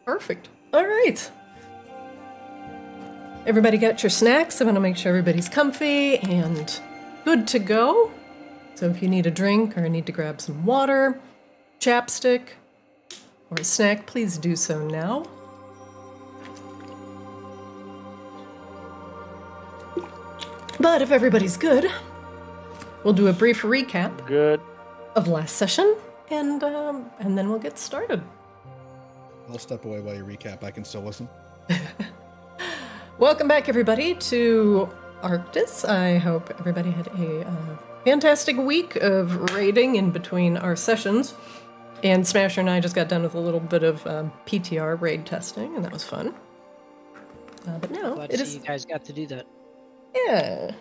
Perfect. All right. Everybody got your snacks. I want to make sure everybody's comfy and good to go. So if you need a drink or need to grab some water, chapstick, or a snack, please do so now. But if everybody's good, we'll do a brief recap of last session, and then we'll get started. I'll step away while you recap. I can still listen. Welcome back, everybody, to Arctis. I hope everybody had a fantastic week of raiding in between our sessions. And Smasher and I just got done with a little bit of PTR raid testing, and that was fun. But now Glad to see you guys got to do that. Yeah.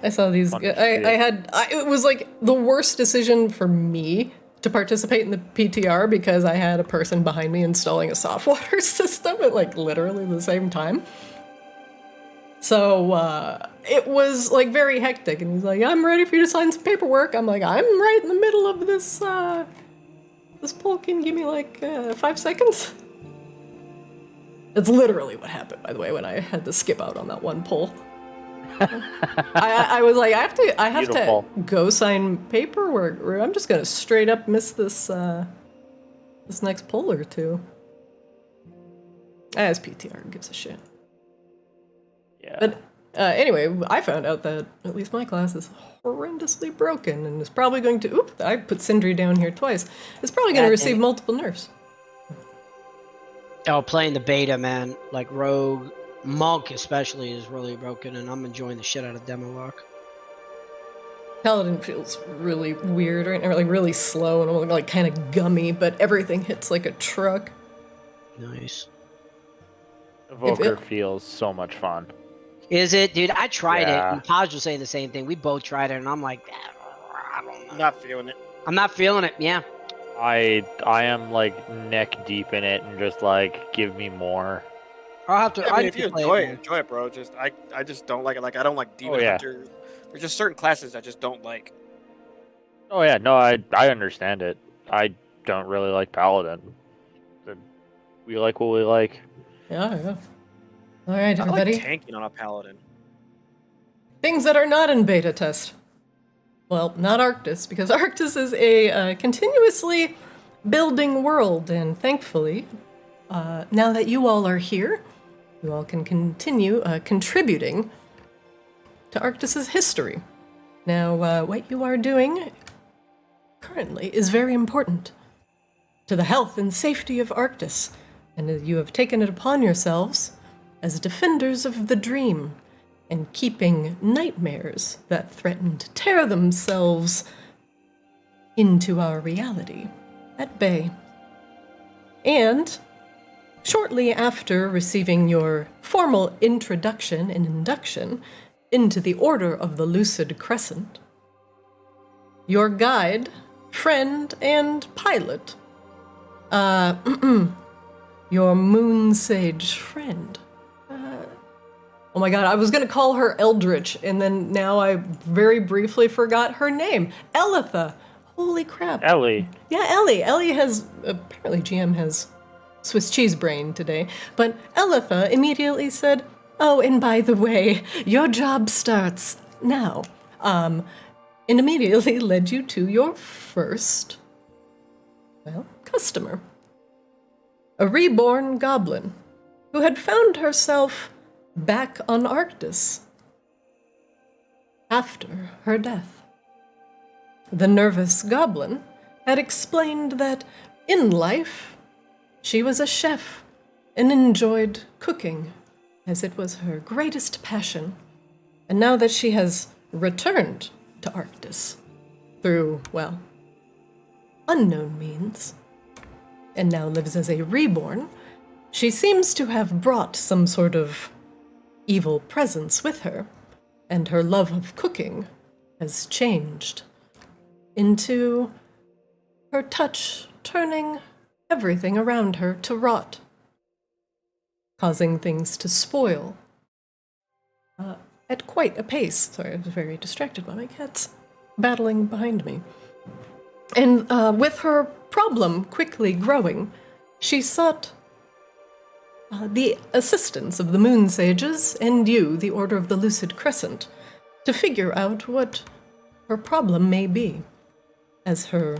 I saw these. It was like the worst decision for me to participate in the PTR because I had a person behind me installing a soft water system at like literally the same time. So it was like very hectic, and he's like, "I'm ready for you to sign some paperwork." I'm like, "I'm right in the middle of this. This poll can give me like 5 seconds." That's literally what happened, by the way, when I had to skip out on that one poll. I was like, I have to go sign paperwork, or I'm just gonna straight up miss this this next poll or two. As PTR, who gives a shit. Yeah. But anyway, I found out that at least my class is horrendously broken and is probably going to. Oop! I put Sindri down here twice. It's probably going to receive multiple nerfs. Oh, playing the beta, man. Like Rogue, Monk especially is really broken, and I'm enjoying the shit out of Demo Lock. Paladin feels really weird right now, like really slow and like kind of gummy, but everything hits like a truck. Nice. Evoker feels so much fun. Is it? Dude, I tried it, and Taj was saying the same thing. We both tried it, and I'm like, I don't know. Not feeling it. I'm not feeling it, yeah. I am like neck deep in it and just like give me more. I'll have to. I mean, if you enjoy it, bro. Just I just don't like it. Like I don't like Demon Hunter. There's just certain classes I just don't like. Oh yeah, no, I understand it. I don't really like Paladin. We like what we like. Yeah. All right, everybody. I like tanking on a Paladin. Things that are not in beta test. Well, not Arctis, because Arctis is a continuously building world, and thankfully, now that you all are here, you all can continue contributing to Arctis's history. Now, what you are doing currently is very important to the health and safety of Arctis, and you have taken it upon yourselves as defenders of the dream, and keeping nightmares that threaten to tear themselves into our reality at bay. And shortly after receiving your formal introduction and induction into the Order of the Lucid Crescent, your guide, friend, and pilot, your moon sage friend, oh my god, I was going to call her Eldritch, and then now I very briefly forgot her name. Elitha. Holy crap. Ellie. Yeah, Ellie. Ellie has, apparently GM has Swiss cheese brain today, but Elitha immediately said, "Oh, and by the way, your job starts now." And immediately led you to your first, customer. A reborn goblin who had found herself back on Arctis after her death. The nervous goblin had explained that in life she was a chef and enjoyed cooking as it was her greatest passion. And now that she has returned to Arctis through, unknown means, and now lives as a reborn, she seems to have brought some sort of evil presence with her, and her love of cooking has changed into her touch turning everything around her to rot, causing things to spoil at quite a pace. Sorry, I was very distracted by my cats battling behind me. And with her problem quickly growing, she sought the assistance of the Moon Sages and you, the Order of the Lucid Crescent, to figure out what her problem may be, as her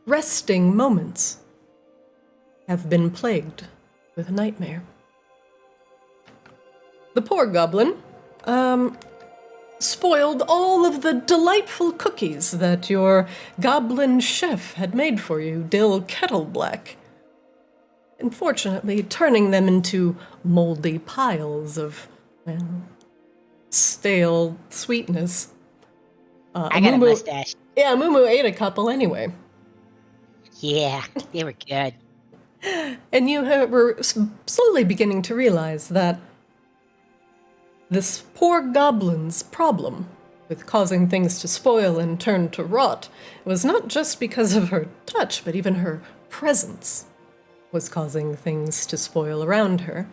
resting moments have been plagued with nightmare. The poor goblin spoiled all of the delightful cookies that your goblin chef had made for you, dill kettle black. Unfortunately, turning them into moldy piles of stale sweetness. I got a mustache. Yeah, Mumu ate a couple anyway. Yeah, they were good. And you were slowly beginning to realize that this poor goblin's problem with causing things to spoil and turn to rot was not just because of her touch, but even her presence was causing things to spoil around her.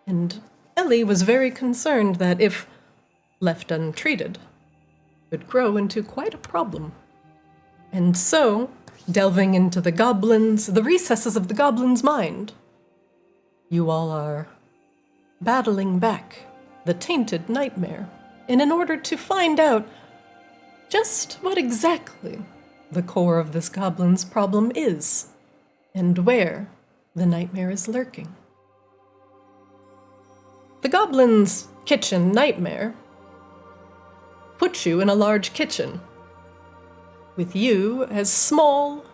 And Ellie was very concerned that if left untreated, it would grow into quite a problem. And so, delving into the recesses of the goblin's mind, you all are battling back the tainted nightmare, and in order to find out just what exactly the core of this goblin's problem is, and where the nightmare is lurking. The goblin's kitchen nightmare puts you in a large kitchen, with you as small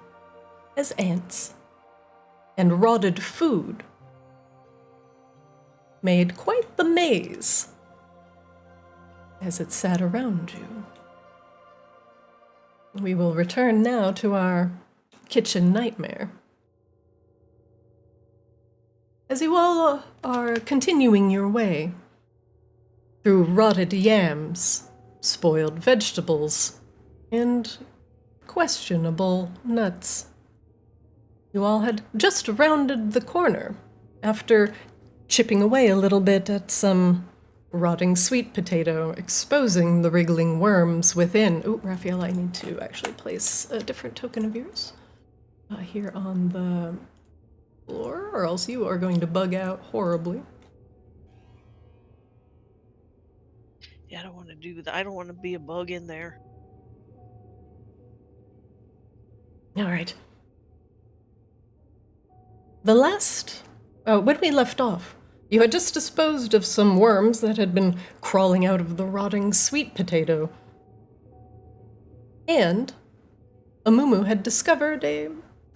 as ants, and rotted food made quite the maze as it sat around you. We will return now to our kitchen nightmare. As you all are continuing your way through rotted yams, spoiled vegetables, and questionable nuts, you all had just rounded the corner after chipping away a little bit at some rotting sweet potato, exposing the wriggling worms within. Ooh, Raphael, I need to actually place a different token of yours here on the floor, or else you are going to bug out horribly. Yeah, I don't want to do that. I don't want to be a bug in there. All right. The last... when we left off, you had just disposed of some worms that had been crawling out of the rotting sweet potato. And Amumu had discovered a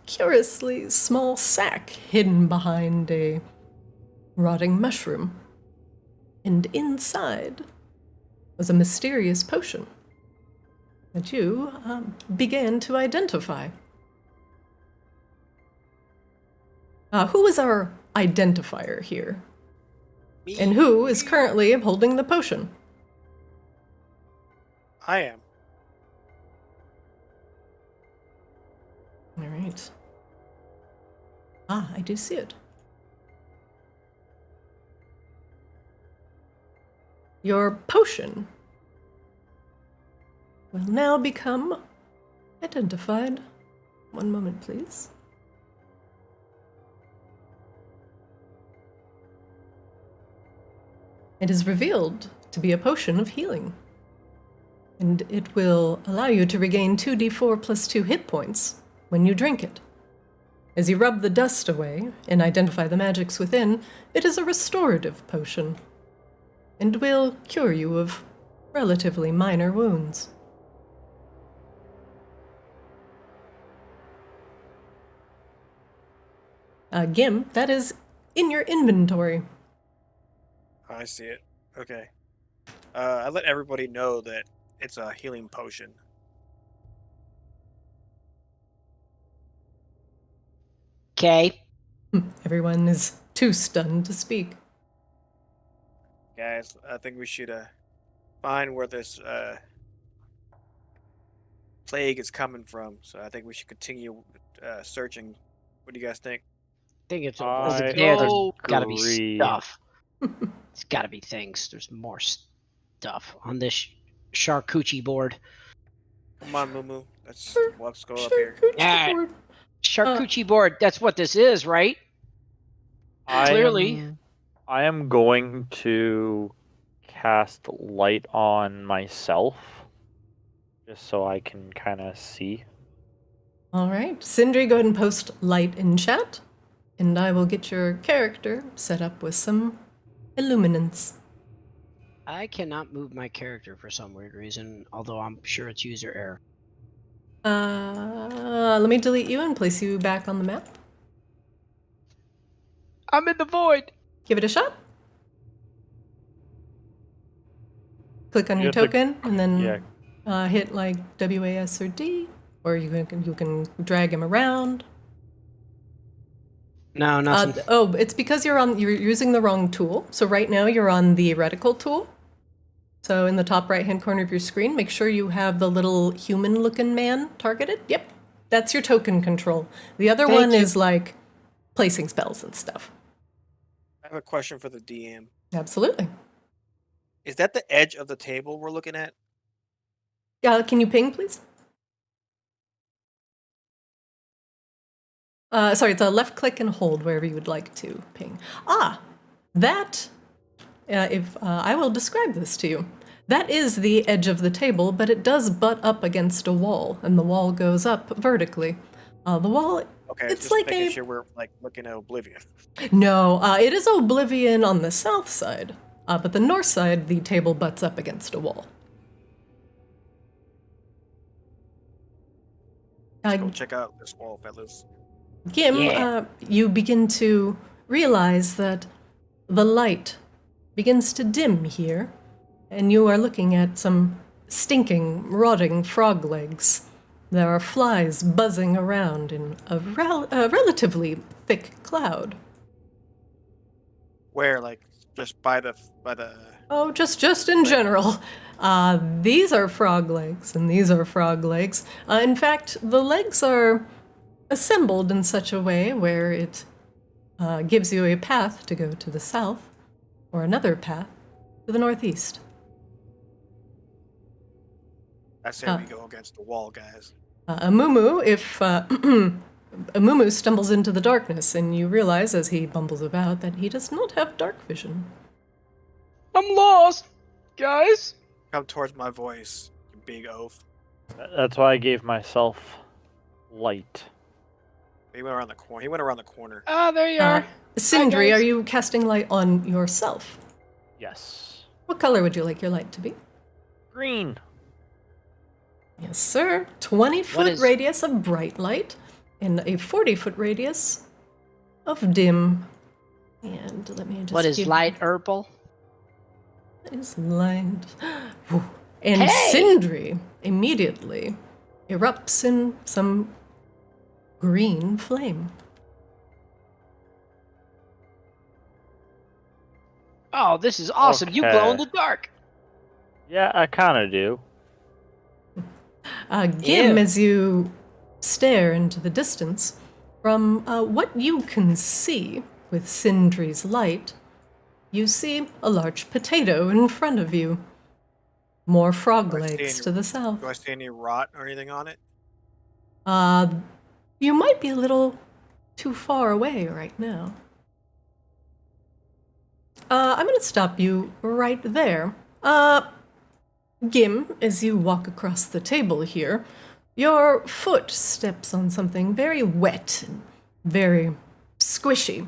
curiously small sack hidden behind a rotting mushroom. And inside was a mysterious potion that you began to identify. Who is our identifier here? Me. And who is currently holding the potion? I am. All right. I do see it. Your potion will now become identified. One moment, please. It is revealed to be a potion of healing, and it will allow you to regain 2d4 plus 2 hit points when you drink it. As you rub the dust away and identify the magics within, it is a restorative potion, and will cure you of relatively minor wounds. Gim, that is in your inventory. I see it. Okay. I let everybody know that it's a healing potion. Okay. Everyone is too stunned to speak. Guys, I think we should find where this plague is coming from. So I think we should continue searching. What do you guys think? I think it's I over there. There's gotta be agree. stuff. It's gotta be things. There's more stuff on this charcuterie board. Come on, Mumu. Let's go up here. Charcuterie Yeah. board. Charcuterie board. That's what this is, right? Clearly. I am going to cast light on myself, just so I can kind of see. All right. Sindri, go ahead and post light in chat, and I will get your character set up with some illuminance. I cannot move my character for some weird reason, although I'm sure it's user error. Let me delete you and place you back on the map. I'm in the void! Give it a shot. Click on You your have to- token, and then Yeah. hit like WAS or D, or you can drag him around. No, nothing. It's because you're using the wrong tool. So right now you're on the reticle tool. So in the top right-hand corner of your screen, make sure you have the little human-looking man targeted. Yep, that's your token control. The other Thank one you. is like placing spells and stuff. I have a question for the DM. Absolutely. Is that the edge of the table we're looking at? Yeah, can you ping, please? Sorry, it's a left click and hold wherever you would like to ping. That, I will describe this to you. That is the edge of the table, but it does butt up against a wall, and the wall goes up vertically. The wall, Okay, it's just like making a... sure we're like looking at Oblivion. No, it is Oblivion on the south side, but the north side, the table butts up against a wall. Let's go check out this wall, fellas. Gim, Yeah. you begin to realize that the light begins to dim here, and you are looking at some stinking, rotting frog legs. There are flies buzzing around in a relatively thick cloud. Where, like, just by the Oh, just in general. These are frog legs, and these are frog legs. In fact, the legs are assembled in such a way where it gives you a path to go to the south, or another path to the northeast. I say we go against the wall, guys. Amumu, if Amumu stumbles into the darkness, and you realize as he bumbles about that he does not have dark vision. I'm lost, guys. Come towards my voice, you big oaf. That's why I gave myself light. He went around the corner. He went around the corner. Ah, there you are. Sindri, guys. are you casting light on yourself? Yes. What color would you like your light to be? Green. Yes, sir. 20-foot is- radius of bright light and a 40-foot radius of dim. And let me just What is give- light purple? What is light? Whew. And Hey! Sindri immediately erupts in some green flame. Oh, this is awesome. You glow in Okay. the dark. Yeah, I kind of do. Gim, Ew. as you stare into the distance, from what you can see with Sindri's light, you see a large potato in front of you. More frog Do I see legs any- to the south. Do I see any rot or anything on it? You might be a little too far away right now. I'm going to stop you right there. Gim, as you walk across the table here, your foot steps on something very wet and very squishy.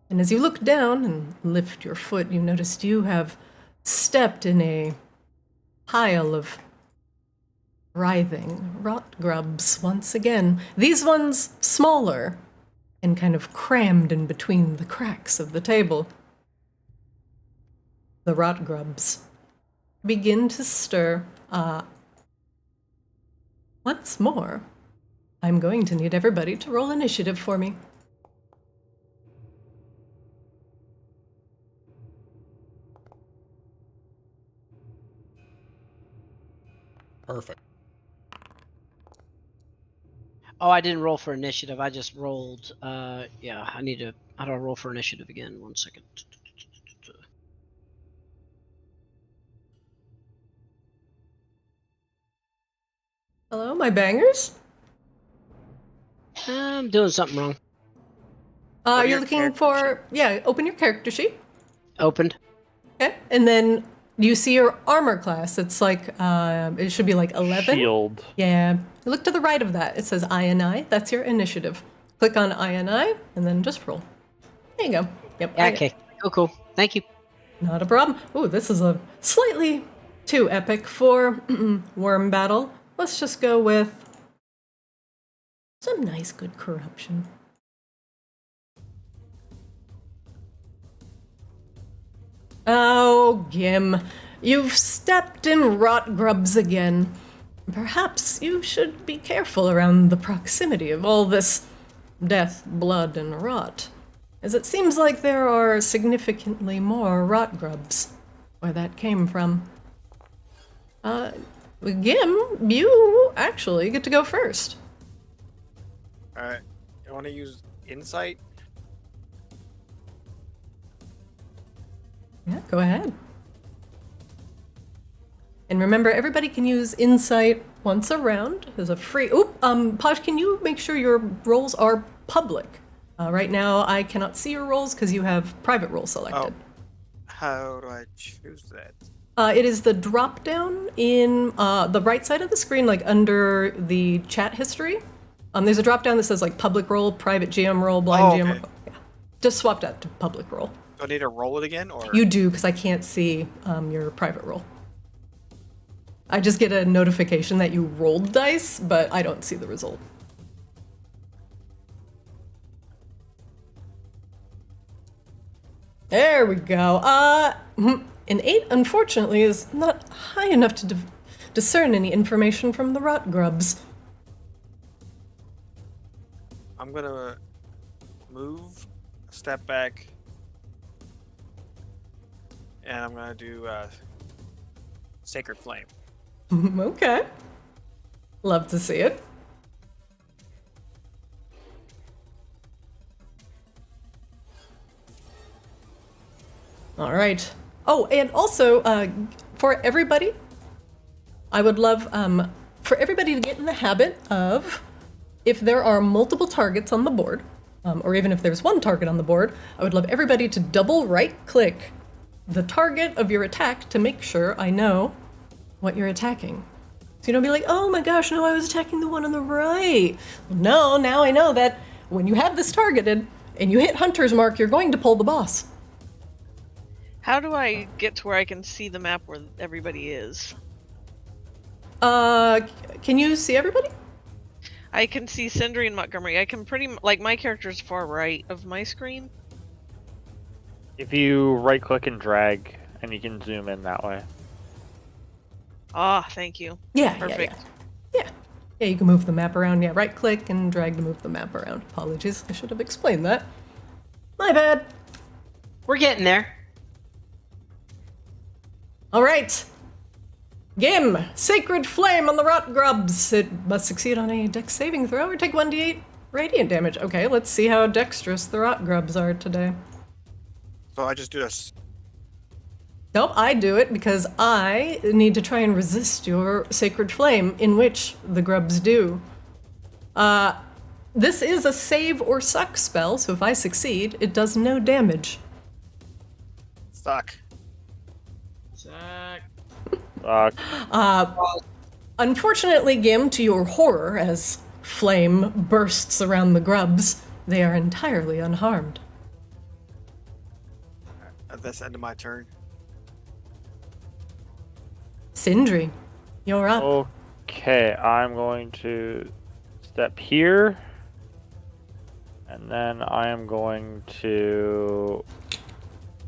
And as you look down and lift your foot, you notice you have stepped in a pile of writhing rut grubs once again. These ones smaller and kind of crammed in between the cracks of the table. The rot grubs begin to stir. Once more, I'm going to need everybody to roll initiative for me. Perfect. Oh, I didn't roll for initiative. I just rolled. Yeah, how do I roll for initiative again? 1 second. Hello, my bangers? I'm doing something wrong. are You're your looking character for, yeah, open your character sheet. Opened. Okay. And then you see your armor class. It's like, it should be like 11. Shield. Yeah. Look to the right of that. It says I. That's your initiative. Click on I, and then just roll. There you go. Yep. Yeah, okay. Cool. Thank you. Not a problem. Ooh, this is a slightly too epic for worm battle. Let's just go with some nice, good corruption. Oh, Gim, you've stepped in Rut Grubs again. Perhaps you should be careful around the proximity of all this death, blood, and rot, as it seems like there are significantly more Rut Grubs where that came from. Gim, you actually get to go first. Alright. I want to use insight. Yeah, go ahead. And remember, everybody can use insight once a round as a free. Oop, Posh, can you make sure your rolls are public? Right now, I cannot see your rolls because you have private roll selected. How do I choose that? It is the drop down in the right side of the screen, like under the chat history. There's a drop down that says like public roll, private GM roll, blind GM okay. roll. Yeah. Just swap that to public roll. Do I need to roll it again, or You do, because I can't see your private roll. I just get a notification that you rolled dice, but I don't see the result. There we go. An 8, unfortunately, is not high enough to discern any information from the Rut Grubs. I'm gonna move, step back, and I'm gonna do Sacred Flame. Okay. Love to see it. All right. Oh, and also, for everybody, I would love for everybody to get in the habit of, if there are multiple targets on the board, or even if there's one target on the board, I would love everybody to double right-click the target of your attack to make sure I know what you're attacking. So you don't be like, oh my gosh, no, I was attacking the one on the right. No, now I know that when you have this targeted and you hit Hunter's Mark, you're going to pull the boss. How do I get to where I can see the map where everybody is? Can you see everybody? I can see Sindri and Montgomery. I can like, my character's far right of my screen. If you right click and drag, and you can zoom in that way. Ah, thank you. Yeah, Perfect. Yeah, you can move the map around. Yeah, right click and drag to move the map around. Apologies, I should have explained that. My bad. We're getting there. All right. Gim, Sacred Flame on the Rut Grubs. It must succeed on a dex saving throw or take 1d8 radiant damage. Okay, let's see how dexterous the Rut Grubs are today. So I just do this. Nope, I do it because I need to try and resist your Sacred Flame, in which the Grubs do. This is a save or suck spell, so if I succeed, it does no damage. Suck. Unfortunately, Gim, to your horror, as flame bursts around the Grubs, they are entirely unharmed. That's the end of my turn. Sindri, you're up. Okay, I'm going to step here. And then I am going to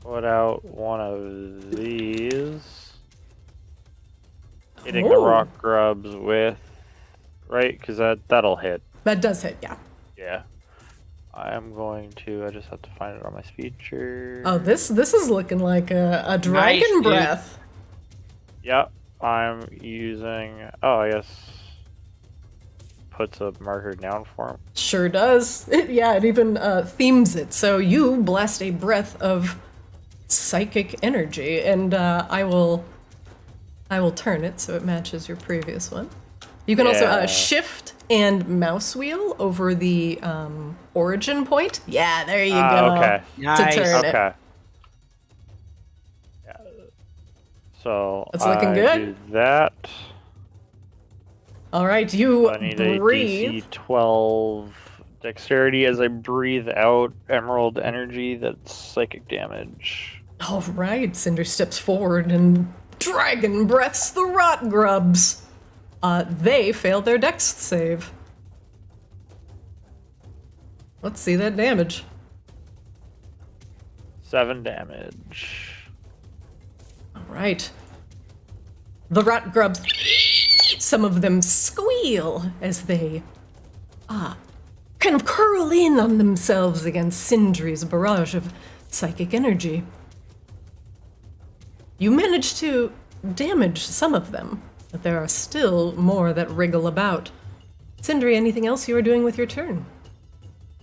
put out one of these. Hitting the Rock Grubs with, right? Because that'll hit. That does hit, yeah. Yeah. I am going to, I just have to find it on my feature. Oh, this is looking like a dragon Nice, breath. Yep. I'm using, I guess, puts a marker down for him. Sure does. It even themes it. So you blast a breath of psychic energy, and I will turn it so it matches your previous one. You can also shift and mouse wheel over the origin point. Yeah, there you go. Okay. Nice. To turn it. Okay. Yeah. So That's looking I good. do that. All right, you I need a breathe. DC 12 dexterity as I breathe out emerald energy that's psychic damage. All right, Cinder steps forward and dragon breaths the Rut Grubs. They failed their dex save. Let's see that damage. 7 damage. All right. The Rut Grubs, some of them squeal as they kind of curl in on themselves against Sindri's barrage of psychic energy. You manage to damage some of them, but there are still more that wriggle about. Sindri, anything else you are doing with your turn?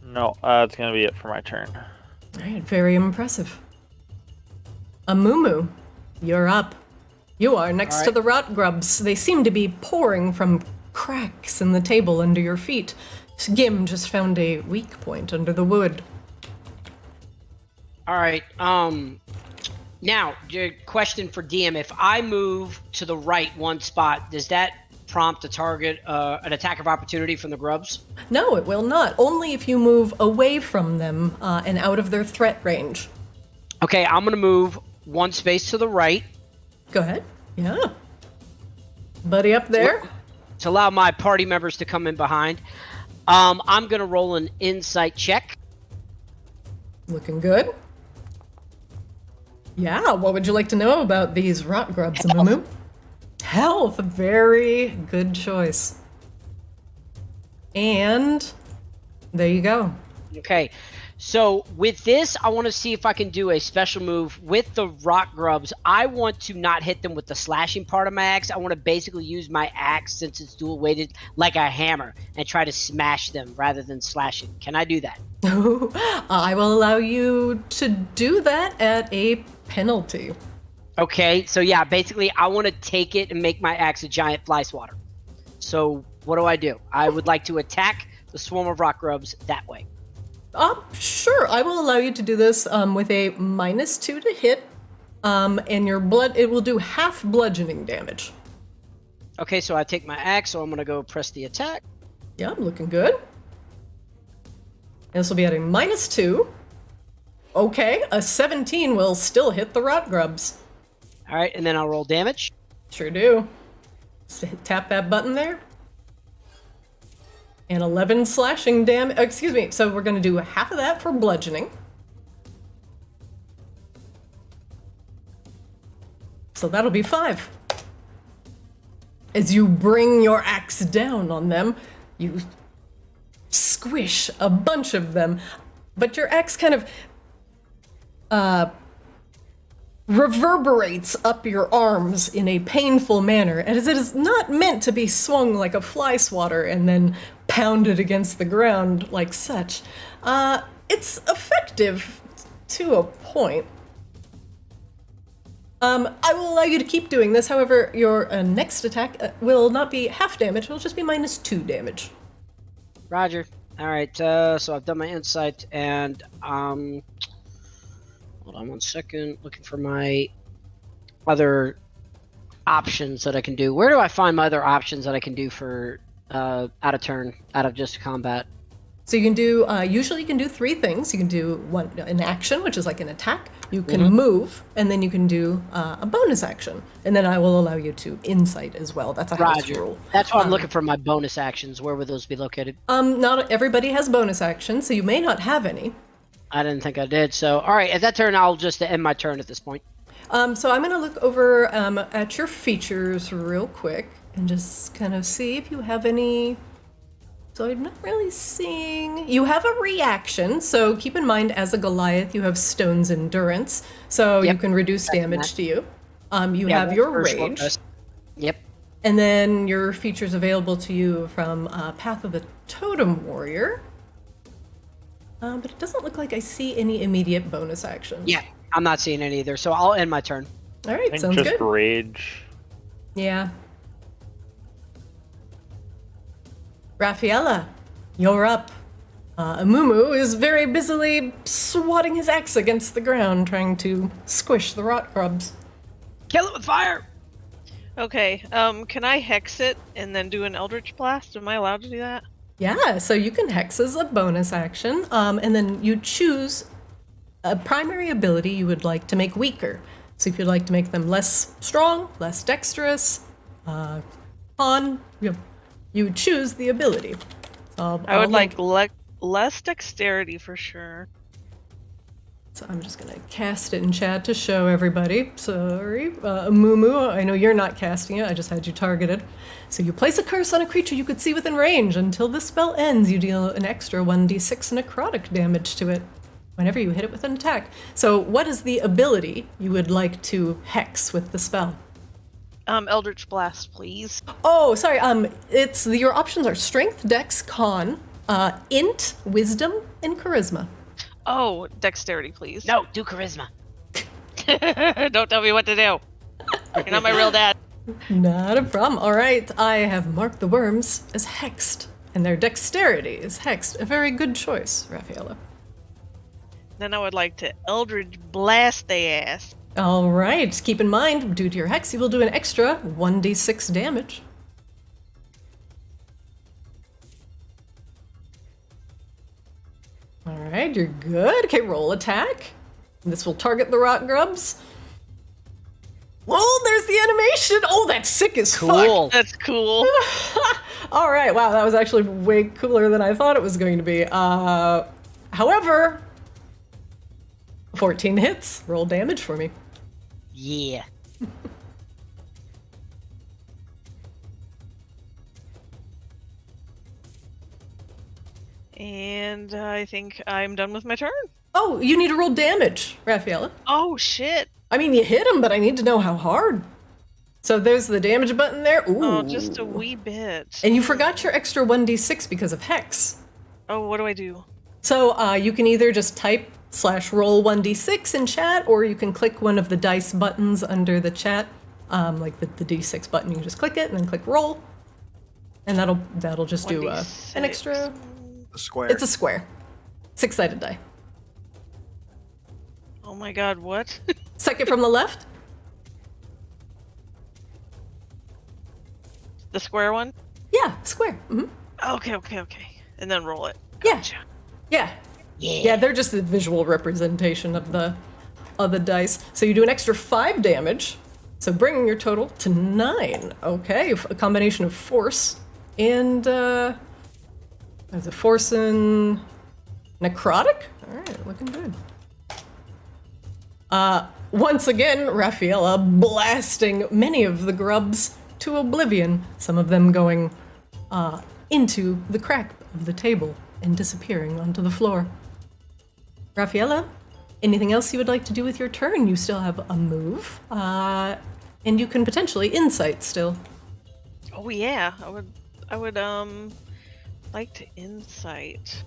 No, that's gonna be it for my turn. All right, very impressive. Amumu, you're up. You are next to the Rut Grubs. They seem to be pouring from cracks in the table under your feet. Gim just found a weak point under the wood. All right. Now, question for DM: if I move to the right one spot, does that prompt a target, an attack of opportunity from the grubs? No, it will not. Only if you move away from them and out of their threat range. Okay, I'm gonna move one space to the right Go ahead. Yeah. Buddy up there? to allow my party members to come in behind. I'm gonna roll an insight check. Looking good. Yeah, what would you like to know about these Rut Grubs, Amumu? Health, very good choice. And there you go. Okay, so with this, I want to see if I can do a special move with the Rut Grubs. I want to not hit them with the slashing part of my axe. I want to basically use my axe, since it's dual weighted, like a hammer, and try to smash them rather than slashing. Can I do that? I will allow you to do that at a penalty. Okay, so yeah, basically I want to take it and make my axe a giant fly swatter. So what do? I would like to attack the swarm of Rut Grubs that way. Sure, I will allow you to do this with a -2 to hit, and your blood, it will do half bludgeoning damage. Okay, so I take my axe, so I'm going to go press the attack. Yeah, looking good. This will be at a -2. Okay, a 17 will still hit the Rut Grubs. All right, and then I'll roll damage. Sure do. Tap that button there. And 11 slashing damage. Excuse me. So we're going to do half of that for bludgeoning. So that'll be 5. As you bring your axe down on them, you squish a bunch of them, but your axe kind of reverberates up your arms in a painful manner, as it is not meant to be swung like a fly swatter and then pounded against the ground like such. It's effective to a point. I will allow you to keep doing this, however, your next attack will not be half damage, it'll just be -2 damage. Roger. All right, so I've done my insight, and hold on one second, looking for my other options that I can do. Where do I find my other options that I can do for out of turn, out of just combat? So you can do, usually you can do 3 things. You can do an action, which is like an attack. You can move, and then you can do a bonus action. And then I will allow you to insight as well. That's a house rule. That's why I'm looking for my bonus actions. Where would those be located? Not everybody has bonus actions, so you may not have any. I didn't think I did. So, all right, at that turn, I'll just end my turn at this point. So I'm going to look over at your features real quick and just kind of see if you have any. So I'm not really seeing. You have a reaction, so keep in mind, as a Goliath, you have Stone's Endurance, so you can reduce damage to you. You have your Rage. Yep. And then your features available to you from Path of the Totem Warrior. But it doesn't look like I see any immediate bonus actions. Yeah, I'm not seeing any either, so I'll end my turn. All I right, think sounds just good. rage. Yeah. Raffaella, you're up. Amumu is very busily swatting his axe against the ground, trying to squish the Rut Grubs. Kill it with fire! Okay, can I hex it and then do an Eldritch Blast? Am I allowed to do that? Yeah, so you can hex as a bonus action, and then you choose a primary ability you would like to make weaker. So if you'd like to make them less strong, less dexterous, you would choose the ability. So I would like less dexterity for sure. So I'm just gonna cast it in chat to show everybody. Sorry, Mumu, I know you're not casting it, I just had you targeted. So you place a curse on a creature you could see within range. Until the spell ends, you deal an extra 1d6 necrotic damage to it whenever you hit it with an attack. So what is the ability you would like to hex with the spell? Eldritch Blast, please. Oh, sorry, your options are Strength, Dex, Con, Int, Wisdom, and Charisma. Oh, dexterity, please. No, do charisma. Don't tell me what to do. You're not my real dad. Not a problem. All right, I have marked the worms as hexed, and their dexterity is hexed. A very good choice, Raffaella. Then I would like to Eldritch Blast their ass. All right, keep in mind, due to your hex, you will do an extra 1d6 damage. All right, you're good. Okay, roll attack. This will target the Rut Grubs. Oh, there's the animation. Oh, that's sick as Cool. That's cool. fuck. All right, wow, that was actually way cooler than I thought it was going to be. However, 14 hits. Roll damage for me. Yeah. And I think I'm done with my turn. Oh, you need to roll damage, Raffaella. Oh, shit. I mean, you hit him, but I need to know how hard. So there's the damage button there. Ooh. Oh, just a wee bit. And you forgot your extra 1d6 because of hex. Oh, what do I do? So you can either just type /roll 1d6 in chat, or you can click one of the dice buttons under the chat, like the d6 button. You can just click it and then click roll, and that'll just do an extra. A square. It's a square, 6-sided die. Oh my god, what? Second from the left. The square one? Yeah, square. Mm-hmm. Okay. And then roll it. Yeah. Gotcha. Yeah. Yeah, they're just a visual representation of the dice. So you do an extra 5 damage, so bringing your total to 9. Okay, a combination of force and there's a force and necrotic. All right, looking good. Once again, Raffaella blasting many of the grubs to oblivion. Some of them going into the crack of the table and disappearing onto the floor. Raffaella, anything else you would like to do with your turn? You still have a move, and you can potentially insight still. Oh yeah, I would like to insight.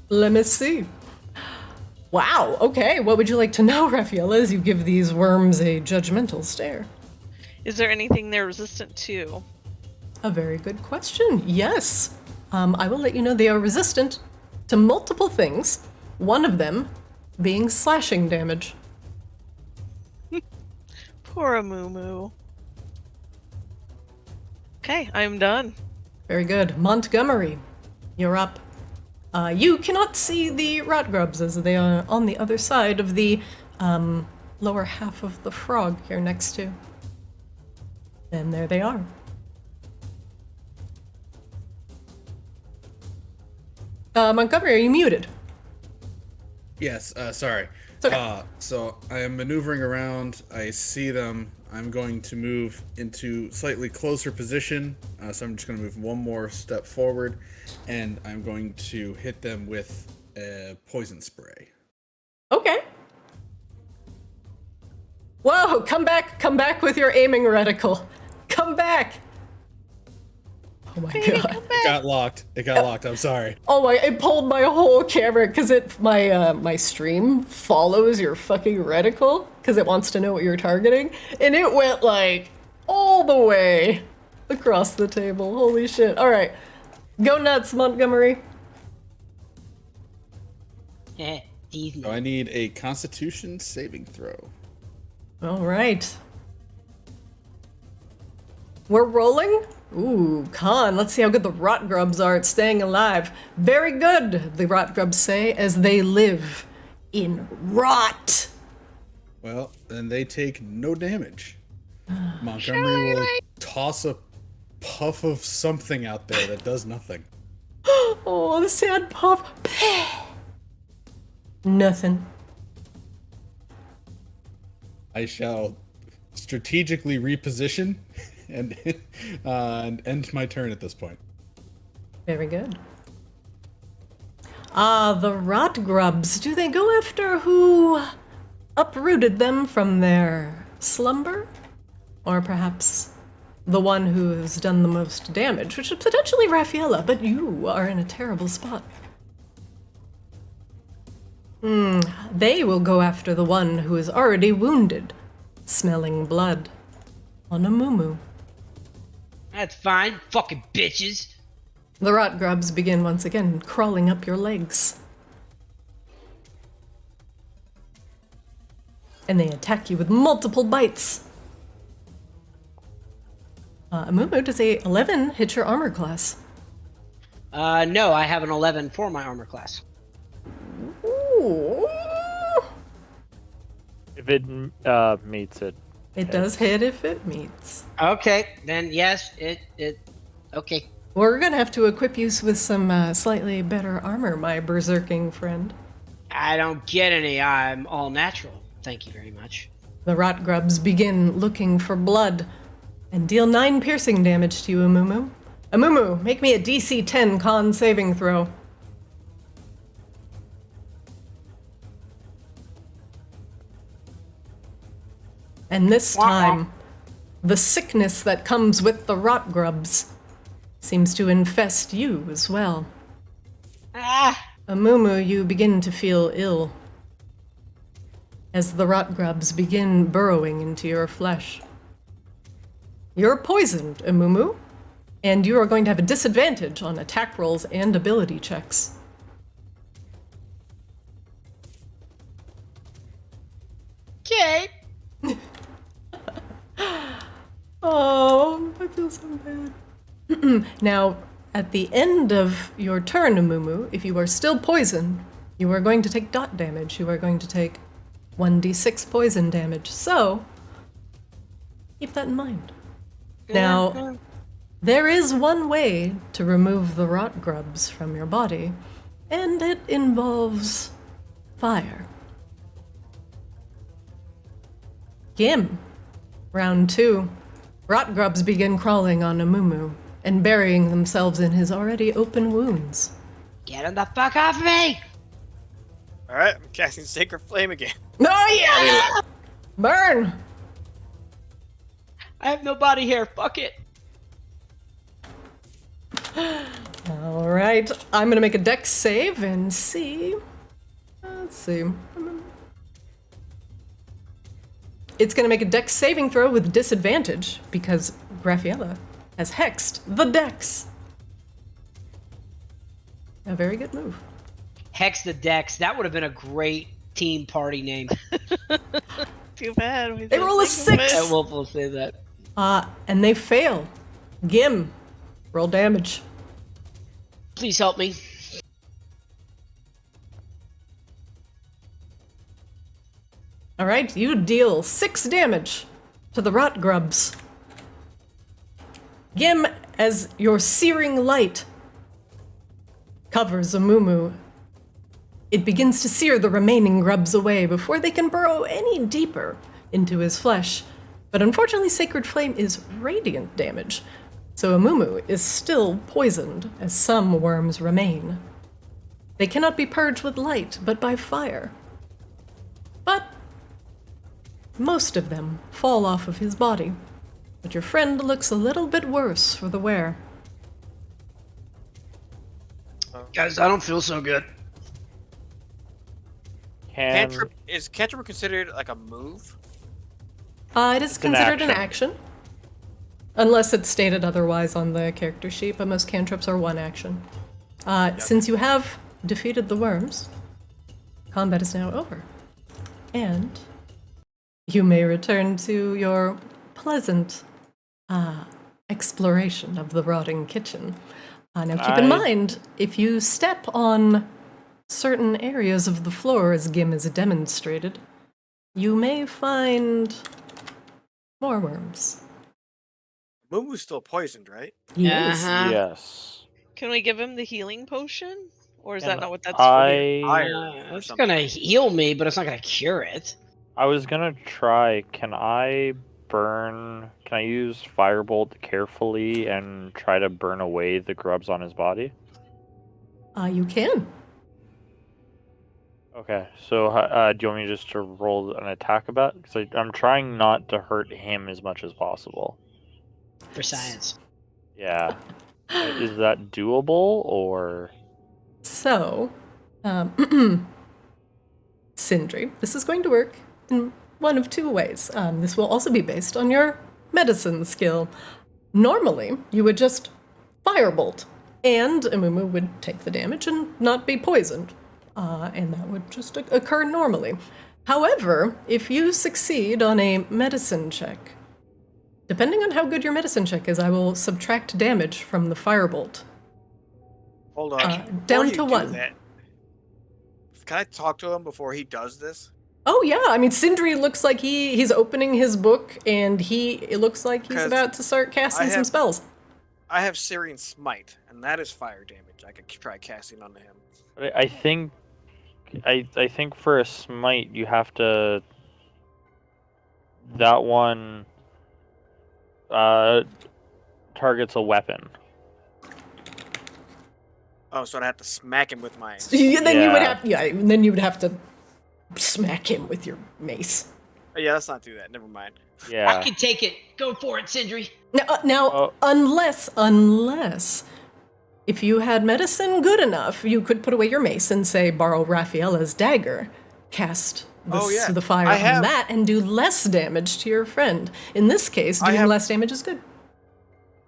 Let me see. Wow, okay, what would you like to know, Raffaella, as you give these worms a judgmental stare? Is there anything they're resistant to? A very good question. Yes. I will let you know they are resistant to multiple things, one of them being slashing damage. Poor Amumu. Okay, I'm done. Very good. Montgomery, you're up. You cannot see the Rut Grubs as they are on the other side of the lower half of the frog here next to. And there they are. Montgomery, are you muted? Yes, sorry. It's okay. So I am maneuvering around. I see them. I'm going to move into slightly closer position. So I'm just going to move one more step forward, and I'm going to hit them with a poison spray. Okay. Whoa, come back with your aiming reticle. Come back. Oh my Baby, god. come It back. got locked. It got locked. I'm sorry. Oh my, it pulled my whole camera because my stream follows your fucking reticle because it wants to know what you're targeting. And it went like all the way across the table. Holy shit. All right. Go nuts, Montgomery. Disney. So I need a Constitution saving throw. All right. We're rolling? Ooh, con. Let's see how good the Rut Grubs are at staying alive. Very good, the Rut Grubs say, as they live in rot. Well, then they take no damage. Montgomery will toss a puff of something out there that does nothing. Oh, the sad puff. Nothing. I shall strategically reposition and end my turn at this point. Very good. Ah, the Rut Grubs. Do they go after who uprooted them from their slumber? Or perhaps the one who has done the most damage, which is potentially Raffaella, but you are in a terrible spot. They will go after the one who is already wounded, smelling blood, on a moo. That's fine, fucking bitches. The Rut Grubs begin once again crawling up your legs. And they attack you with multiple bites. Amumu, does a 11 hit your armor class? No, I have an 11 for my armor class. Ooh. If it meets it. It does hit if it meets. Okay, then yes, okay. We're gonna have to equip you with some slightly better armor, my berserking friend. I don't get any. I'm all natural. Thank you very much. The Rot Grubs begin looking for blood and deal 9 piercing damage to you, Amumu. Amumu, make me a DC 10 con saving throw. And this time, the sickness that comes with the Rot Grubs seems to infest you as well. Ah! Amumu, you begin to feel ill as the Rot Grubs begin burrowing into your flesh. You're poisoned, Amumu, and you are going to have a disadvantage on attack rolls and ability checks. Okay. Oh, I feel so bad. Now, at the end of your turn, Amumu, if you are still poisoned, you are going to take dot damage. You are going to take 1d6 poison damage. So, keep that in mind. Now, there is one way to remove the Rot Grubs from your body, and it involves fire. Gim. Round 2. Rot Grubs begin crawling on Amumu and burying themselves in his already open wounds. Get him the fuck off me! Alright, I'm casting Sacred Flame again. Oh yeah! Burn! I have no body here. Fuck it. All right, I'm gonna make a dex save and see. Let's see. It's gonna make a dex saving throw with disadvantage because Raffaella has hexed the dex. A very good move. Hex the Dex. That would have been a great team party name. Too bad. We They didn't roll a think of 6. it. I will say that. And they fail. Gim, roll damage. Please help me. All right, you deal 6 damage to the Rot Grubs. Gim, as your searing light covers Amumu, it begins to sear the remaining grubs away before they can burrow any deeper into his flesh. But unfortunately, Sacred Flame is radiant damage, so Amumu is still poisoned as some worms remain. They cannot be purged with light, but by fire. But most of them fall off of his body. But your friend looks a little bit worse for the wear. Guys, I don't feel so good. Is cantrip considered like a move? It is It's an considered an action. action. Unless it's stated otherwise on the character sheet, but most cantrips are one action. Since you have defeated the worms, combat is now over. And you may return to your pleasant exploration of the rotting kitchen. Now keep in mind, if you step on certain areas of the floor, as Gim has demonstrated, you may find more worms. Mumu's still poisoned, right? Yes. Uh-huh. Yes. Can we give him the healing potion? Or is that not what that's It's gonna heal me, but it's not gonna cure it. I was gonna try. Can I use Firebolt carefully and try to burn away the grubs on his body? You can. Okay, so do you want me just to roll an attack about? Because I'm trying not to hurt him as much as possible. For science. Yeah. Is that doable, or? So, Sindri, this is going to work in one of two ways. This will also be based on your medicine skill. Normally, you would just firebolt, and Amumu would take the damage and not be poisoned. And that would just occur normally. However, if you succeed on a medicine check, depending on how good your medicine check is, I will subtract damage from the firebolt. Hold on. Down to 1. Can I talk to him before he does this? Oh yeah, I mean Sindri looks like he's opening his book and it looks like he's about to start casting some spells. I have Syrian Smite, and that is fire damage. I could try casting onto him. But I think for a smite you have to. That one targets a weapon. Oh, so I'd have to smack him with my. Then you would have to smack him with your mace. Oh, yeah, let's not do that. Never mind. Yeah. I can take it. Go for it, Sindri. Now, unless if you had medicine good enough, you could put away your mace and say, borrow Raffaella's dagger, cast the fire on that, and do less damage to your friend. In this case, doing less damage is good.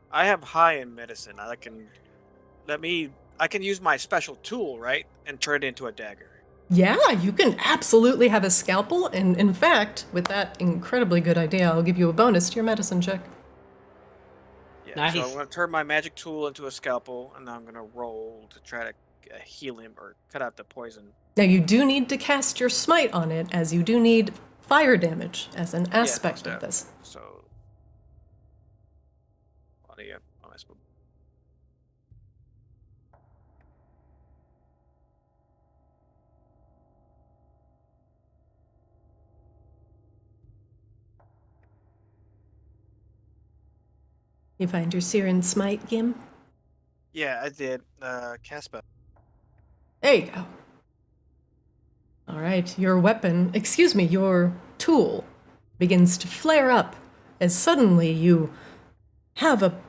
I have high in medicine. I can use my special tool, right, and turn it into a dagger. Yeah, you can absolutely have a scalpel, and in fact, with that incredibly good idea, I'll give you a bonus to your medicine check. Yeah, nice. So I'm going to turn my magic tool into a scalpel, and then I'm going to roll to try to heal him or cut out the poison. Now, you do need to cast your smite on it, as you do need fire damage as an aspect of this. So, You find your Syrian Smite, Gim? Yeah, I did. Cast spell. There you go. All right, your tool begins to flare up as suddenly you have a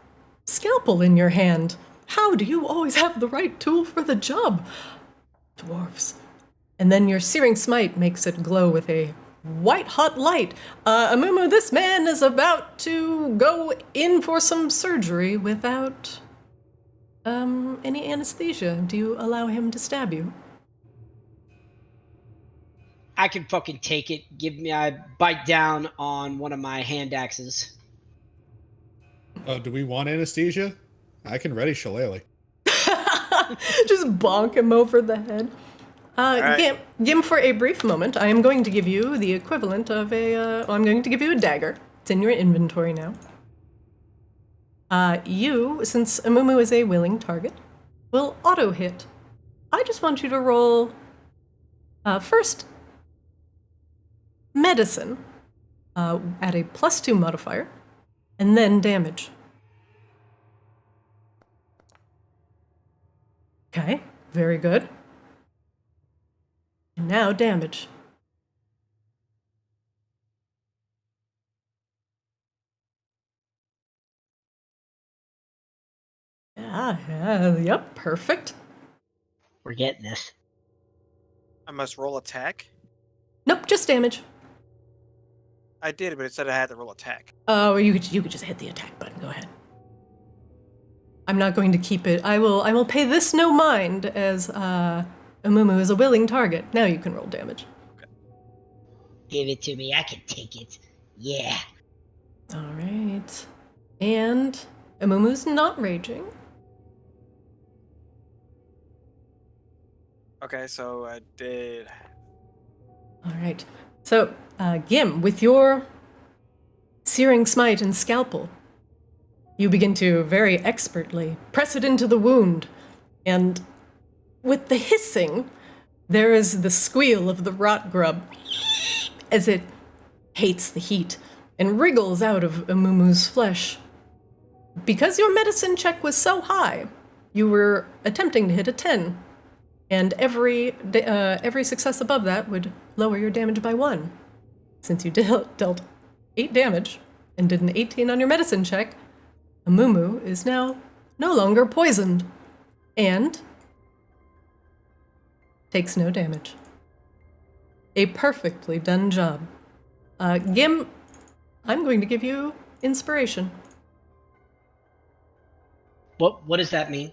scalpel in your hand. How do you always have the right tool for the job? Dwarves. And then your Searing Smite makes it glow with a white-hot light. Amumu, this man is about to go in for some surgery without any anesthesia. Do you allow him to stab you? I can fucking take it. I bite down on one of my hand axes. Oh, do we want anesthesia? I can ready Shillelagh. Just bonk him over the head. Right. Gim, for a brief moment, I am going to give you the equivalent of I'm going to give you a dagger. It's in your inventory now. You, since Amumu is a willing target, will auto-hit. I just want you to roll, first, medicine, at a +2 modifier, and then damage. Okay, very good. And now damage. Yep, perfect. We're getting this. I must roll attack. Nope, just damage. I did, but it said I had to roll attack. Oh, you could just hit the attack button. Go ahead. I'm not going to keep it. I will pay this no mind, as Amumu is a willing target. Now you can roll damage. Give it to me. I can take it. Yeah. All right. And Amumu's not raging. Okay, so I did. All right. So, Gim, with your Searing Smite and Scalpel, you begin to very expertly press it into the wound. And with the hissing, there is the squeal of the Rut Grub as it hates the heat and wriggles out of Amumu's flesh. Because your medicine check was so high, you were attempting to hit a 10. And every success above that would lower your damage by 1. Since you dealt 8 damage and did an 18 on your medicine check, Amumu is now no longer poisoned and takes no damage. A perfectly done job. Gim, I'm going to give you inspiration. What does that mean?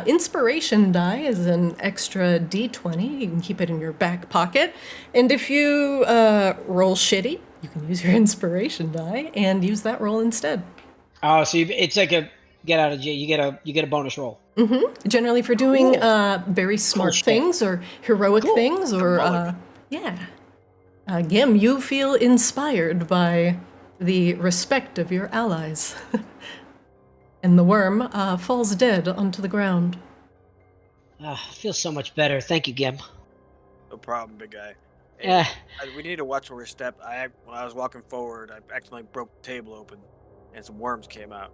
Inspiration die is an extra d20. You can keep it in your back pocket. And if you roll shitty, you can use your inspiration die and use that roll instead. Oh, so it's like a get out of jail. You get a bonus roll. Mm-hmm. Generally for doing very smart things or heroic things or Gim, you feel inspired by the respect of your allies. And the worm falls dead onto the ground. Feels so much better. Thank you, Gim. No problem, big guy. Hey, Eh. we need to watch where we step. When I was walking forward, I accidentally broke the table open, and some worms came out.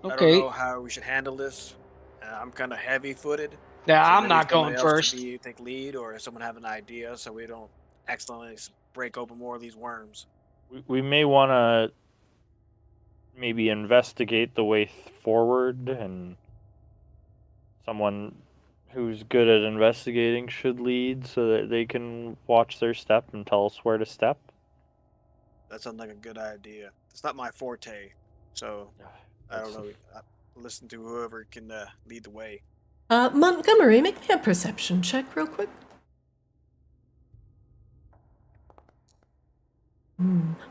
I Okay. don't know how we should handle this. I'm kind of heavy-footed. Yeah, so I'm maybe not someone going else first. should take lead, or if someone have an idea, so we don't accidentally break open more of these worms. We may want to maybe investigate the way forward, and someone who's good at investigating should lead so that they can watch their step and tell us where to step. That sounds like a good idea. It's not my forte, so I don't know. Listen to whoever can lead the way. Montgomery, make me a perception check real quick.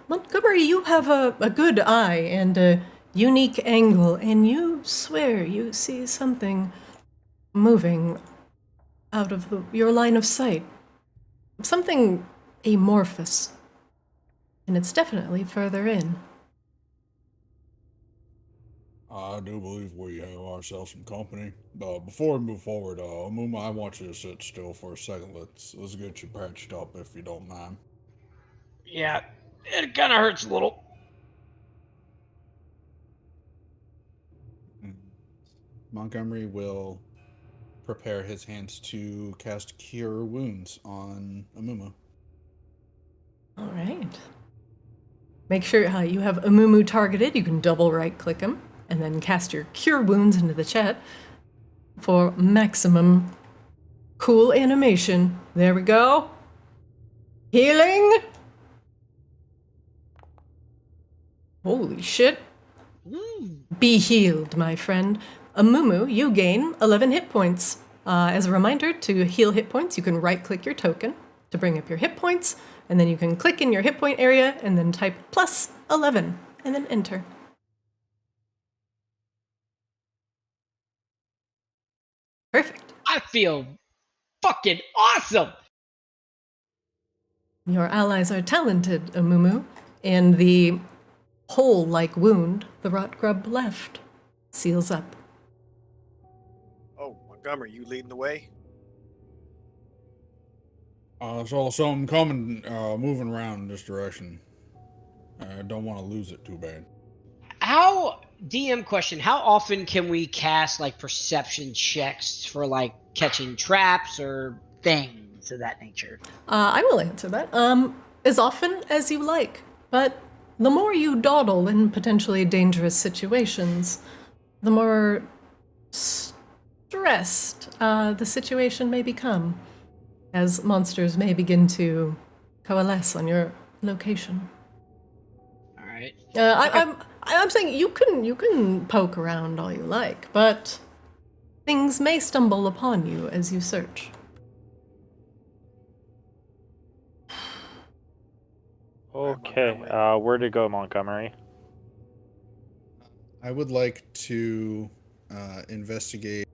Montgomery, you have a good eye and a unique angle, and you swear you see something moving out of your line of sight. Something amorphous. And it's definitely further in. I do believe we have ourselves some company. Before we move forward, Muma, I want you to sit still for a second. Let's get you patched up if you don't mind. Yeah, it kind of hurts a little. Montgomery will prepare his hands to cast Cure Wounds on Amumu. All right. Make sure you have Amumu targeted. You can double right-click him and then cast your Cure Wounds into the chat for maximum cool animation. There we go. Healing. Holy shit. Be healed, my friend. Amumu, you gain 11 hit points. As a reminder, to heal hit points, you can right-click your token to bring up your hit points, and then you can click in your hit point area and then type plus 11 and then enter. Perfect. I feel fucking awesome. Your allies are talented, Amumu, and the hole-like wound the Rut Grub left seals up. Oh, Montgomery, you leading the way? I saw something coming, moving around in this direction. I don't want to lose it too bad. DM question, how often can we cast like perception checks for like catching traps or things of that nature? I will answer that. As often as you like, but the more you dawdle in potentially dangerous situations, the more stressed the situation may become as monsters may begin to coalesce on your location. All right. I'm saying you can poke around all you like, but things may stumble upon you as you search. Okay, where to go, Montgomery? I would like to investigate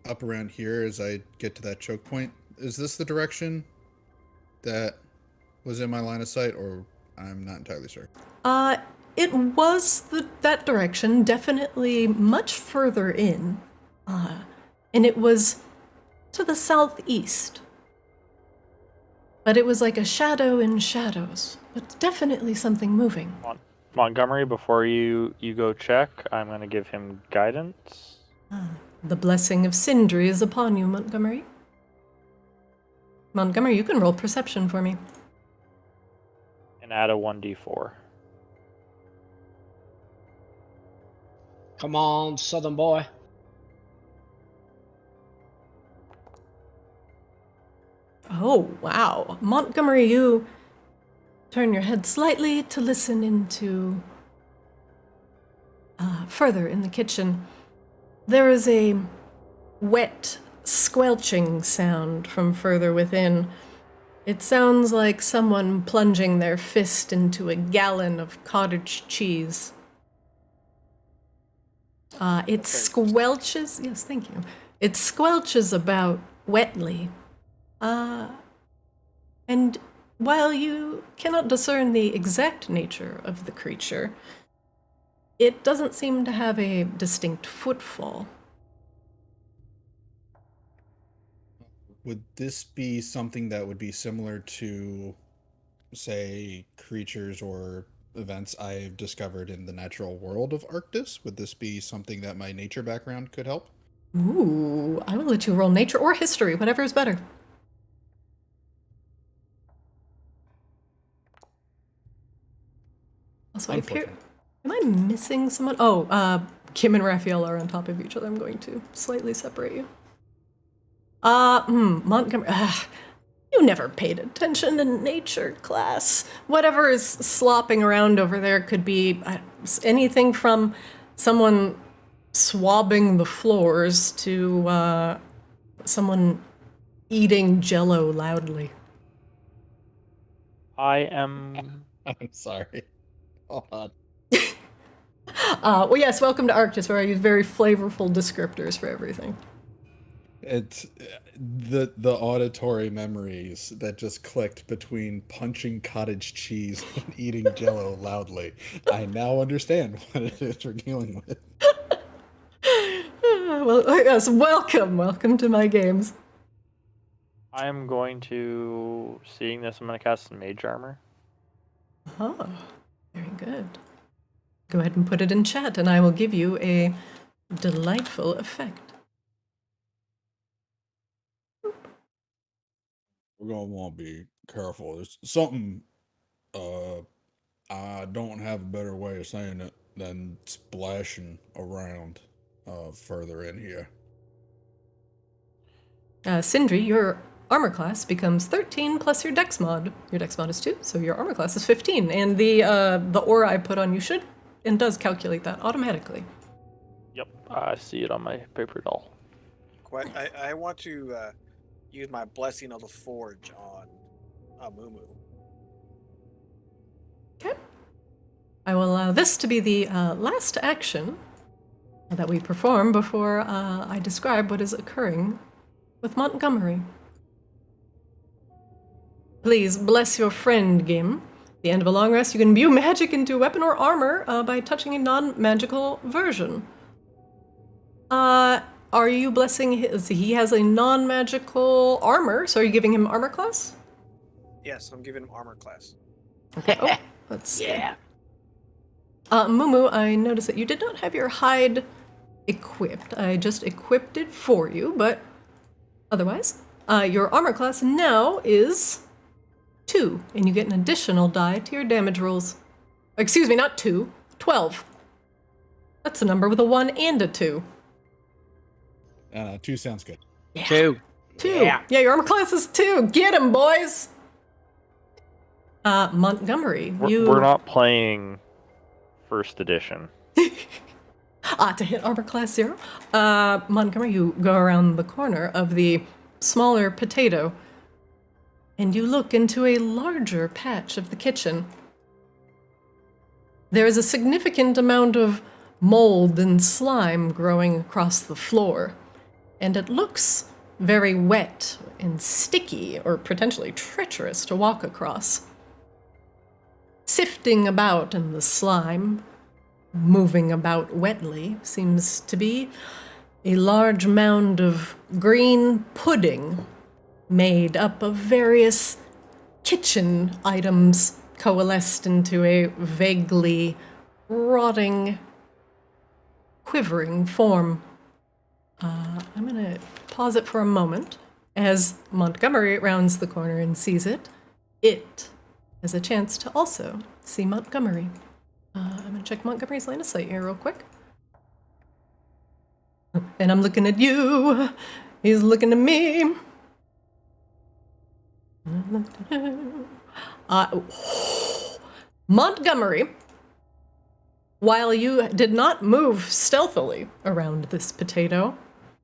up around here as I get to that choke point. Is this the direction that was in my line of sight, or I'm not entirely sure? It was that direction, definitely much further in, and it was to the southeast. But it was like a shadow in shadows, but definitely something moving. Montgomery, before you go check, I'm going to give him guidance. The blessing of Sindri is upon you, Montgomery. Montgomery, you can roll perception for me. And add a 1d4. Come on, Southern boy. Oh, wow. Montgomery, you turn your head slightly to listen into further in the kitchen. There is a wet, squelching sound from further within. It sounds like someone plunging their fist into a gallon of cottage cheese. It squelches. Yes, thank you. It squelches about wetly. And while you cannot discern the exact nature of the creature, it doesn't seem to have a distinct footfall. Would this be something that would be similar to, say, creatures or events I've discovered in the natural world of Arctis? Would this be something that my nature background could help? Ooh, I will let you roll nature or history, whatever is better. Also, I appear... Am I missing someone? Oh, Kim and Raphael are on top of each other. I'm going to slightly separate you. Montgomery... you never paid attention to nature class. Whatever is slopping around over there could be anything from someone swabbing the floors to someone eating Jell-O loudly. I'm sorry. Hold on. Well, yes, welcome to Arctis, where I use very flavorful descriptors for everything. It's the auditory memories that just clicked between punching cottage cheese and eating Jell-O loudly. I now understand what it is we're dealing with. Well, yes, welcome to my games. I am going to, seeing this, I'm going to cast Mage Armor. Oh, very good. Go ahead and put it in chat, and I will give you a delightful effect. We're gonna want to be careful. There's something, I don't have a better way of saying it than splashing around further in here. Sindri, your armor class becomes 13 plus your dex mod. Your dex mod is 2, so your armor class is 15. And the aura I put on you should and does calculate that automatically. Yep, I see it on my paper doll. I want to use my Blessing of the Forge on Mumu. Okay. I will allow this to be the last action that we perform before I describe what is occurring with Montgomery. Please bless your friend, Gim. At the end of a long rest, you can imbue magic into a weapon or armor by touching a non-magical version. Are you blessing his... He has a non-magical armor, so are you giving him armor class? Yes, I'm giving him armor class. Okay. Oh, let's see. Yeah. Mumu, I noticed that you did not have your hide equipped. I just equipped it for you, but otherwise, your armor class now is 2, and you get an additional die to your damage rolls. Excuse me, not 2, 12. That's a number with a 1 and a 2. 2 sounds good. Yeah. 2. 2. Yeah. Yeah, your armor class is 2. Get him, boys. Montgomery, We're not playing first edition. to hit armor class 0. Montgomery, you go around the corner of the smaller potato, and you look into a larger patch of the kitchen. There is a significant amount of mold and slime growing across the floor, and it looks very wet and sticky, or potentially treacherous to walk across. Sifting about in the slime, moving about wetly, seems to be a large mound of green pudding made up of various kitchen items coalesced into a vaguely rotting, quivering form. I'm gonna pause it for a moment as Montgomery rounds the corner and sees it. It has a chance to also see Montgomery. I'm gonna check Montgomery's line of sight here real quick. And I'm looking at you. He's looking at me. Montgomery, while you did not move stealthily around this potato,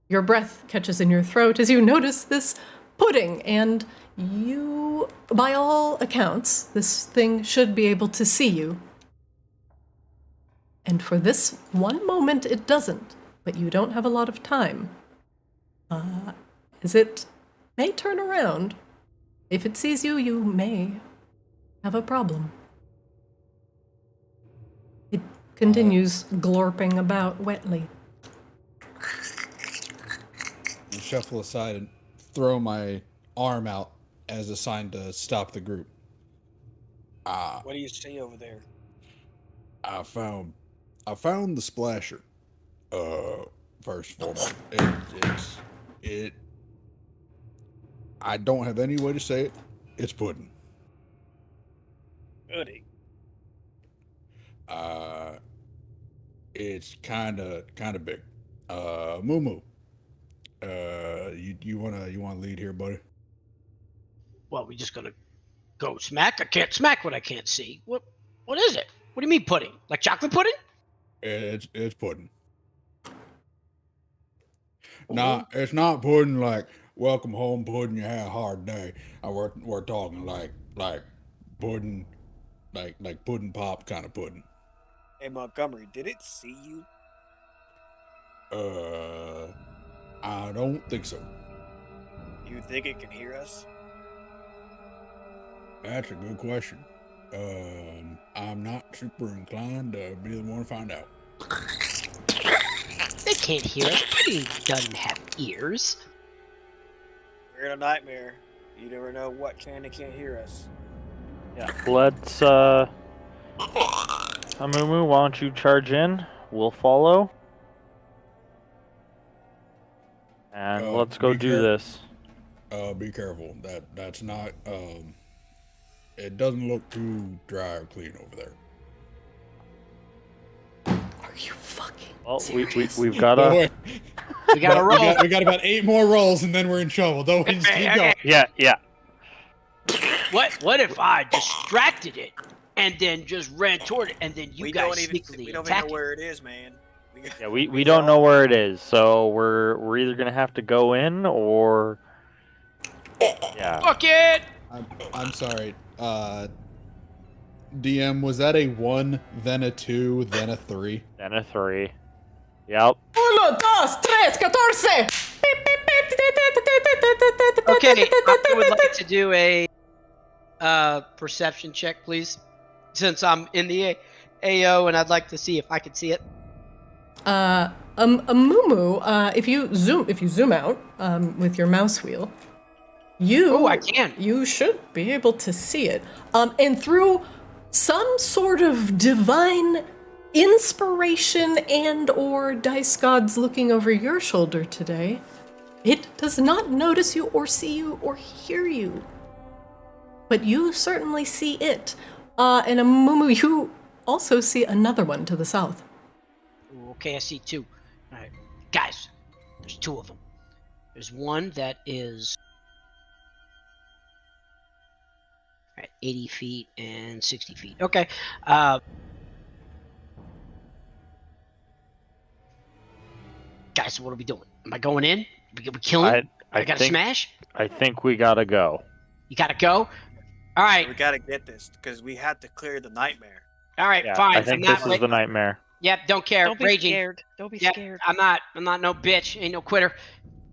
your breath catches in your throat as you notice this pudding, and you, by all accounts, this thing should be able to see you. And for this one moment, it doesn't, but you don't have a lot of time. As it may turn around. If it sees you, you may have a problem. It continues glorping about wetly. I shuffle aside and throw my arm out as a sign to stop the group. What do you see over there? I found the splasher. First and foremost, I don't have any way to say it. It's pudding. Goody. It's kind of big. Moo. You wanna lead here, buddy? Well, we just gonna go smack? I can't smack what I can't see. What is it? What do you mean pudding? Like chocolate pudding? It's pudding. Nah, it's not pudding like welcome home pudding. You had a hard day. We're talking like pudding, like pudding pop kind of pudding. Hey Montgomery, did it see you? I don't think so. You think it can hear us? That's a good question. I'm not super inclined to be the one to find out. They can't hear us. Pudding doesn't have ears. We're in a nightmare. You never know what can and can't hear us. Yeah. Let's Amumu, why don't you charge in? We'll follow. And let's go do this. Be careful. That's not it doesn't look too dry or clean over there. Are you fucking Well, serious? we've got a We gotta roll. We got about 8 more rolls and then we're in trouble. Don't we? Just keep going. yeah. What if I distracted it and then just ran toward it and then you we guys don't even sneakily know attack it? where it is, man. We don't know where it is, so we're either gonna have to go in or yeah. Fuck it! I'm sorry. DM, was that a 1, then a 2, then a 3? Then a 3. Yep. 1, 2, 3, 14! Okay, I would like to do a perception check, please, since I'm in the AO, and I'd like to see if I can see it. Mumu, if you zoom out with your mouse wheel, I can. You should be able to see it. And through some sort of divine inspiration and or dice gods looking over your shoulder today, it does not notice you or see you or hear you. But you certainly see it. And Mumu, you also see another one to the south. Ooh, okay, I see 2. All right, guys, There's two of them. There's one that is at 80 feet and 60 feet. Okay. Guys, so what are we doing? Am I going in? We killing? I gotta think, smash? I think we gotta go. You gotta go? All right. We gotta get this because we had to clear the nightmare. All right, Yeah, fine. I think this is the nightmare. Yep, don't care. Don't be Raging. scared. Don't be Yep, scared. I'm not no bitch. Ain't no quitter.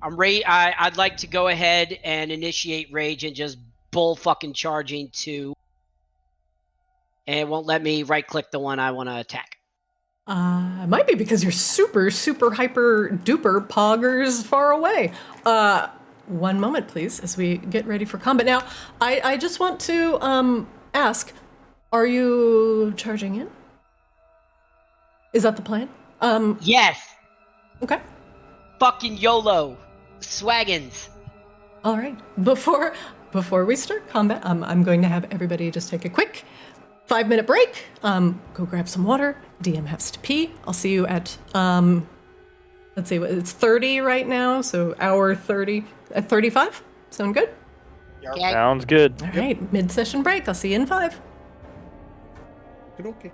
I'd like to go ahead and initiate rage and just bull fucking charging to. And it won't let me right click the one I want to attack. It might be because you're super, super, hyper, duper poggers far away. One moment, please, as we get ready for combat. Now, I just want to ask, are you charging in? Is that the plan? Yes. Okay. Fucking YOLO. Swaggins. All right. Before we start combat, I'm going to have everybody just take a quick 5-minute break. Go grab some water. DM has to pee. I'll see you at let's see, it's 30 right now, so hour 30 at 35. Sound good? Okay. Sounds good. All right. Mid-session break. I'll see you in 5. Okay.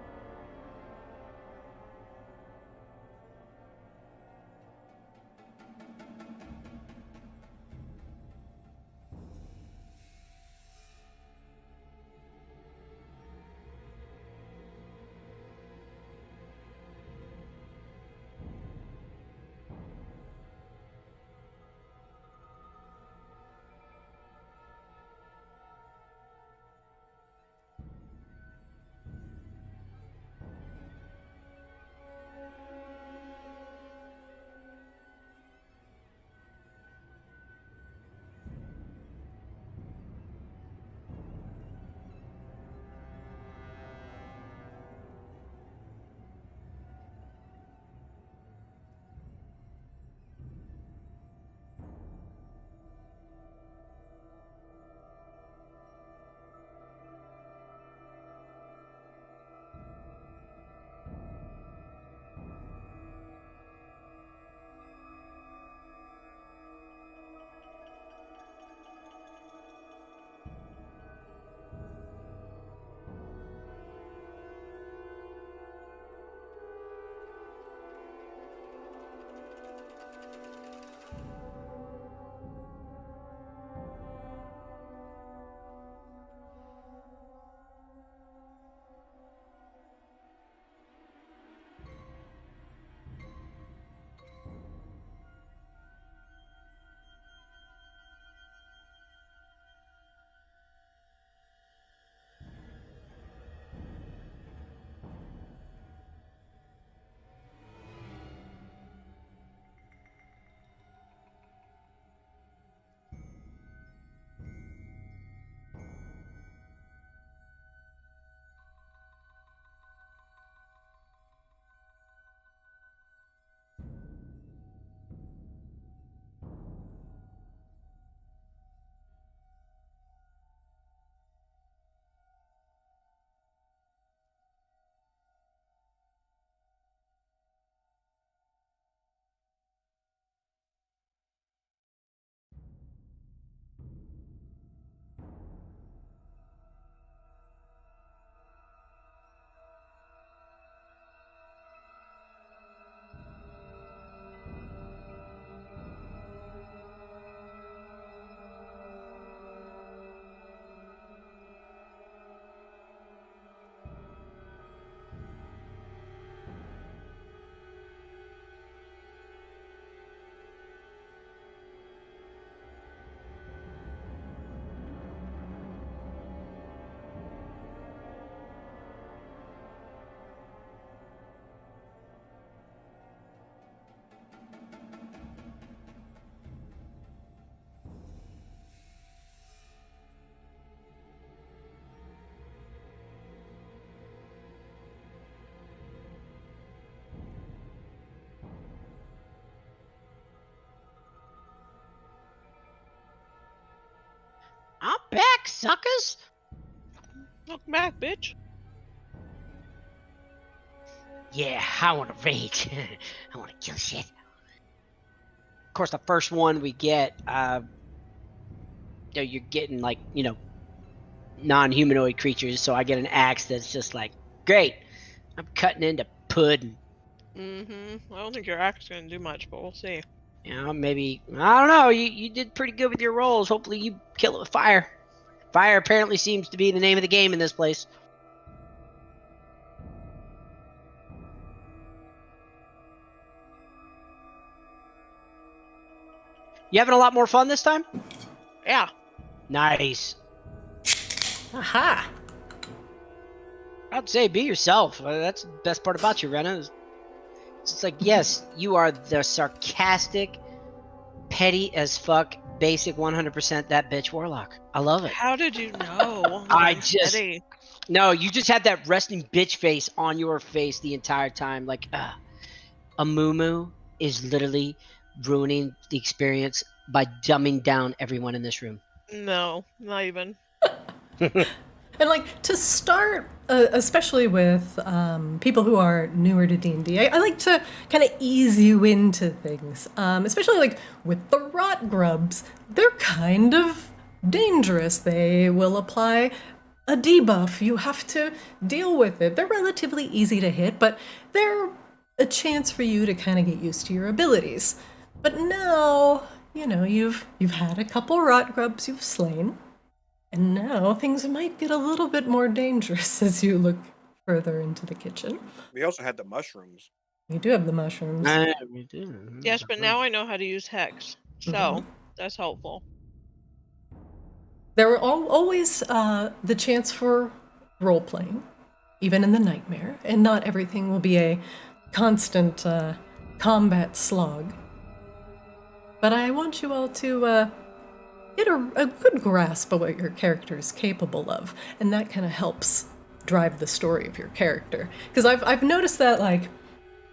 I'm back, suckers. Welcome back, bitch. Yeah, I want to rage. I want to kill shit. of course, the first one we get, you're getting like, non-humanoid creatures. So I get an axe that's just like, great. I'm cutting into pudding. Mm-hmm. I don't think your axe is gonna do much, but we'll see. Maybe, I don't know. You did pretty good with your rolls. Hopefully you kill it with fire. Fire apparently seems to be the name of the game in this place. You having a lot more fun this time? Yeah. Nice. Aha! I'd say be yourself. That's the best part about you, Rena. It's just like, yes, you are the sarcastic, petty as fuck, basic 100% that bitch warlock. I love it. How did you know? No, you just had that resting bitch face on your face the entire time. Like, a moo is literally ruining the experience by dumbing down everyone in this room. No, not even. And like to start, especially with people who are newer to D&D, I like to kind of ease you into things. Especially like with the Rut Grubs, they're kind of dangerous. They will apply a debuff. You have to deal with it. They're relatively easy to hit, but they're a chance for you to kind of get used to your abilities. But now, you've had a couple Rut Grubs you've slain. And now things might get a little bit more dangerous as you look further into the kitchen. We also had the mushrooms. You do have the mushrooms. We do. Yes, but now I know how to use hex, so that's helpful. There are always the chance for role-playing, even in the nightmare, and not everything will be a constant combat slog. But I want you all to get a good grasp of what your character is capable of, and that kind of helps drive the story of your character. Because I've noticed that, like,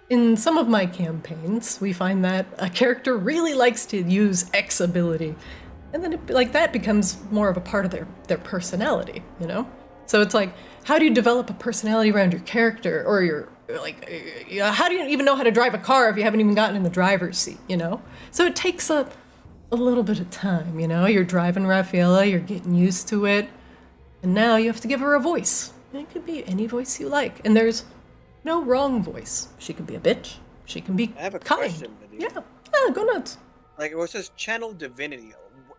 in some of my campaigns, we find that a character really likes to use X ability, and then that becomes more of a part of their personality, So it's like, how do you develop a personality around your character, or how do you even know how to drive a car if you haven't even gotten in the driver's seat, So it takes a little bit of time, You're driving Raffaella, you're getting used to it, and now you have to give her a voice. It could be any voice you like, and there's no wrong voice. She can be a bitch. She can be I have a kind. question, Lydia. Yeah, go nuts. Like, it says channel divinity.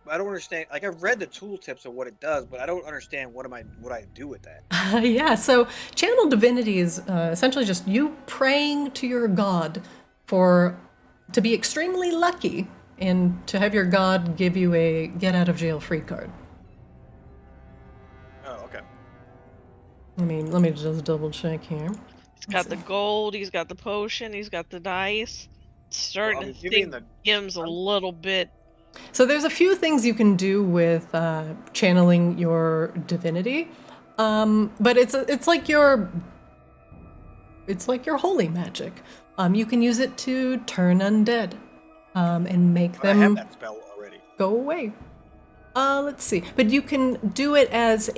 I don't understand. Like, I've read the tooltips of what it does, but I don't understand what I do with that. Yeah, so channel divinity is essentially just you praying to your god to be extremely lucky and to have your god give you a get out of jail free card. Oh, okay. Let me just double check here. He's got the gold, he's got the potion, he's got the dice. Starting to think Gim's a little bit. So there's a few things you can do with channeling your divinity, but it's like your holy magic. You can use it to turn undead and make them I have that spell already. Go away. Let's see, but you can do it as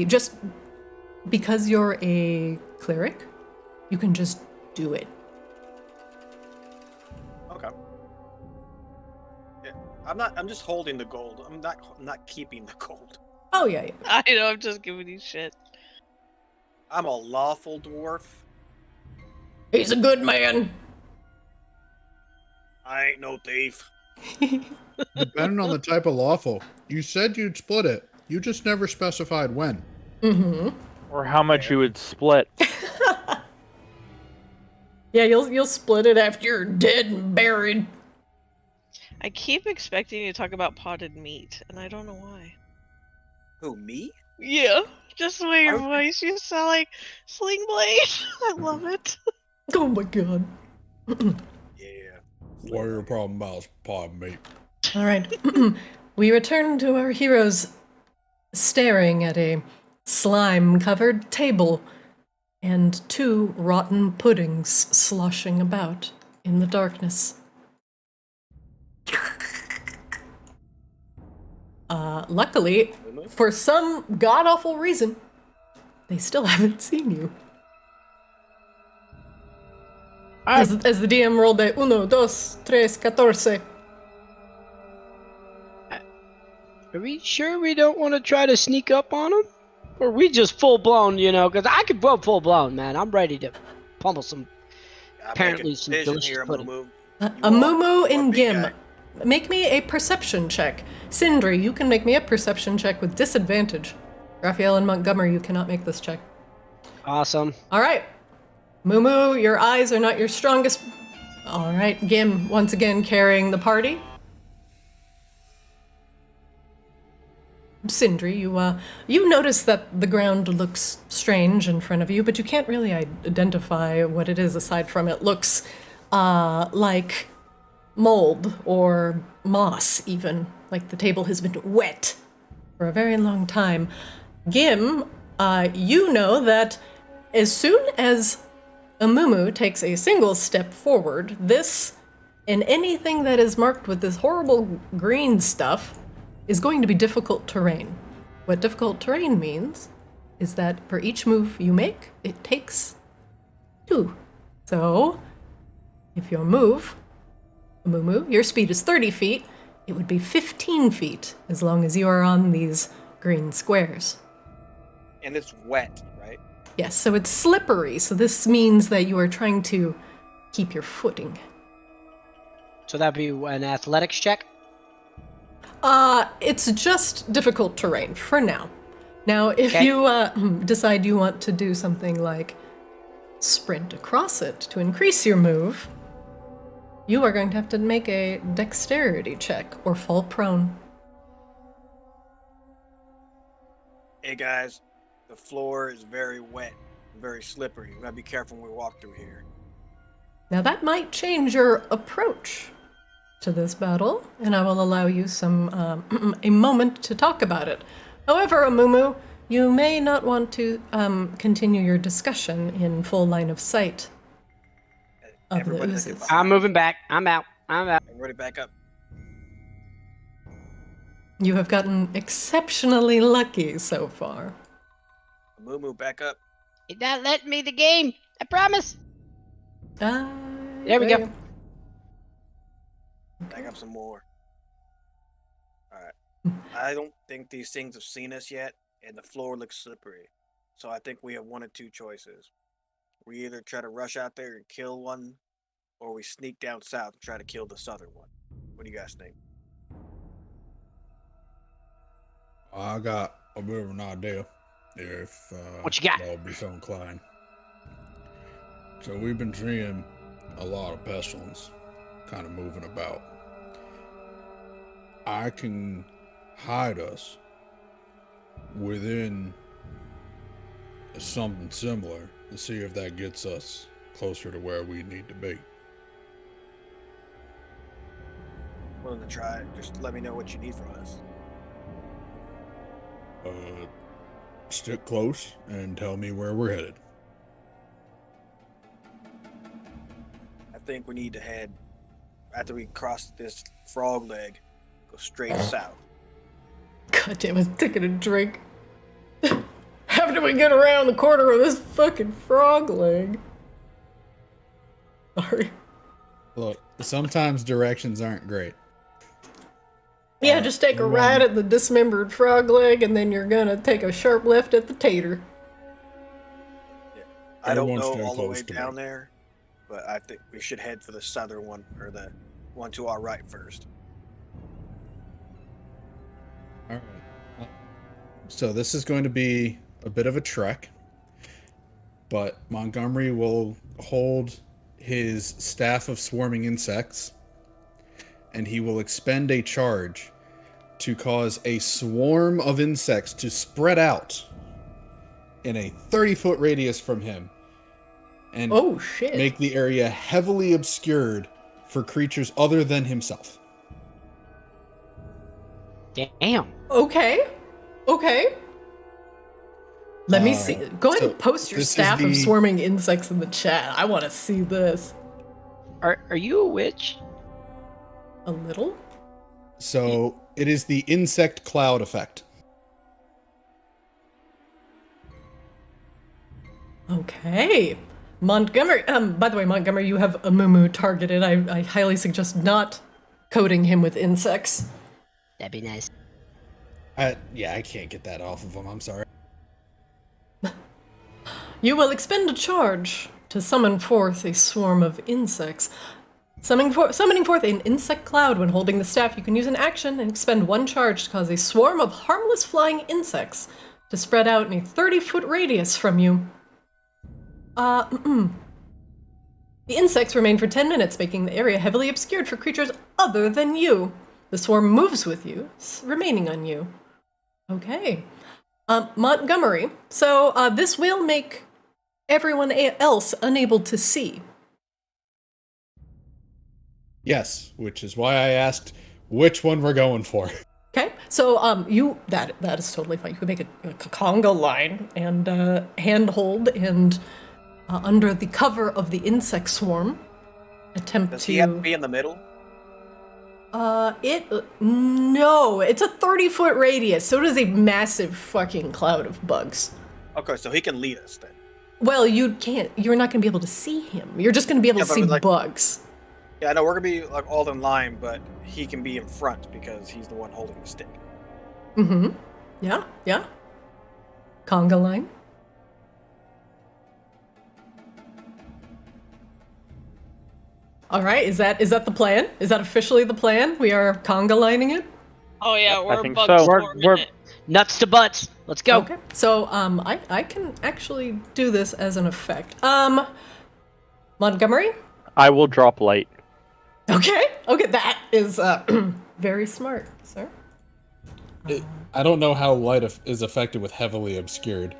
just because you're a cleric, you can just do it. Okay. I'm just holding the gold. I'm not keeping the gold. Oh yeah. I know, I'm just giving you shit. I'm a lawful dwarf. He's a good man. I ain't no thief. Depending on the type of lawful. You said you'd split it. You just never specified when. Mm-hmm. Or how much you would split. Yeah, you'll split it after you're dead and buried. I keep expecting you to talk about potted meat, and I don't know why. Who, me? Yeah, just the way your voice, you sound like Sling Blade. I love it. Oh my god. Yeah. What are your problem about pod mate? All right. We return to our heroes staring at a slime-covered table and two rotten puddings sloshing about in the darkness. Luckily, for some god-awful reason, they still haven't seen you. As the DM rolled a 1, 2, 3, 14. we sure we don't want to try to sneak up on them? Or we just full blown, you know? Because I could go full blown, man. I'm ready to pummel some. Apparently, some delicious here, pudding. A Moo and Gim, make me a perception check. Sindri, you can make me a perception check with disadvantage. Raphael and Montgomery, you cannot make this check. Awesome. All right. Moo, your eyes are not your strongest. All right, Gim, once again carrying the party. Sindri, you notice that the ground looks strange in front of you, but you can't really identify what it is aside from it looks like mold or moss even, like the table has been wet for a very long time. Gim, you know that as soon as Amumu takes a single step forward, this and anything that is marked with this horrible green stuff is going to be difficult terrain. What difficult terrain means is that for each move you make, it takes 2. So, if your move, Amumu, your speed is 30 feet, it would be 15 feet as long as you are on these green squares. And it's wet, right? Yes, so it's slippery, so this means that you are trying to keep your footing. So that'd be an athletics check? It's just difficult terrain for now. Now, if you decide you want to do something like sprint across it to increase your move, you are going to have to make a dexterity check or fall prone. Hey guys, the floor is very wet, very slippery. We gotta be careful when we walk through here. Now that might change your approach to this battle, and I will allow you some a moment to talk about it. However, Amumu, you may not want to continue your discussion in full line of sight of the oozes. I'm moving back. I'm out. Everybody back up. You have gotten exceptionally lucky so far. Moo, back up. You're not letting me the game. I promise. There we go. Back up some more. Alright. I don't think these things have seen us yet, and the floor looks slippery. So I think we have one of two choices. We either try to rush out there and kill one, or we sneak down south and try to kill the southern one. What do you guys think? I got a bit of an idea, if what you got? I'll be so inclined. So we've been seeing a lot of pestilence kind of moving about. I can hide us within something similar to see if that gets us closer to where we need to be. Willing to try it. Just let me know what you need from us. Stick close and tell me where we're headed. I think we need to head, after we cross this frog leg, go straight south. God damn it, taking a drink. How do we get around the corner of this fucking frog leg? Sorry. Look, sometimes directions aren't great. Yeah, just take a ride at the dismembered frog leg, and then you're gonna take a sharp left at the tater. Yeah. I don't know Everyone all the stay way close to down me. there, but I think we should head for the southern one, or the one to our right first. All right. So this is going to be a bit of a trek, but Montgomery will hold his staff of swarming insects, and he will expend a charge to cause a swarm of insects to spread out in a 30-foot radius from him, and Oh shit. make the area heavily obscured for creatures other than himself. Damn. Okay. Let me see. Go ahead so and post your this is staff of the- swarming insects in the chat. I want to see this. Are you a witch? A little? So it is the insect cloud effect. Okay. Montgomery, by the way, Montgomery, you have a Mumu targeted. I highly suggest not coating him with insects. That'd be nice. Yeah, I can't get that off of them. I'm sorry. You will expend a charge to summon forth a swarm of insects. Summoning forth an insect cloud when holding the staff, you can use an action and expend 1 charge to cause a swarm of harmless flying insects to spread out in a 30-foot radius from you. The insects remain for 10 minutes, making the area heavily obscured for creatures other than you. The swarm moves with you, remaining on you. Okay. Montgomery. So this will make everyone else unable to see. Yes, which is why I asked which one we're going for. Okay, so that is totally fine. You can make a conga line and handhold and under the cover of the insect swarm, attempt Does to. he have to be in the middle? No, it's a 30-foot radius. So does a massive fucking cloud of bugs. Okay, so he can lead us then. Well, you're not going to be able to see him. You're just going to be able to see bugs. Yeah, I know we're gonna be like all in line, but he can be in front because he's the one holding the stick. Mm-hmm. Yeah. Conga line. All right, is that the plan? Is that officially the plan? We are conga lining it? Oh yeah, we're think bug so. swarming it. Nuts to butts. Let's go. Okay. So I can actually do this as an effect. Montgomery? I will drop light. Okay, that is very smart, sir. I don't know how light is affected with heavily obscured.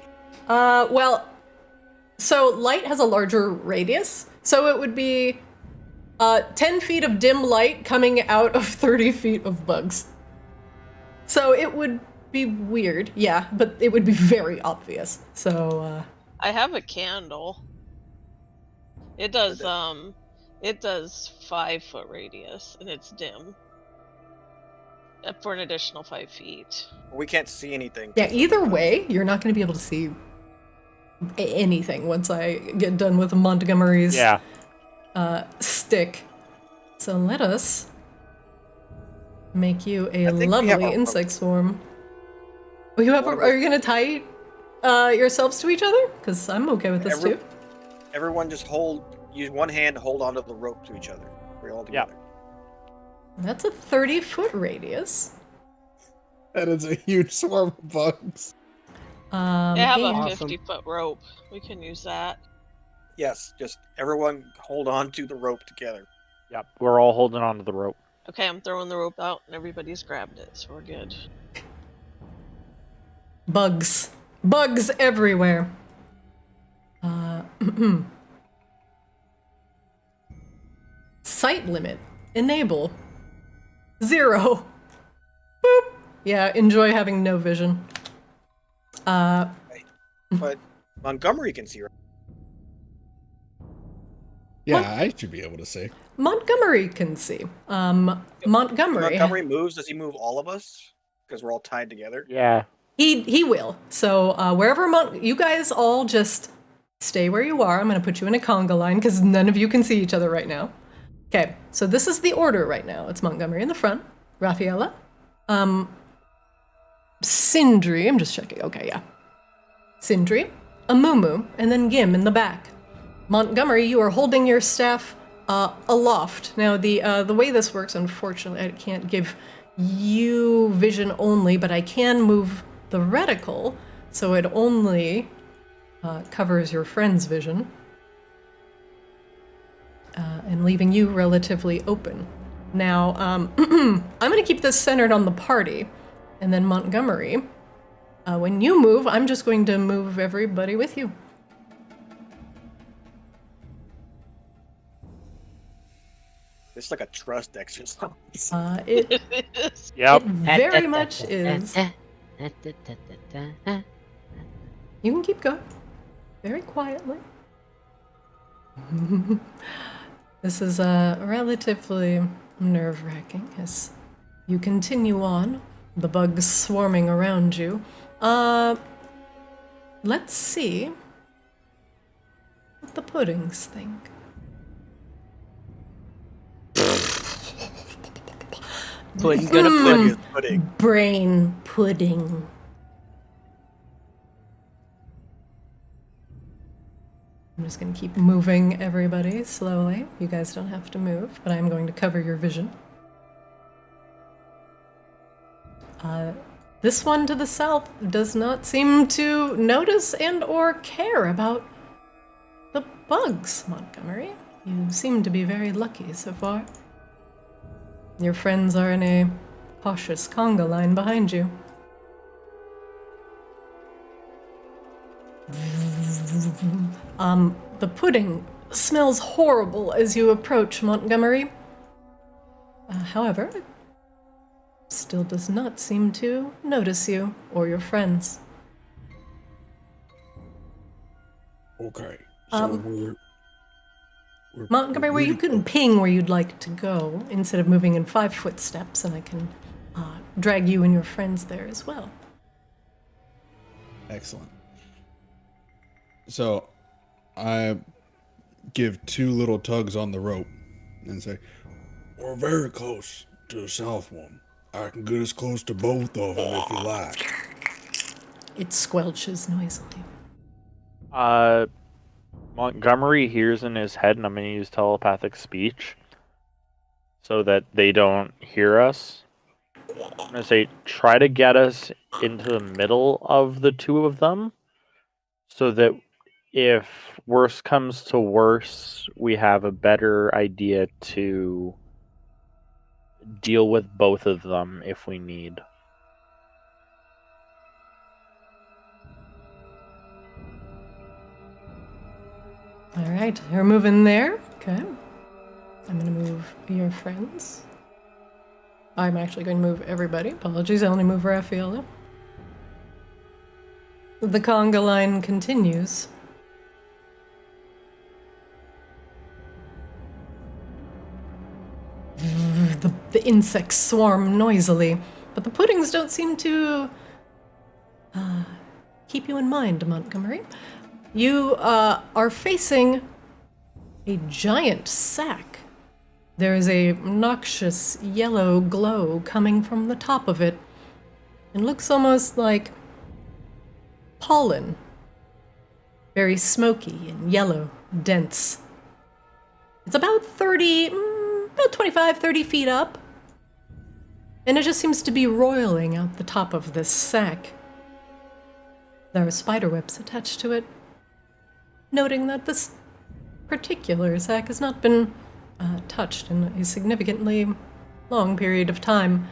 Well, so light has a larger radius, so it would be 10 feet of dim light coming out of 30 feet of bugs. So it would be weird, yeah, but it would be very obvious. So I have a candle. It does 5-foot radius, and it's dim. For an additional 5 feet. We can't see anything. yeah, either way, you're not going to be able to see anything once I get done with Montgomery's stick. So let us make you a lovely insect swarm. Are you going to tie yourselves to each other? Because I'm okay with this too. Everyone just use one hand to hold onto the rope to each other. We're all together. Yeah. That's a 30-foot radius. That is a huge swarm of bugs. I have a 50-foot rope. We can use that. Yes, just everyone hold on to the rope together. Yep, we're all holding on to the rope. Okay, I'm throwing the rope out, and everybody's grabbed it, so we're good. Bugs everywhere. Sight limit. Enable. 0. Boop. Yeah, enjoy having no vision. But Montgomery can see, right? Yeah, I should be able to see. Montgomery can see. Montgomery moves. Does he move all of us? Because we're all tied together. Yeah. He will. So wherever you guys all just stay where you are. I'm going to put you in a conga line because none of you can see each other right now. Okay, so this is the order right now. It's Montgomery in the front, Rafaela, Sindri, I'm just checking, okay, yeah. Sindri, Amumu, and then Gim in the back. Montgomery, you are holding your staff aloft. Now, the way this works, unfortunately, I can't give you vision only, but I can move the reticle, so it only covers your friend's vision. And leaving you relatively open. Now, I'm going to keep this centered on the party, and then Montgomery, when you move, I'm just going to move everybody with you. It's like a trust exercise. It very much is. You can keep going, very quietly. This is relatively nerve-wracking as you continue on, the bugs swarming around you. Let's see what the puddings think. Pudding, gonna pudding. Pudding. Brain pudding. I'm just going to keep moving everybody slowly. You guys don't have to move, but I'm going to cover your vision. This one to the south does not seem to notice and or care about the bugs, Montgomery. You seem to be very lucky so far. Your friends are in a cautious conga line behind you. The pudding smells horrible as you approach Montgomery. However, it still does not seem to notice you or your friends. Okay, so we're Montgomery, where you can ping where you'd like to go instead of moving in 5-foot steps, and I can drag you and your friends there as well. Excellent. So, I give 2 little tugs on the rope and say, "We're very close to the south one. I can get as close to both of them if you like." It squelches noisily. Montgomery hears in his head, and I'm going to use telepathic speech so that they don't hear us. I'm going to say, try to get us into the middle of the 2 of them so that if worse comes to worse, we have a better idea to deal with both of them if we need. All right, you're moving there. Okay. I'm going to move your friends. I'm actually going to move everybody. Apologies, I only move Raffaella. The conga line continues. The insects swarm noisily, but the puddings don't seem to keep you in mind, Montgomery. You are facing a giant sack. There is a noxious yellow glow coming from the top of it. It looks almost like pollen. Very smoky and yellow, dense. It's about 25, 30 feet up. And it just seems to be roiling out the top of this sack. There are spider webs attached to it, noting that this particular sack has not been touched in a significantly long period of time.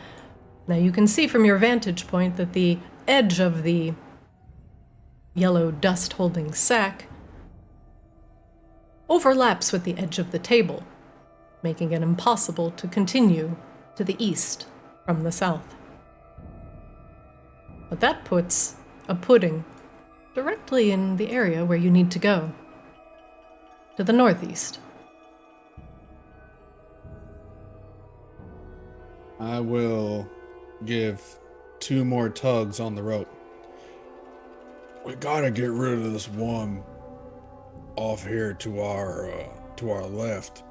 Now you can see from your vantage point that the edge of the yellow dust-holding sack overlaps with the edge of the table, making it impossible to continue to the east from the south. But that puts a pudding directly in the area where you need to go, to the northeast. I will give 2 more tugs on the rope. We gotta get rid of this one off here to our left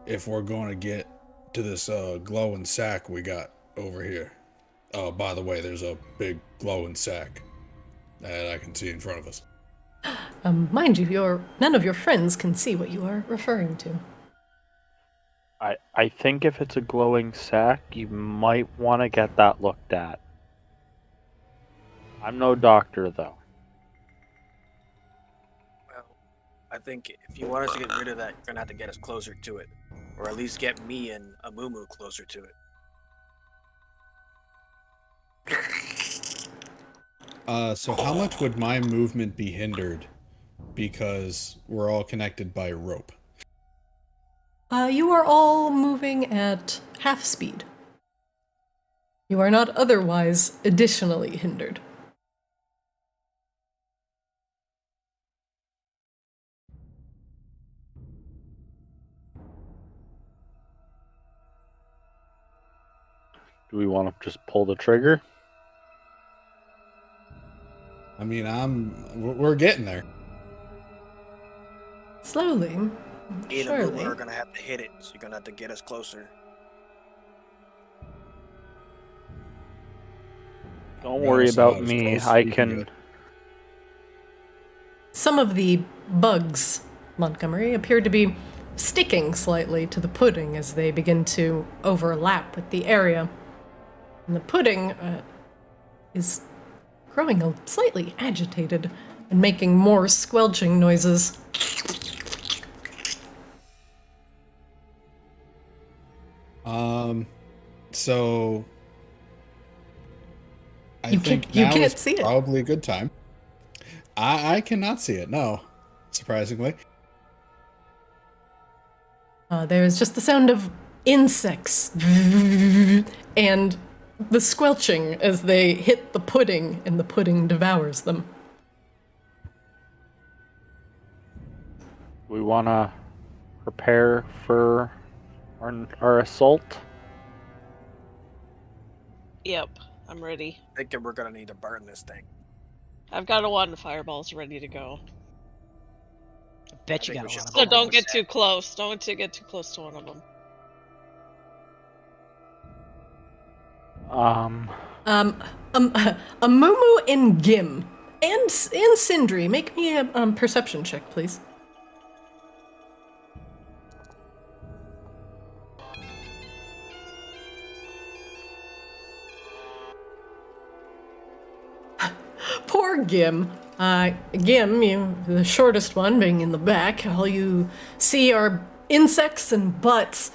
if we're going to get to this glowing sack we got over here. Oh, by the way, there's a big glowing sack that I can see in front of us. Mind you, none of your friends can see what you are referring to. I think if it's a glowing sack, you might want to get that looked at. I'm no doctor, though. Well, I think if you want us to get rid of that, you're gonna have to get us closer to it, or at least get me and Amumu closer to it. So how much would my movement be hindered because we're all connected by rope? You are all moving at half speed. You are not otherwise additionally hindered. Do we want to just pull the trigger? I mean, we're getting there. Slowly, Me and surely. Amumu are gonna have to hit it, so you're gonna have to get us closer. Don't worry about as me. close as I we can. get. Some of the bugs, Montgomery, appear to be sticking slightly to the pudding as they begin to overlap with the area. And the pudding is growing slightly agitated and making more squelching noises. So I You think can't- you now can't is see it. probably a good time. I cannot see it, no. Surprisingly. There's just the sound of insects and the squelching as they hit the pudding and the pudding devours them. We want to prepare for our assault. Yep, I'm ready. Thinking we're gonna need to burn this thing. I've got a wand of fireballs ready to go. I bet you think got we a should lot So of don't get too close. Don't get too close to one of them. A Mumu and Gim and Sindri, make me a perception check, please. Poor Gim. Gim, you, the shortest one, being in the back. All you see are insects and butts.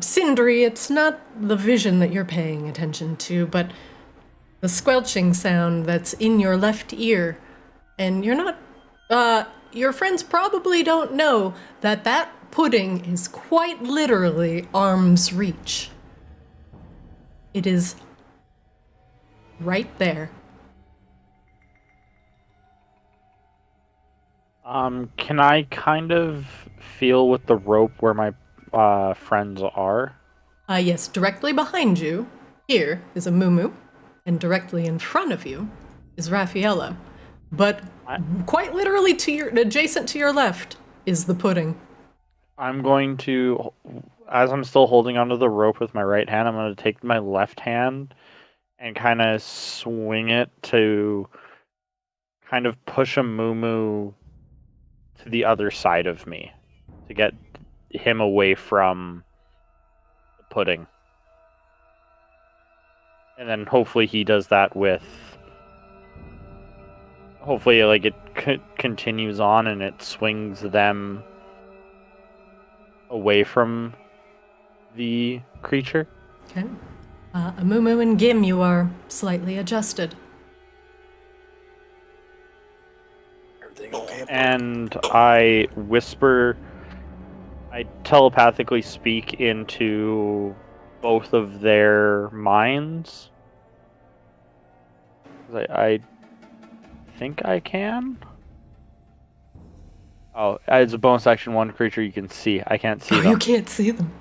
Sindri, it's not the vision that you're paying attention to, but the squelching sound that's in your left ear. And you're not, your friends probably don't know that that pudding is quite literally arm's reach. It is right there. Can I kind of feel with the rope where my friends are? Yes, directly behind you, here is a Mumu, and directly in front of you is Raffaella. But quite literally adjacent to your left is the pudding. I'm going to, as I'm still holding onto the rope with my right hand, I'm going to take my left hand and kind of swing it to kind of push a Mumu to the other side of me to get him away from the pudding. And then hopefully he does that with... Hopefully like it continues on and it swings them away from the creature. Okay. Mumu and Gim, you are slightly adjusted. Everything okay? And I whisper, I telepathically speak into both of their minds. I think I can. Oh, it's a bonus action, one creature you can see. I can't see them. You can't see them.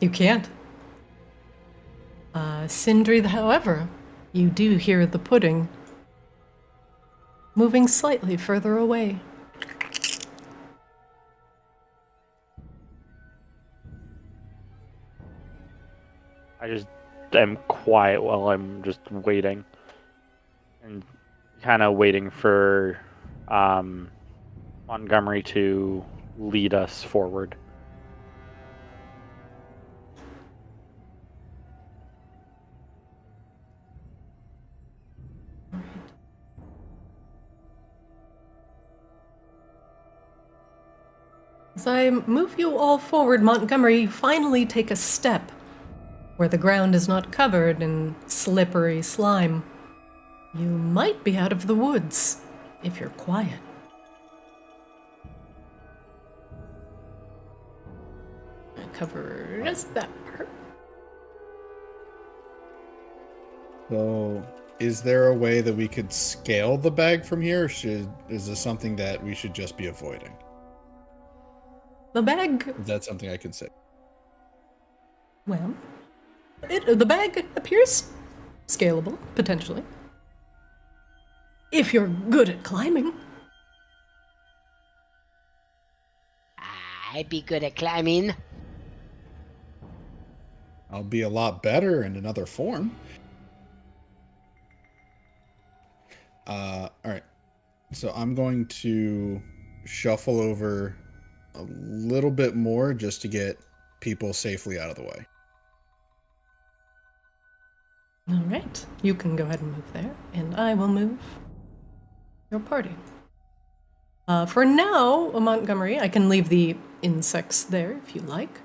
You can't. Sindri, however, you do hear the pudding moving slightly further away. I just am quiet while I'm just waiting. And kind of waiting for Montgomery to lead us forward. As I move you all forward, Montgomery, you finally take a step where the ground is not covered in slippery slime. You might be out of the woods if you're quiet. I cover just that part. So, is there a way that we could scale the bag from here, or is this something that we should just be avoiding? The bag, Is that something I can say? well, the bag appears scalable, potentially. If you're good at climbing. I'd be good at climbing. I'll be a lot better in another form. All right. So I'm going to shuffle over a little bit more just to get people safely out of the way. All right. You can go ahead and move there, and I will move your party. For now, Montgomery, I can leave the insects there if you like.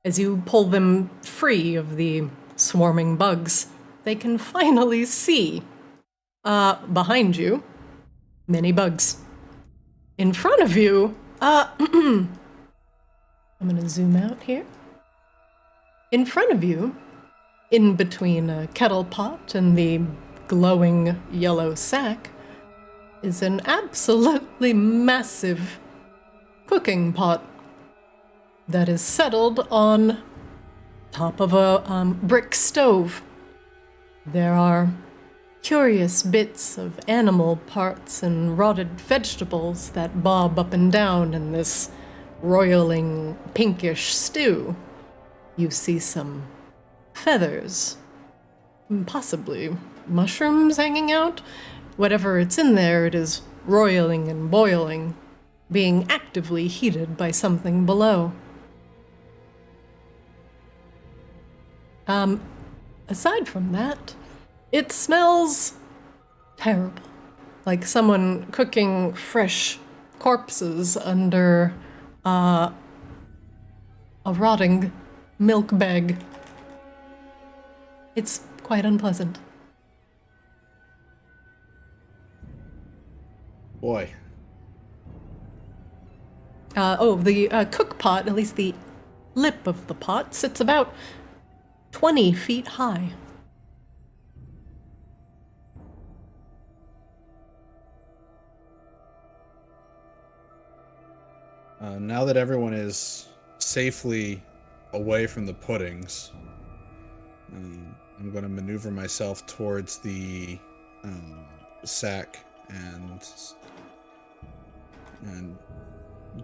As you pull them free of the swarming bugs, they can finally see, behind you, many bugs. In front of you, I'm gonna zoom out here. In front of you, in between a kettle pot and the glowing yellow sack, is an absolutely massive cooking pot that is settled on top of a brick stove. There are curious bits of animal parts and rotted vegetables that bob up and down in this roiling pinkish stew. You see some feathers, possibly mushrooms hanging out. Whatever it's in there, it is roiling and boiling, being actively heated by something below. Aside from that, it smells terrible. Like someone cooking fresh corpses under a rotting milk bag. It's quite unpleasant. Boy. The cook pot, at least the lip of the pot, sits about 20 feet high. Now that everyone is safely away from the puddings, I'm going to maneuver myself towards the sack and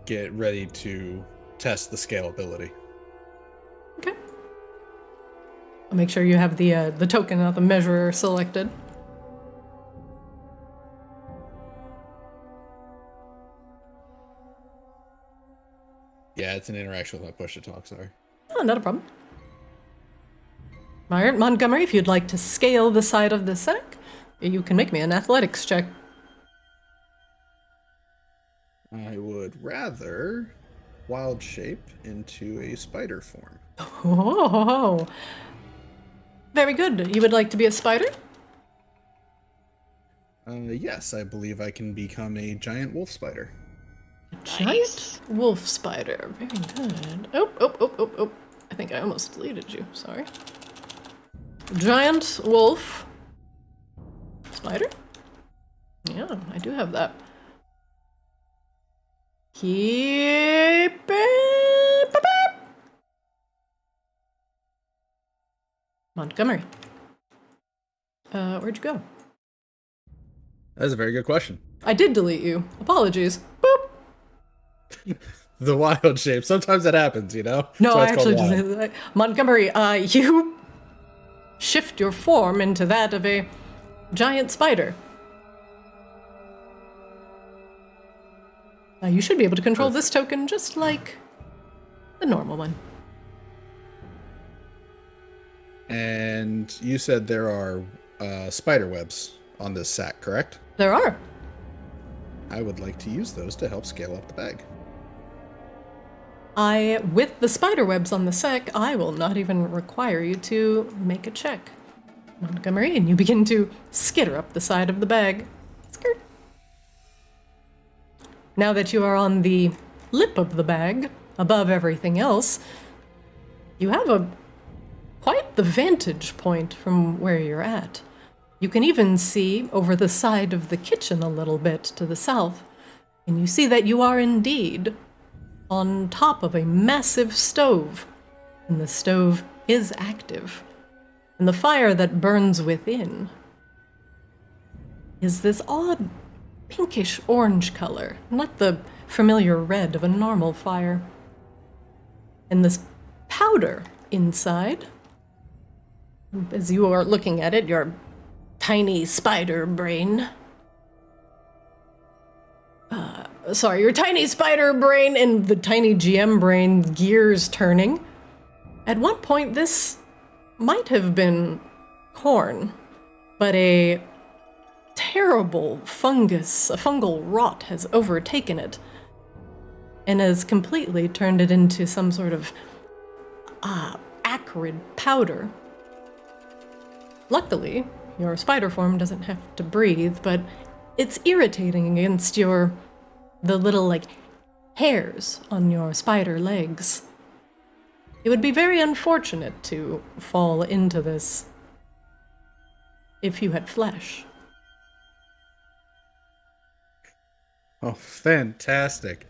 get ready to test the scalability. Okay. I'll make sure you have the token, not the measurer, selected. Yeah, it's an interaction with my push to talk, sorry. Oh, not a problem. Alright, Montgomery, if you'd like to scale the side of the sack, you can make me an athletics check. I would rather wild shape into a spider form. Oh, very good. You would like to be a spider? Yes, I believe I can become a giant wolf spider. Giant wolf spider. Very good. Oh. I think I almost deleted you. Sorry. Giant wolf spider? Yeah, I do have that. Keep it. Montgomery. Where'd you go? That's a very good question. I did delete you. Apologies. Boop. The wild shape. Sometimes that happens, you know? No, I That's why it's actually called wild. deleted. Montgomery, you shift your form into that of a giant spider. You should be able to control this token just like the normal one. And you said there are spider webs on this sack, correct? There are. I would like to use those to help scale up the bag. With the spider webs on the sack, I will not even require you to make a check, Montgomery, and you begin to skitter up the side of the bag. Skirt. Now that you are on the lip of the bag, above everything else, you have quite the vantage point from where you're at. You can even see over the side of the kitchen a little bit to the south, and you see that you are indeed on top of a massive stove, and the stove is active. And the fire that burns within is this odd pinkish orange color, not the familiar red of a normal fire. And this powder inside, as you are looking at it, your tiny spider brain. Your tiny spider brain and the tiny GM brain gears turning. At one point, this might have been corn, but a terrible fungus, a fungal rot, has overtaken it and has completely turned it into some sort of acrid powder. Luckily, your spider form doesn't have to breathe, but it's irritating against the little, hairs on your spider legs. It would be very unfortunate to fall into this if you had flesh. Oh, fantastic.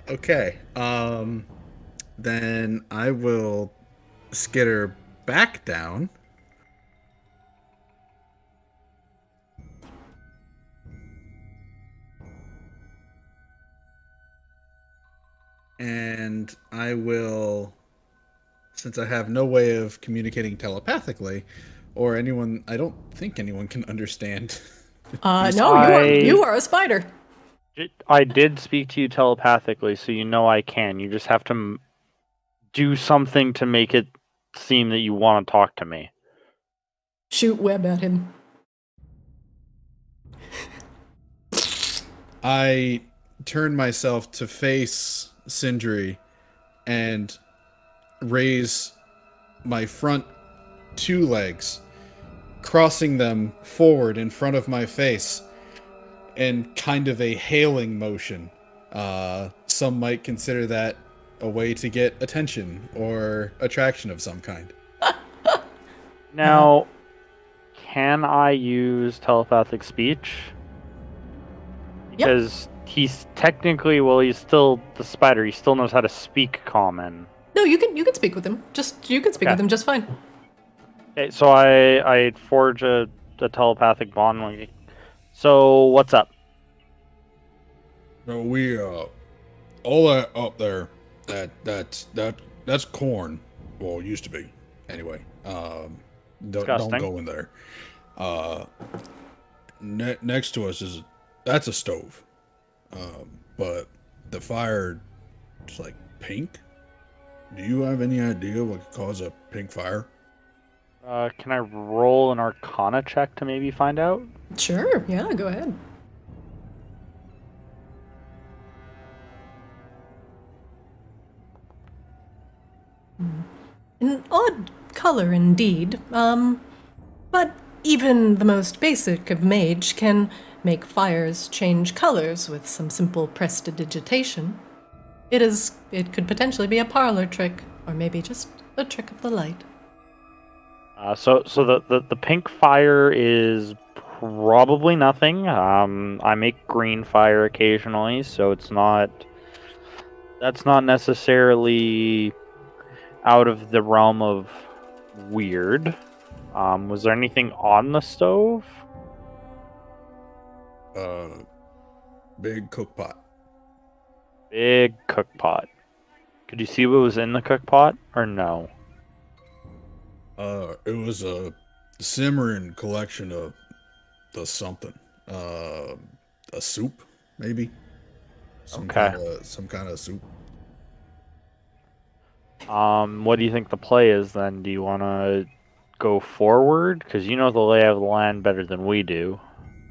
Okay, then I will skitter back down. And I will, since I have no way of communicating telepathically, or anyone, I don't think anyone can understand. No, you are a spider. I did speak to you telepathically, so you know I can. You just have to do something to make it seem that you want to talk to me. Shoot web at him. I turn myself to face Sindri and raise my front 2 legs, crossing them forward in front of my face in kind of a hailing motion. Some might consider that a way to get attention or attraction of some kind. Now, can I use telepathic speech? Because he's technically, he's still the spider. He still knows how to speak common. No, you can speak with him. You can speak with him just fine. Okay, so I forge a telepathic bond. So what's up? No, we all that up there, that's corn. Well, it used to be. Anyway, don't go in there. Next to us that's a stove. But the fire is like pink. Do you have any idea what could cause a pink fire? Can I roll an Arcana check to maybe find out? Sure, yeah, go ahead. An odd color indeed, but even the most basic of mage can make fires change colors with some simple prestidigitation. It could potentially be a parlor trick, or maybe just a trick of the light. So the pink fire is probably nothing. I make green fire occasionally, so that's not necessarily out of the realm of weird. Was there anything on the stove? Big cook pot. Big cook pot. Could you see what was in the cook pot, or no? It was a simmering collection of the something. A soup, maybe. Some kind of soup. What do you think the play is then? Do you want to go forward? Because you know the lay of the land better than we do.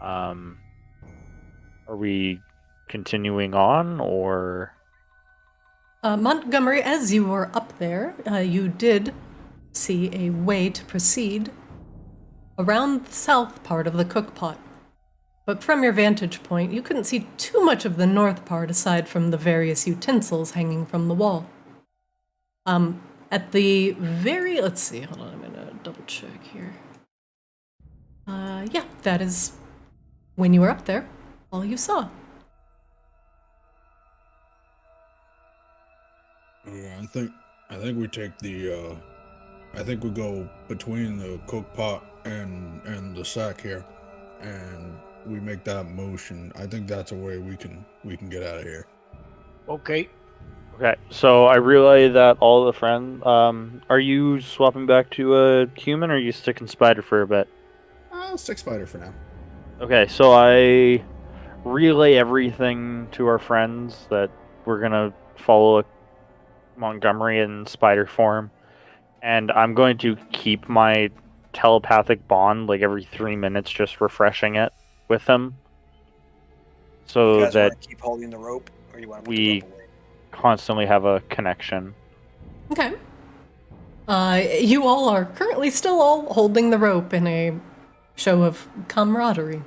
Are we continuing on, or? Montgomery, as you were up there, you did see a way to proceed around the south part of the cookpot. But from your vantage point, you couldn't see too much of the north part aside from the various utensils hanging from the wall. At the very, let's see, hold on, I'm gonna double check here. Yeah, that is, when you were up there, all you saw. I think we take I think we go between the cook pot and the sack here, and we make that motion. I think that's a way we can get out of here. Okay. Okay, so I relay that all the friends. Are you swapping back to a human, or are you sticking spider for a bit? stick spider for now. Okay, so I relay everything to our friends that we're gonna follow Montgomery in spider form, and I'm going to keep my telepathic bond like every 3 minutes, just refreshing it with him, so You guys that want to keep holding the rope, or you want to put we the rope away? constantly have a connection. Okay. You all are currently still all holding the rope in a show of camaraderie.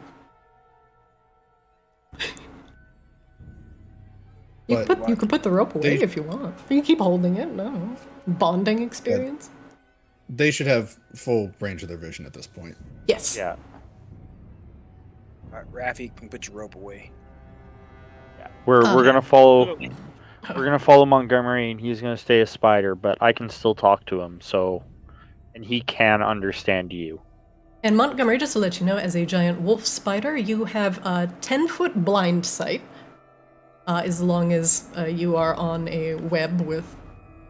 You could put the rope away if you want. You can keep holding it. No bonding experience. They should have full range of their vision at this point. Yes. Yeah. All right, Raffi, can put your rope away. Yeah. We're gonna follow. We're gonna follow Montgomery, and he's gonna stay a spider. But I can still talk to him, and he can understand you. And Montgomery, just to let you know, as a giant wolf spider, you have a 10-foot blind sight, as long as you are on a web with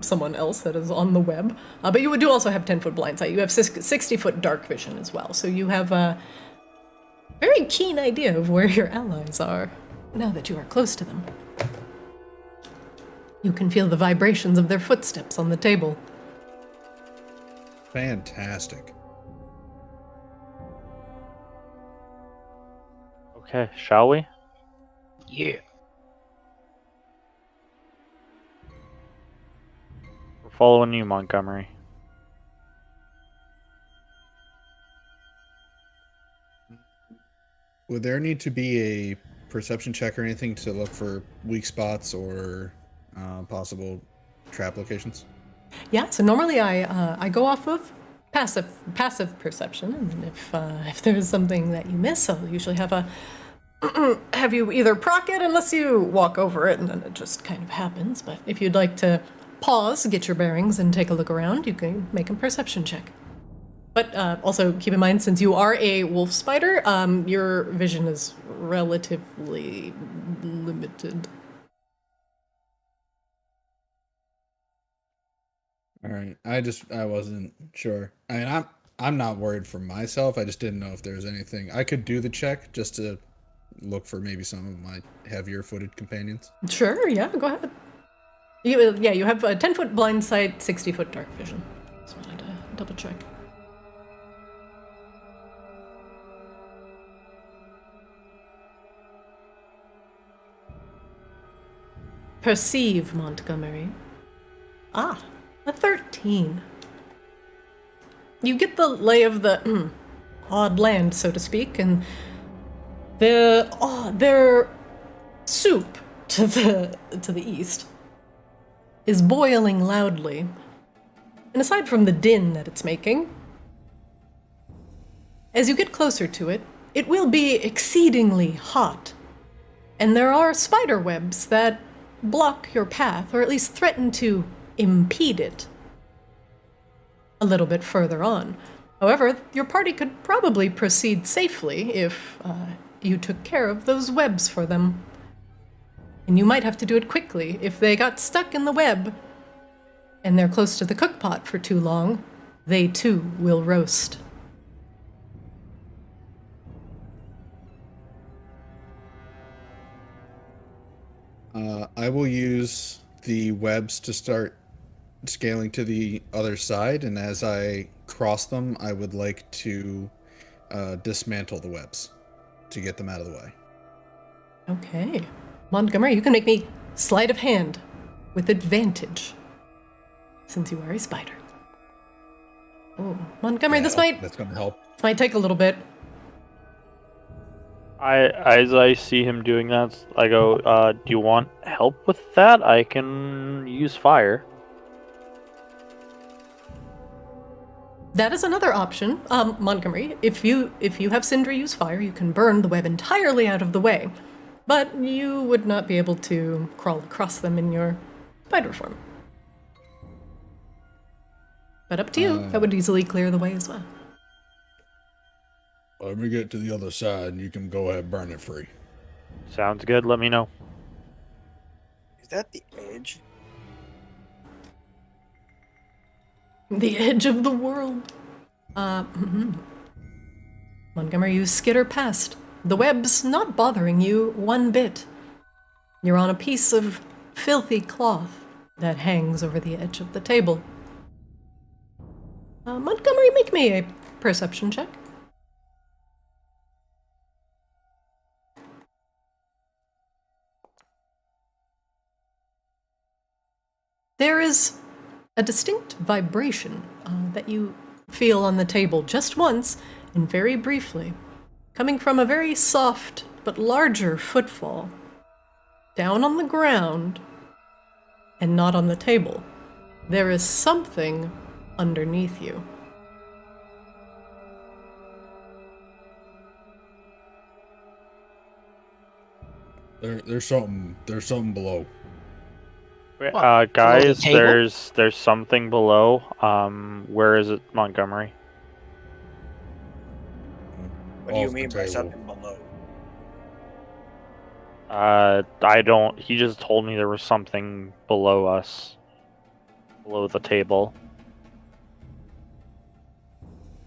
someone else that is on the web. But you do also have 10-foot blind sight. You have 60-foot dark vision as well. So you have a very keen idea of where your allies are, now that you are close to them. You can feel the vibrations of their footsteps on the table. Fantastic. Okay, shall we? Yeah. We're following you, Montgomery. Would there need to be a perception check or anything to look for weak spots or possible trap locations? Yeah, so normally I go off of passive perception, and then if there's something that you miss, I'll usually have you either proc it unless you walk over it, and then it just kind of happens. But if you'd like to pause, get your bearings, and take a look around, you can make a perception check. But also keep in mind, since you are a wolf spider, your vision is relatively limited. All right. I wasn't sure. I mean, I'm not worried for myself. I just didn't know if there was anything I could do the check just to look for maybe some of my heavier footed companions. Sure, yeah, go ahead. You have a 10-foot blind sight, 60-foot dark vision. Just wanted to double check. Perceive, Montgomery. Ah, a 13. You get the lay of the odd land, so to speak, and their soup to the east is boiling loudly. And aside from the din that it's making, as you get closer to it, it will be exceedingly hot. And there are spider webs that block your path, or at least threaten to impede it a little bit further on. However, your party could probably proceed safely if you took care of those webs for them. And you might have to do it quickly. If they got stuck in the web and they're close to the cookpot for too long, they too will roast. I will use the webs to start scaling to the other side, and as I cross them, I would like to dismantle the webs to get them out of the way. Okay. Montgomery, you can make me sleight of hand with advantage, since you are a spider. Oh, Montgomery, Yeah, that's going to help. This might take a little bit. As I see him doing that, I go, do you want help with that? I can use fire. That is another option. Montgomery, if you have Sindri use fire, you can burn the web entirely out of the way. But you would not be able to crawl across them in your spider form. But up to you. That would easily clear the way as well. Let me get to the other side and you can go ahead and burn it free. Sounds good, let me know. Is that the edge? The edge of the world. Montgomery, you skitter past, the webs not bothering you one bit. You're on a piece of filthy cloth that hangs over the edge of the table. Montgomery, make me a perception check. There is a distinct vibration that you feel on the table just once and very briefly, coming from a very soft but larger footfall, down on the ground and not on the table. There is something underneath you. There's something below. Guys, table? there's something below. Where is it, Montgomery? What do you Off the mean by table. something below? I don't. He just told me there was something below us, below the table.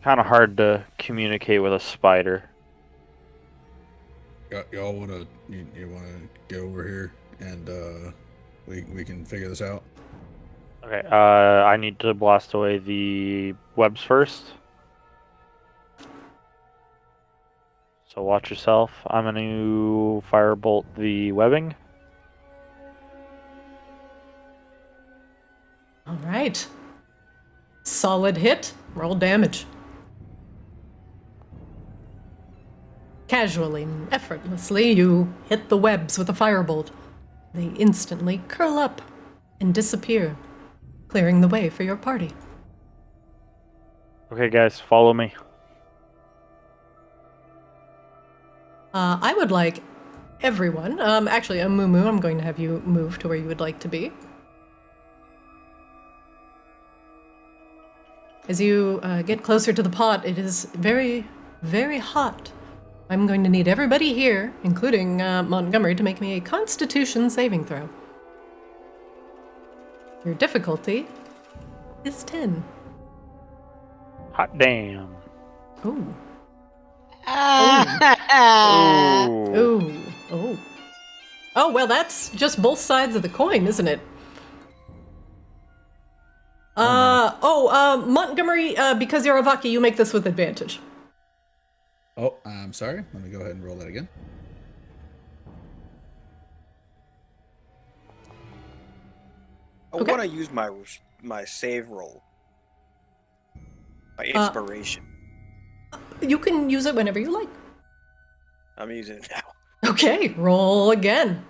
Kind of hard to communicate with a spider. Y'all wanna you wanna get over here and we can figure this out. Okay. I need to blast away the webs first. So watch yourself. I'm going to firebolt the webbing. All right. Solid hit. Roll damage. Casually, effortlessly, you hit the webs with a firebolt. They instantly curl up and disappear, clearing the way for your party. Okay, guys, follow me. I would like everyone, actually, Mumu, I'm going to have you move to where you would like to be. As you get closer to the pot, it is very, very hot. I'm going to need everybody here, including Montgomery, to make me a Constitution saving throw. Your difficulty is 10. Hot damn. Ooh. Oh. Ooh. Oh. Oh, well, that's just both sides of the coin, isn't it? Montgomery, because you're a Vaki, you make this with advantage. Oh, I'm sorry. Let me go ahead and roll that again. I Okay. want to use my save roll. My inspiration. You can use it whenever you like. I'm using it now. Okay, roll again.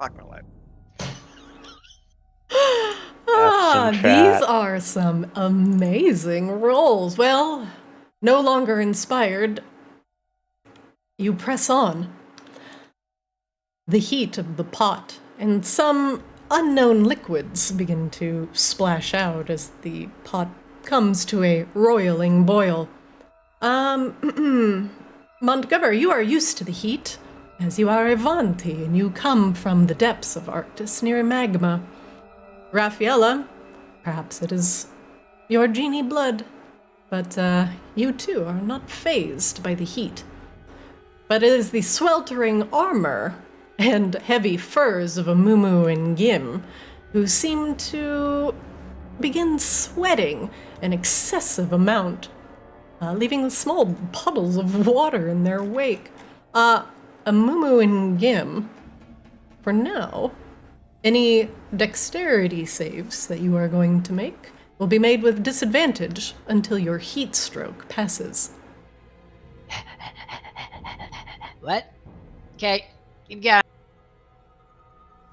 Fuck my life. These are some amazing rolls. Well, no longer inspired, you press on. The heat of the pot and some unknown liquids begin to splash out as the pot comes to a roiling boil. Montgomery, you are used to the heat, as you are a Vanti, and you come from the depths of Arctis near magma. Raffaella, perhaps it is your genie blood, but you too are not fazed by the heat. But it is the sweltering armor and heavy furs of a Mumu and Gim who seem to begin sweating an excessive amount, leaving small puddles of water in their wake. A Mumu and Gim, for now, any dexterity saves that you are going to make will be made with disadvantage until your heat stroke passes. What? Okay, keep going.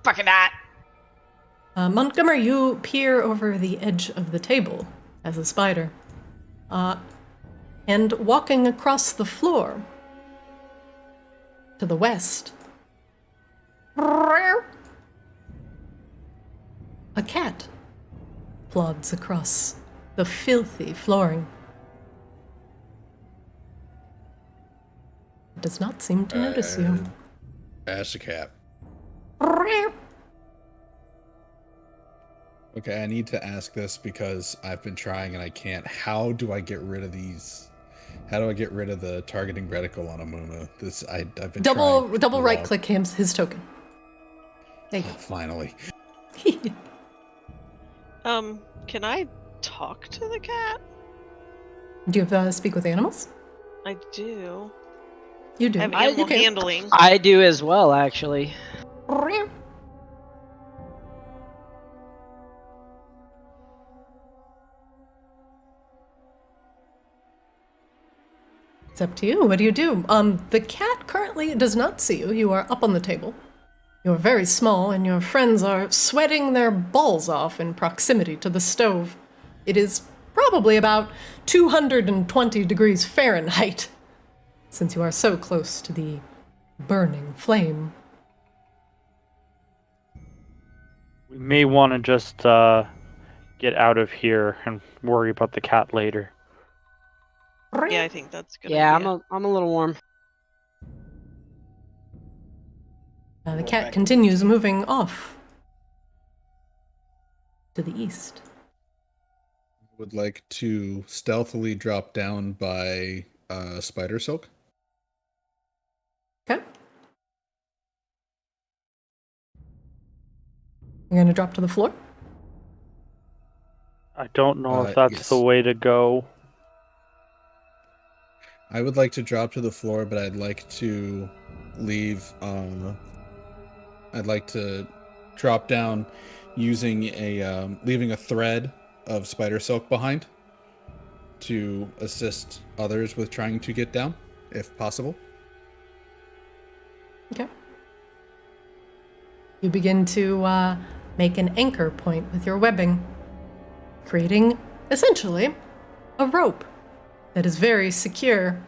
Fucking that. Montgomery, you peer over the edge of the table as a spider, and walking across the floor to the west, a cat plods across the filthy flooring. It does not seem to notice you. Ask the cat. Okay, I need to ask this because I've been trying and I can't. How do I get rid of these? How do I get rid of the targeting reticle on Amuna? I've been Double trying right click his token. There you go. Finally. Can I talk to the cat? Do you have speak with animals? I do. You do. I have animal handling. I do as well, actually. It's up to you. What do you do? The cat currently does not see you. You are up on the table. You're very small, and your friends are sweating their balls off in proximity to the stove. It is probably about 220 degrees Fahrenheit, since you are so close to the burning flame. We may want to just get out of here and worry about the cat later. Yeah, I think that's good. Yeah, idea. I'm a little warm. The cat continues moving off to the east. Would like to stealthily drop down by spider silk. Okay. You're going to drop to the floor? I don't know if that's yes. the way to go. I would like to drop to the floor, but I'd like to leave. I'd like to drop down using leaving a thread of spider silk behind to assist others with trying to get down, if possible. Okay. You begin to make an anchor point with your webbing, creating, essentially, a rope that is very secure.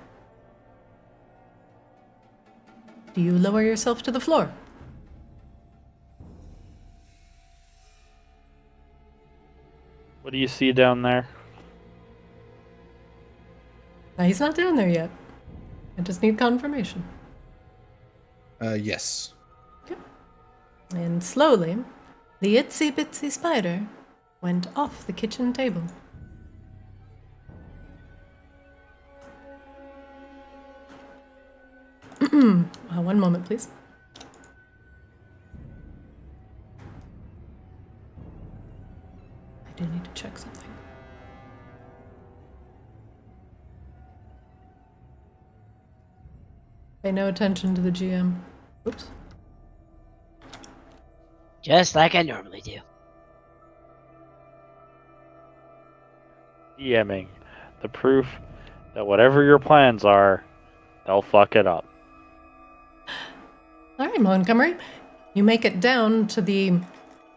Do you lower yourself to the floor? What do you see down there? He's not down there yet. I just need confirmation. Yes. Okay. And slowly, the itsy bitsy spider went off the kitchen table. One moment, please. I do need to check something. Pay no attention to the GM. Oops. Just like I normally do. DMing. The proof that whatever your plans are, they'll fuck it up. All right, Montgomery. You make it down to the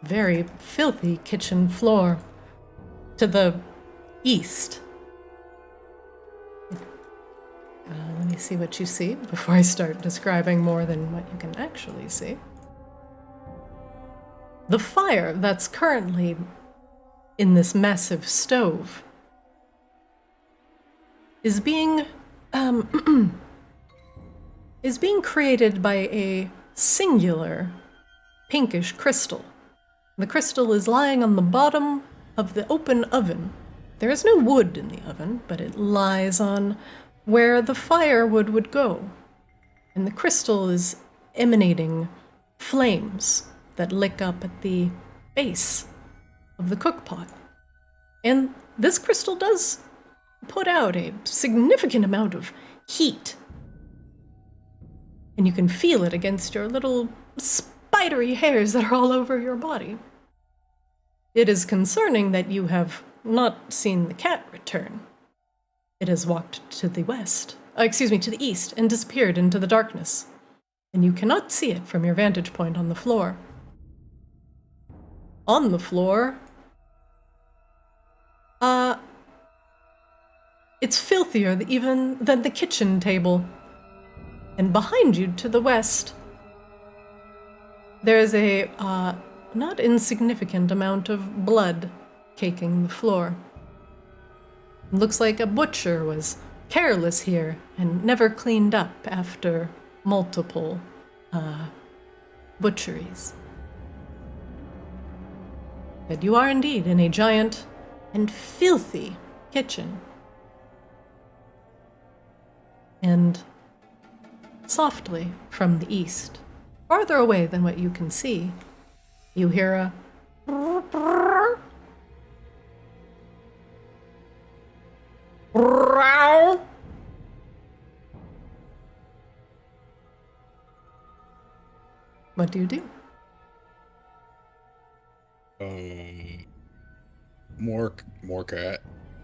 very filthy kitchen floor to the east. Let me see what you see before I start describing more than what you can actually see. The fire that's currently in this massive stove is being created by a singular pinkish crystal. The crystal is lying on the bottom of the open oven. There is no wood in the oven, but it lies on where the firewood would go. And the crystal is emanating flames that lick up at the base of the cookpot. And this crystal does put out a significant amount of heat. And you can feel it against your little spidery hairs that are all over your body. It is concerning that you have not seen the cat return. It has walked to the to the east, and disappeared into the darkness. And you cannot see it from your vantage point on the floor. On the floor, it's filthier even than the kitchen table. And behind you, to the west, there is a not insignificant amount of blood caking the floor. It looks like a butcher was careless here and never cleaned up after multiple butcheries. But you are indeed in a giant and filthy kitchen. And softly from the east, farther away than what you can see, you hear a growl. What do you do?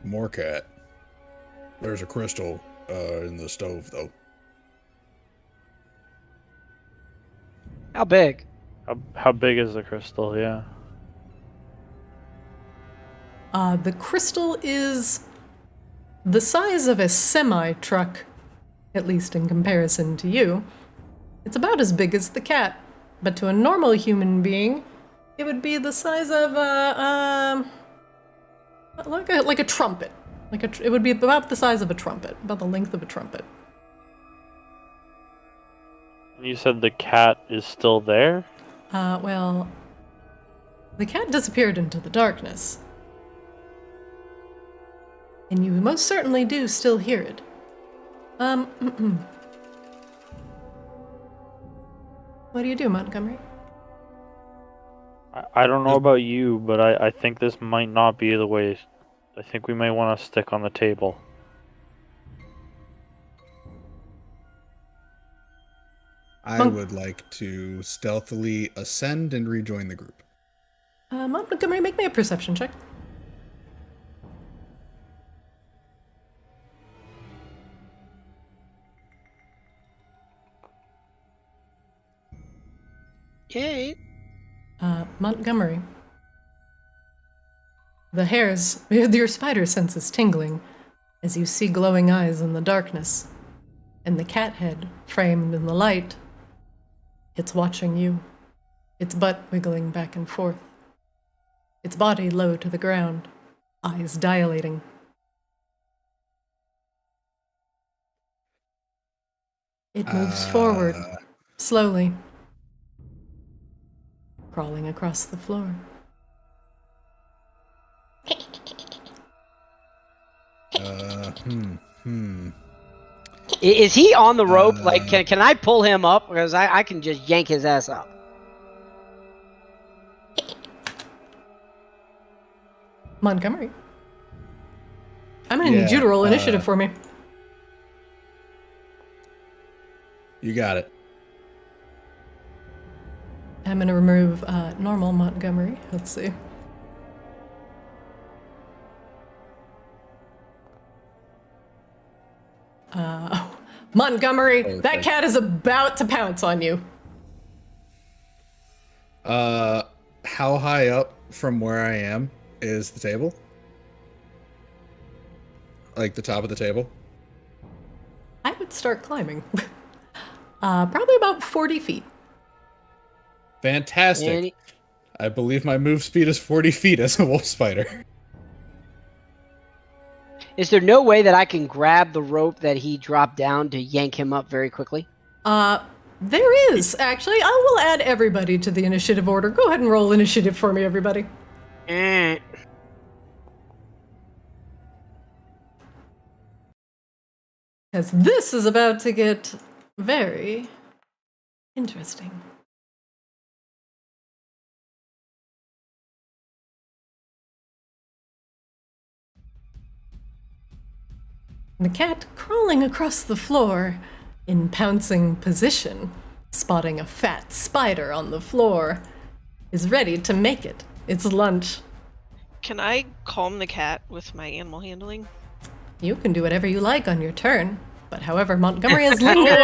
More cat. There's a crystal in the stove, though. How big? How big is the crystal? Yeah. The crystal is the size of a semi-truck, at least in comparison to you. It's about as big as the cat, but to a normal human being, it would be the size of like a trumpet. It would be about the size of a trumpet, about the length of a trumpet. You said the cat is still there? Well, the cat disappeared into the darkness. And you most certainly do still hear it. What do you do, Montgomery? I don't know about you, but I think this might not be the way. I think we may want to stick on the table. I would like to stealthily ascend and rejoin the group. Montgomery, make me a perception check. Yay. Montgomery. The hairs, your spider senses tingling as you see glowing eyes in the darkness, and the cat head framed in the light. It's watching you, its butt wiggling back and forth, its body low to the ground, eyes dilating. It moves forward, slowly, crawling across the floor. Is he on the rope? Like, can I pull him up? Because I can just yank his ass up. Montgomery. I'm gonna need you to roll initiative for me. You got it. I'm gonna remove normal Montgomery. Let's see. Montgomery, that cat is about to pounce on you. How high up from where I am is the table? Like the top of the table? I would start climbing. Probably about 40 feet. Fantastic. I believe my move speed is 40 feet as a wolf spider. Is there no way that I can grab the rope that he dropped down to yank him up very quickly? There is, actually. I will add everybody to the initiative order. Go ahead and roll initiative for me, everybody. Because this is about to get very interesting. The cat crawling across the floor in pouncing position, spotting a fat spider on the floor, is ready to make it its lunch. Can I calm the cat with my animal handling? You can do whatever you like on your turn, but however, Montgomery has lingered.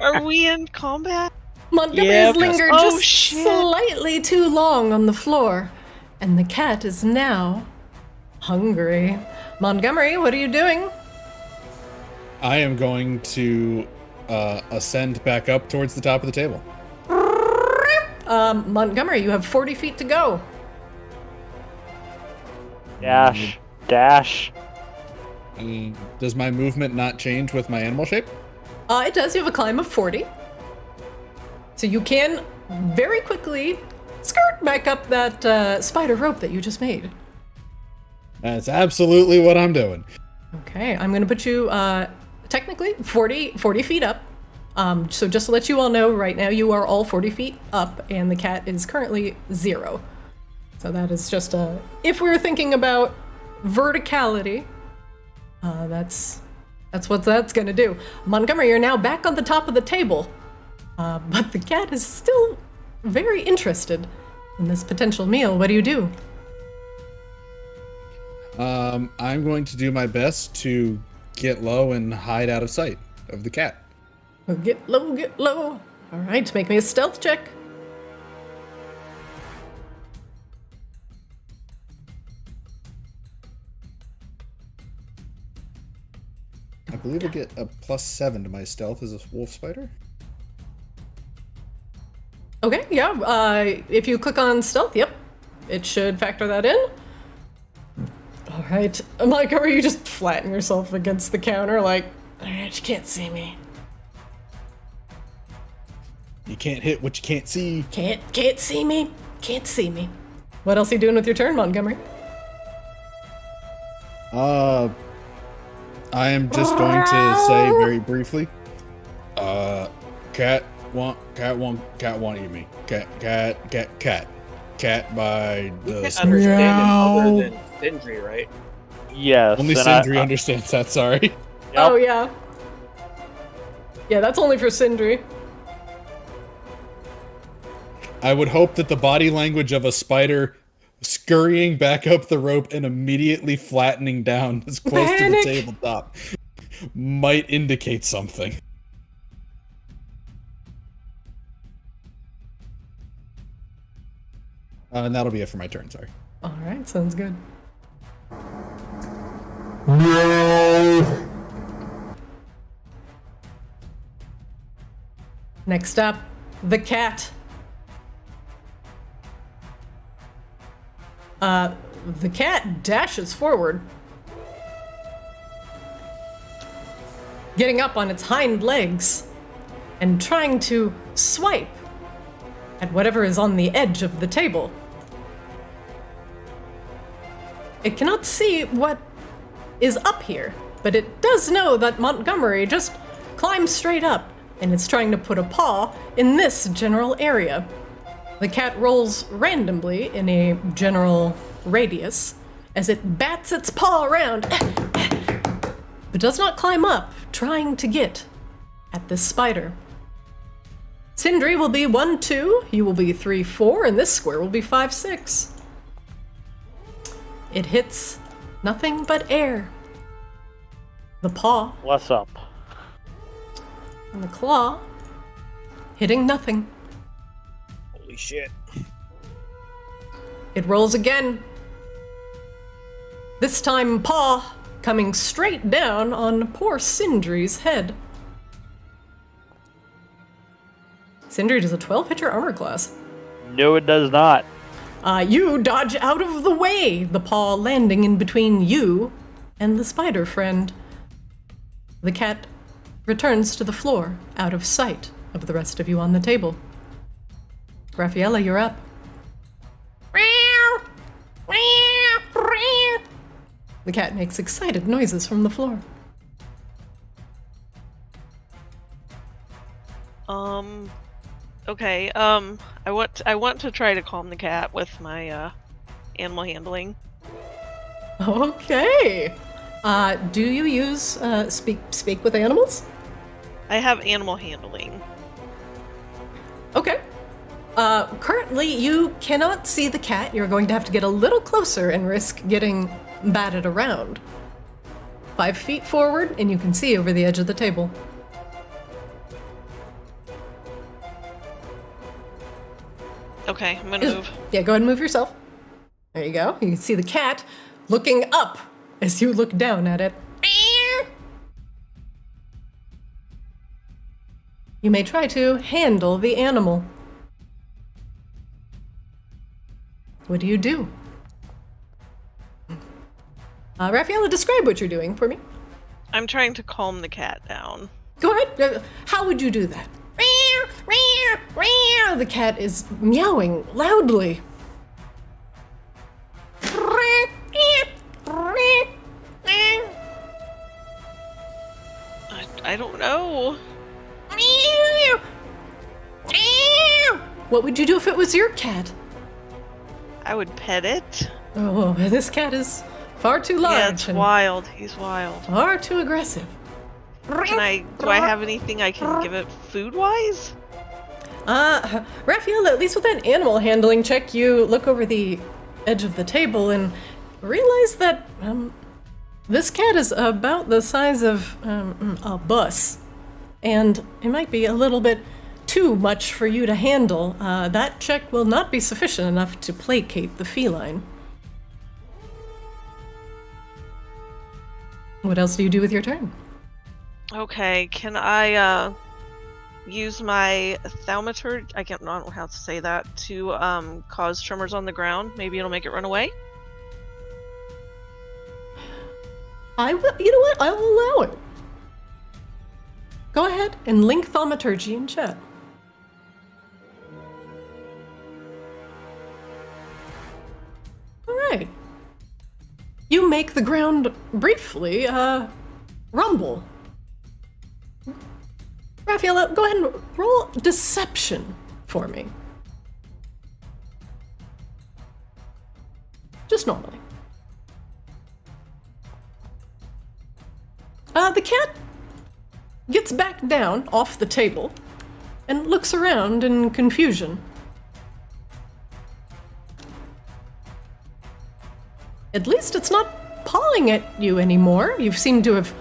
Are we in combat? Montgomery has lingered slightly too long on the floor, and the cat is now hungry. Montgomery, what are you doing? I am going to ascend back up towards the top of the table. Montgomery, you have 40 feet to go. Dash. Does my movement not change with my animal shape? It does. You have a climb of 40. So you can very quickly skirt work back up that spider rope that you just made. That's absolutely what I'm doing. Okay, I'm going to put you technically 40 feet up. So just to let you all know, right now you are all 40 feet up, and the cat is currently 0. So that is just if we were thinking about verticality, that's what that's going to do. Montgomery, you're now back on the top of the table, but the cat is still very interested in this potential meal. What do you do? I'm going to do my best to get low and hide out of sight of the cat. Get low, get low. All right, make me a stealth check. I believe I get a +7 to my stealth as a wolf spider. Okay, yeah, if you click on stealth, yep, it should factor that in. All right, Montgomery, you just flatten yourself against the counter like, all right, you can't see me. You can't hit what you can't see. Can't see me. Can't see me. What else are you doing with your turn, Montgomery? I am just going to say very briefly, cat won't eat me. Cat by the You can't understand it other than Sindri, right? Yes. only and Sindri understands that. Sorry. Yep. Oh, yeah. Yeah, that's only for Sindri. I would hope that the body language of a spider scurrying back up the rope and immediately flattening down as close to the tabletop might indicate something. And that'll be it for my turn, sorry. All right, sounds good. Next up, the cat. The cat dashes forward, getting up on its hind legs and trying to swipe at whatever is on the edge of the table. It cannot see what is up here, but it does know that Montgomery just climbed straight up, and it's trying to put a paw in this general area. The cat rolls randomly in a general radius as it bats its paw around, but does not climb up, trying to get at this spider. Sindri will be 1-2, you will be 3-4, and this square will be 5-6. It hits nothing but air. The paw What's up? and the claw hitting nothing. Holy shit. It rolls again. This time paw coming straight down on poor Sindri's head. Sindri does a 12 hit your armor class. No, it does not. You dodge out of the way, the paw landing in between you and the spider friend. The cat returns to the floor, out of sight of the rest of you on the table. Raffaella, you're up. The cat makes excited noises from the floor. Okay, I want to try to calm the cat with my animal handling. Okay. Do you use speak with animals? I have animal handling. Okay. Currently, you cannot see the cat. You're going to have to get a little closer and risk getting batted around. 5 feet forward, and you can see over the edge of the table. Okay, I'm gonna move. Yeah, go ahead and move yourself. There you go. You can see the cat looking up as you look down at it. You may try to handle the animal. What do you do? Raffaella, describe what you're doing for me. I'm trying to calm the cat down. Go ahead. How would you do that? The cat is meowing loudly. I don't know. What would you do if it was your cat? I would pet it. Oh, this cat is far too large. Yeah, it's and wild. He's wild. far too aggressive. Do I have anything I can give it food-wise? Raphael, at least with that animal handling check, you look over the edge of the table and realize that this cat is about the size of a bus, and it might be a little bit too much for you to handle. That check will not be sufficient enough to placate the feline. What else do you do with your turn? Okay, can I use my thaumaturgy? I don't know how to say that, to cause tremors on the ground. Maybe it'll make it run away. I will. You know what? I'll allow it. Go ahead and link thaumaturgy in chat. All right. You make the ground briefly rumble. Raphael, go ahead and roll deception for me. Just normally. The cat gets back down off the table and looks around in confusion. At least it's not pawing at you anymore. You seem to have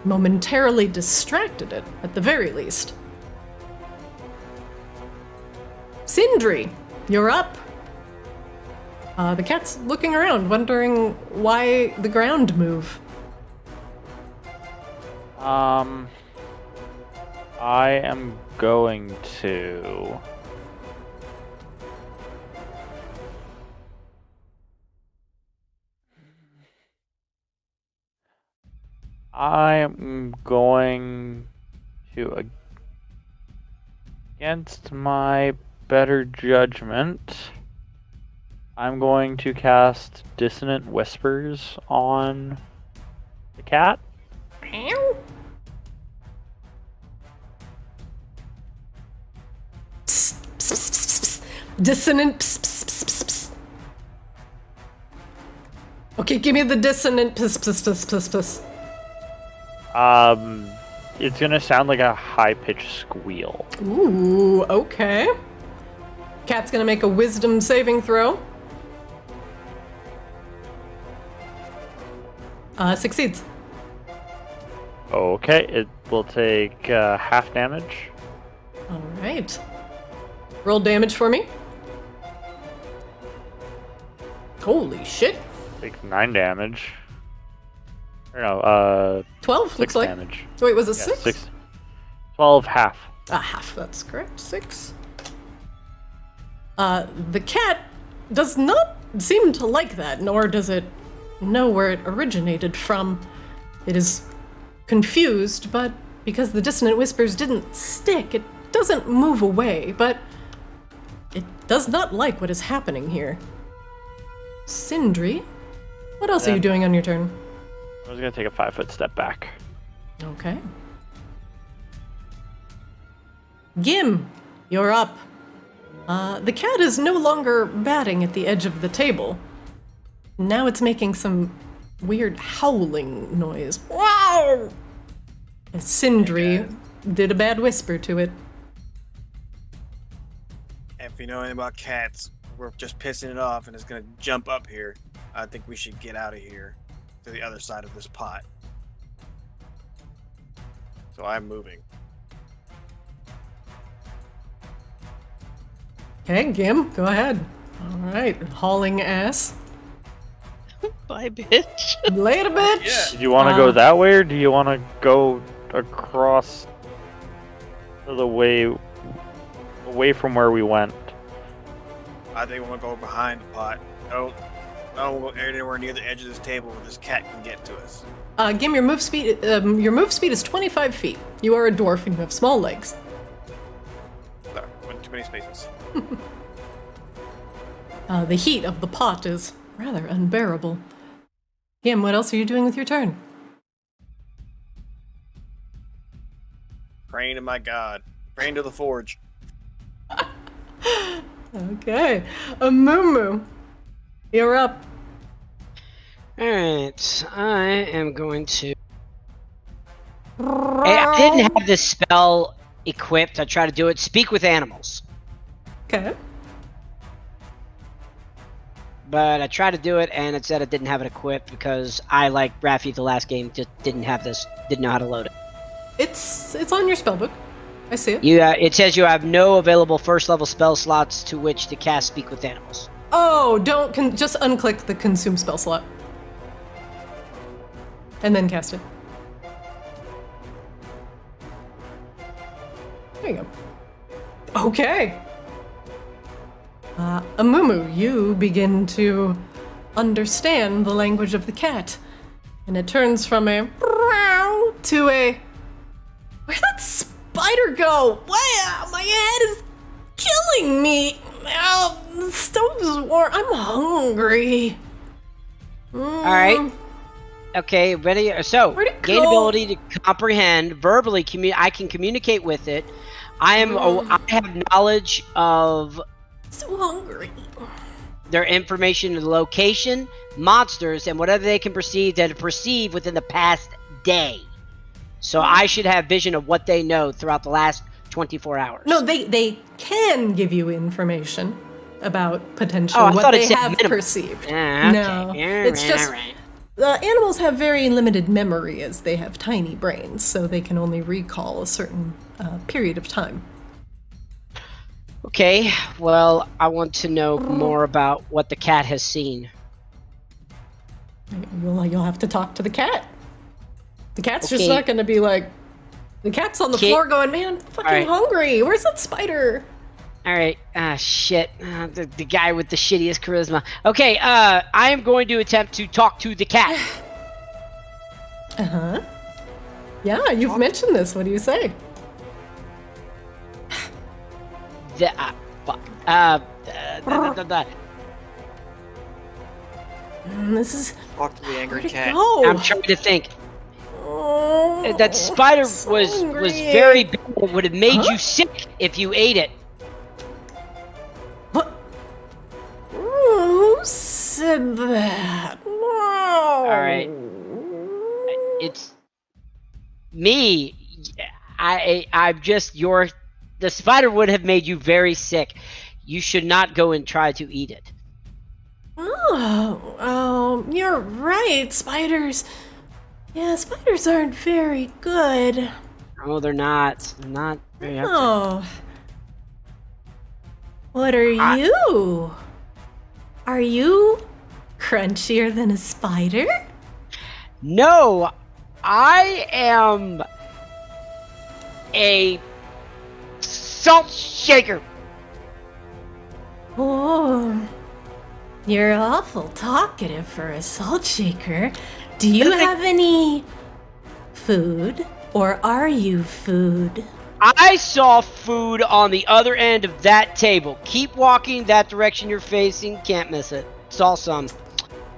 momentarily distracted it, at the very least. Sindri, you're up. The cat's looking around, wondering why the ground moved. I am going to... I am going to, against my better judgment, I'm going to cast Dissonant Whispers on the cat. Dissonant. Okay, give me the dissonant. It's gonna sound like a high-pitched squeal. Ooh, okay. Cat's gonna make a wisdom saving throw. Succeeds. Okay, it will take half damage. All right. Roll damage for me. Holy shit. Takes 9 damage. Or no, 12 6 looks like. damage. Wait, was it Yeah, 6? 6. 12 half. Half, that's correct. 6. The cat does not seem to like that, nor does it know where it originated from. It is confused, but because the dissonant whispers didn't stick, it doesn't move away, but it does not like what is happening here. Sindri, what else are you doing on your turn? I was gonna take a 5-foot step back. Okay. Gim, you're up. The cat is no longer batting at the edge of the table. Now it's making some weird howling noise. Wow! As Sindri did a bad whisper to it. If you know anything about cats, we're just pissing it off and it's gonna jump up here. I think we should get out of here to the other side of this pot. So I'm moving. Okay, Gim, go ahead. All right, hauling ass. Bye, bitch. Later, bitch! Yeah. Do you want to go that way, or do you want to go across the way away from where we went? I think we want to go behind the pot. No, don't go anywhere near the edge of this table where this cat can get to us. Gim, your move speed is 25 feet. You are a dwarf and you have small legs. Sorry, went too many spaces. The heat of the pot is rather unbearable. Gim, what else are you doing with your turn? Praying to my god. Praying to the forge. Okay. Amumu, you're up. Alright, I am going to... I didn't have this spell equipped. I tried to do it. Speak with animals. Okay. But I tried to do it, and it said I didn't have it equipped because I, like Rafi the last game, just didn't know how to load it. It's on your spellbook. I see it. It says you have no available first level spell slots to which to cast Speak with Animals. Oh, just unclick the consume spell slot. And then cast it. There you go. Okay. Amumu, you begin to understand the language of the cat. And it turns from a meow to a... Where'd that spider go? Wow, my head is killing me. Oh, the stove's warm. I'm hungry. Alright. Okay, ready? So, Where'd it gain go? ability to comprehend, verbally, I can communicate with it. I have knowledge of So hungry. their information and location, monsters, and whatever they can perceive within the past day. So I should have vision of what they know throughout the last 24 hours. No, they can give you information about potential Oh, I what thought it they said have minimal. perceived. Okay. No, it's just animals have very limited memory as they have tiny brains, so they can only recall a certain period of time. Okay, well, I want to know more about what the cat has seen. You'll have to talk to the cat. The cat's just Okay. not going to be like. The cat's on the floor going, man, I'm fucking Alright. hungry. Where's that spider? Alright, shit. The guy with the shittiest charisma. Okay, I am going to attempt to talk to the cat. Uh-huh. Yeah, you've mentioned this. What do you say? Fuck. This is. Talk to the angry Where'd it cat. go? I'm trying to think. Oh, That spider so was hungry. very big. It would have made Huh? you sick if you ate it. What? Who said that? No. Alright. It's me. I'm just the spider would have made you very sick. You should not go and try to eat it. Oh, you're right. Spiders. Yeah, spiders aren't very good. Oh, they're not. They're not very helpful. Oh. What are you? Are you crunchier than a spider? No, I am a salt shaker. Oh, you're awful talkative for a salt shaker. Do you have any food, or are you food? I saw food on the other end of that table. Keep walking that direction you're facing. Can't miss it. Saw some.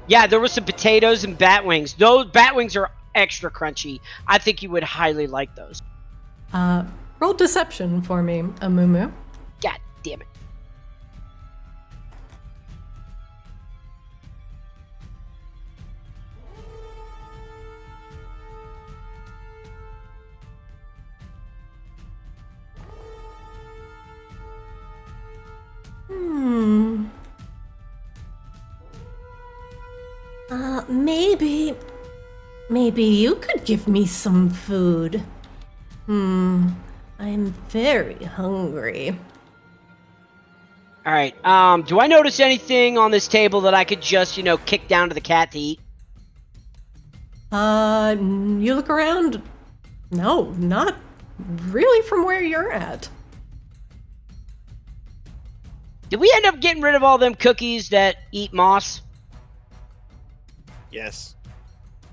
Yeah, there was some potatoes and bat wings. Those bat wings are extra crunchy. I think you would highly like those. Roll deception for me, Amumu. God damn it. Maybe you could give me some food. I'm very hungry. All right. Do I notice anything on this table that I could just, kick down to the cat to eat? You look around. No, not really from where you're at. Did we end up getting rid of all them cookies that eat moss? Yes.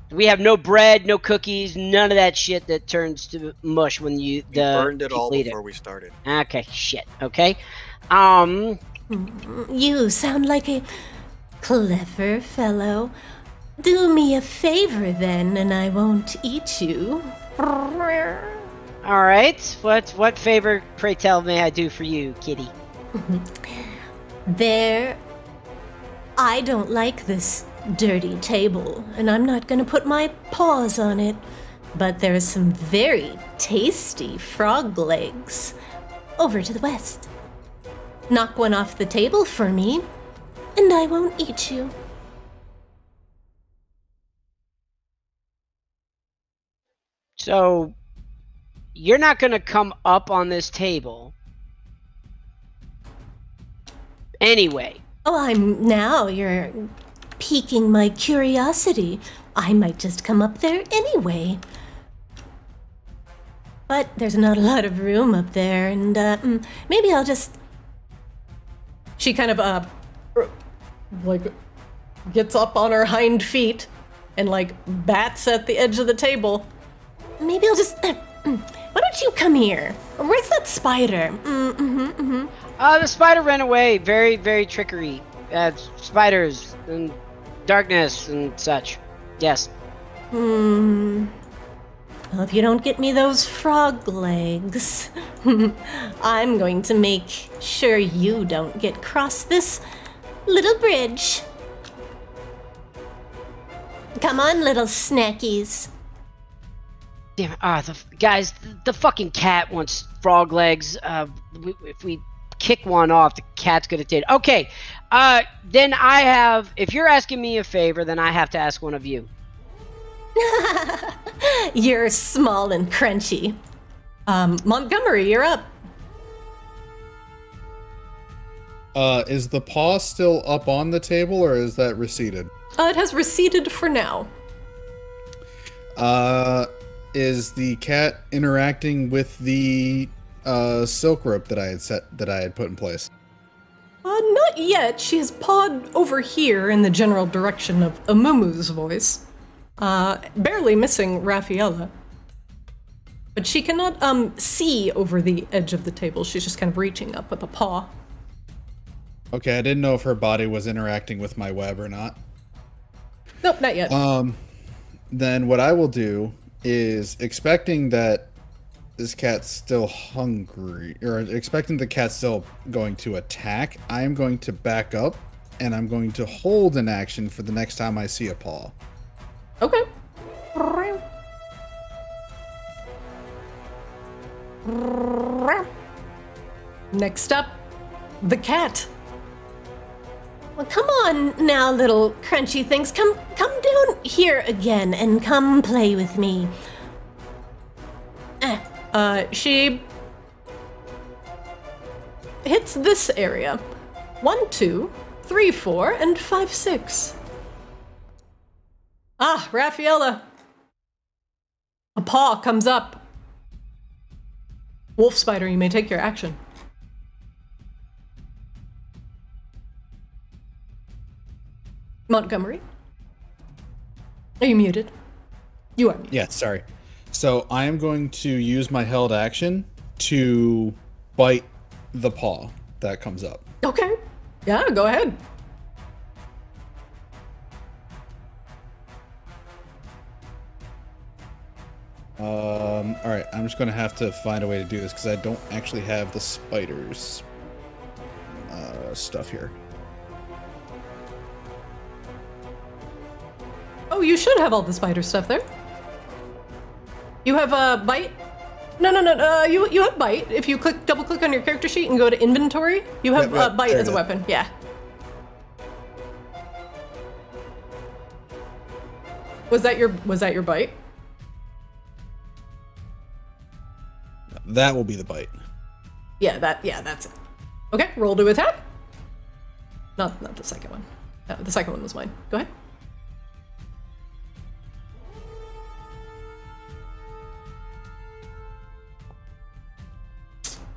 We have no bread, no cookies, none of that shit that turns to mush when you We burned it all before we started. Okay, shit. Okay. You sound like a clever fellow. Do me a favor then, and I won't eat you. All All right. What favor, pray tell, may I do for you, kitty? I don't like this dirty table, and I'm not gonna put my paws on it. But there's some very tasty frog legs over to the west. Knock one off the table for me, and I won't eat you. So, you're not going to come up on this table. Anyway. Oh, you're piquing my curiosity. I might just come up there anyway. But there's not a lot of room up there, and maybe I'll just... She kind of, gets up on her hind feet and, bats at the edge of the table. Maybe I'll just... Why don't you come here? Where's that spider? The spider ran away. Very, very trickery. Spiders and darkness and such. Yes. Well, if you don't get me those frog legs, I'm going to make sure you don't get across this little bridge. Come on, little snackies. Damn it. Guys, the fucking cat wants frog legs. If we kick one off, the cat's gonna take it. Okay. Then if you're asking me a favor, then I have to ask one of you. You're small and crunchy. Montgomery, you're up. Is the paw still up on the table, or is that receded? It has receded for now. Is the cat interacting with the silk rope that I had put in place? Not yet. She has pawed over here in the general direction of Amumu's voice. Barely missing Raffaella. But she cannot see over the edge of the table. She's just kind of reaching up with a paw. Okay, I didn't know if her body was interacting with my web or not. Nope, not yet. Then what I will do is, expecting that this cat's still hungry, or expecting the cat's still going to attack, I am going to back up, and I'm going to hold an action for the next time I see a paw. Okay. Next up, the cat. Well, come on now, little crunchy things. Come down here again and come play with me. She hits this area. 1, 2, 3, 4, and 5, 6. Ah, Raffaella. A paw comes up. Wolf spider, you may take your action. Montgomery? Are you muted? You are muted. Yeah, sorry. So I am going to use my held action to bite the paw that comes up. Okay. Yeah, go ahead. Alright, I'm just gonna have to find a way to do this because I don't actually have the spiders stuff here. Oh, you should have all the spider stuff there. You have a bite? No. You have bite. If you double click on your character sheet and go to inventory, you have bite as a weapon. Yeah. Was that your bite? That will be the bite. Yeah, that's it. Okay, roll to attack. Not the second one. No, the second one was mine. Go ahead.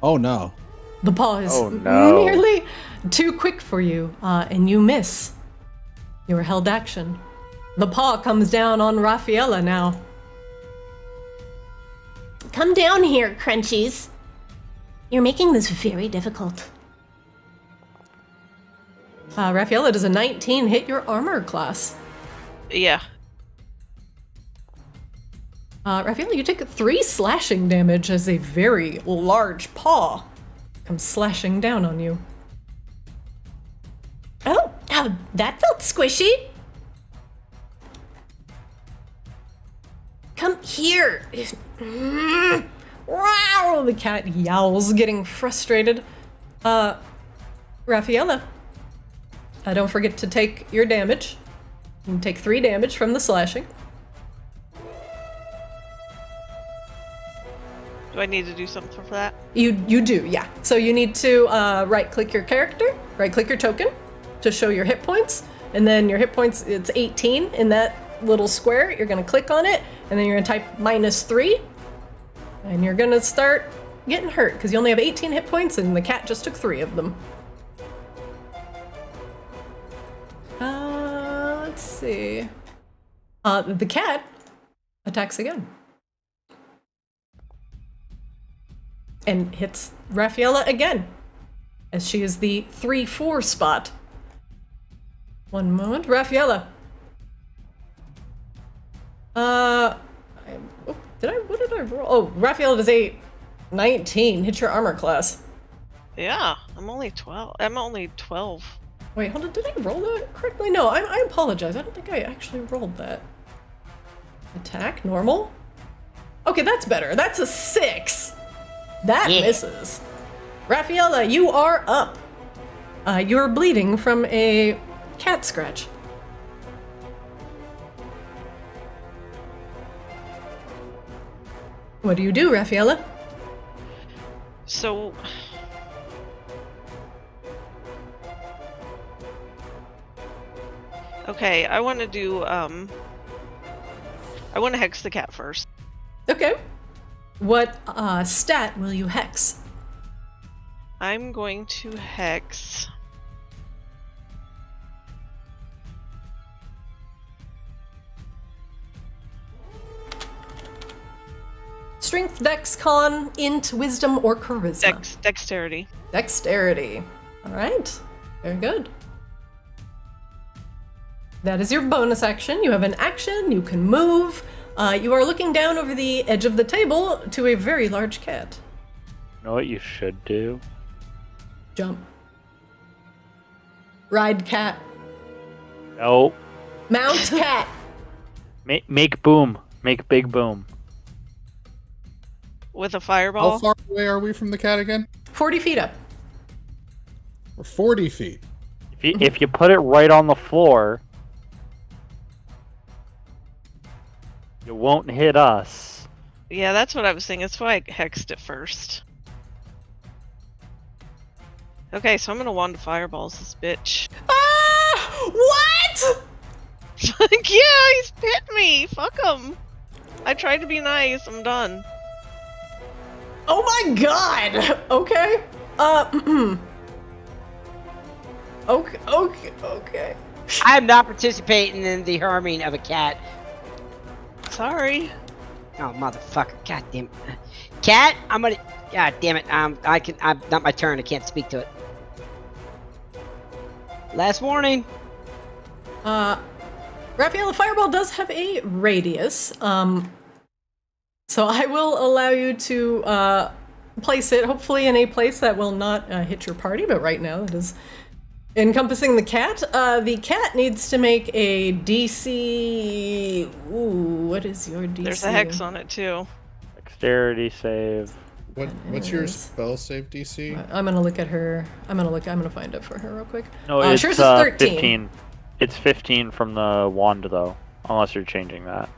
Oh no. The paw is Oh, no. nearly too quick for you, and you miss. Your held action. The paw comes down on Raffaella now. Come down here, crunchies. You're making this very difficult. Raffaella, does a 19 hit your armor class? Yeah. Raphael, you take 3 slashing damage as a very large paw comes slashing down on you. Oh, that felt squishy. Come here. Wow! The cat yowls, getting frustrated. Raffaella, don't forget to take your damage. You can take 3 damage from the slashing. Do I need to do something for that? You do, yeah. So you need to right-click your character, right-click your token to show your hit points, and then your hit points, it's 18 in that little square. You're going to click on it, and then you're going to type -3, and you're going to start getting hurt because you only have 18 hit points, and the cat just took 3 of them. Let's see. The cat attacks again. And hits Raffaella again, as she is the 3-4 spot. One moment, Raffaella. What did I roll? Oh, Raffaella does a 19. Hit your armor class. Yeah, I'm only 12. I'm only 12. Wait, hold on, did I roll that correctly? No, I apologize. I don't think I actually rolled that. Attack, normal. Okay, that's better. That's a 6. That misses. Raffaella, you are up. You're bleeding from a cat scratch. What do you do, Raffaella? So... Okay, I want to do, I want to hex the cat first. Okay. What stat will you hex? I'm going to hex... Strength, dex, con, int, wisdom, or charisma? Dexterity. Dexterity. All right. Very good. That is your bonus action. You have an action. You can move. You are looking down over the edge of the table to a very large cat. You know what you should do? Jump. Ride cat. No. Mount cat. Make boom. Make big boom. With a fireball? How far away are we from the cat again? 40 feet up. We're 40 feet. If you put it right on the floor, you won't hit us. Yeah, that's what I was thinking. That's why I hexed it first. Okay, so I'm gonna wand of fireballs this bitch. Ah! What? Yeah, he's hit me! Fuck him! I tried to be nice, I'm done. Oh my god! Okay. Okay. I am not participating in the harming of a cat. Sorry. Oh, motherfucker. God damn it. Cat, I'm gonna... God damn it. I'm not my turn. I can't speak to it. Last warning. Raphael, the fireball does have a radius. So I will allow you to place it, hopefully in a place that will not hit your party, but right now it is encompassing the cat. The cat needs to make a DC... Ooh, what is your DC? There's a hex on it, too. Dexterity save. What's your spell save DC? I'm gonna look at her. I'm gonna find it for her real quick. No, it's hers is 13. 15. It's 15 from the wand, though, unless you're changing that.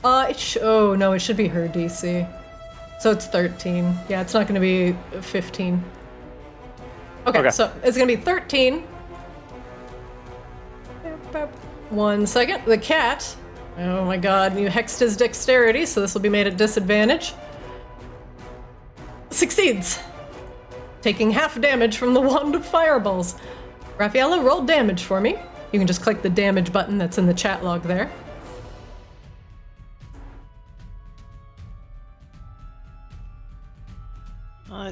Oh no, it should be her DC. So it's 13. Yeah, it's not gonna be 15. Okay, so it's gonna be 13. 1 second. The cat. Oh my god, you hexed his dexterity, so this will be made at disadvantage. Succeeds. Taking half damage from the wand of fireballs. Raffaella, roll damage for me. You can just click the damage button that's in the chat log there.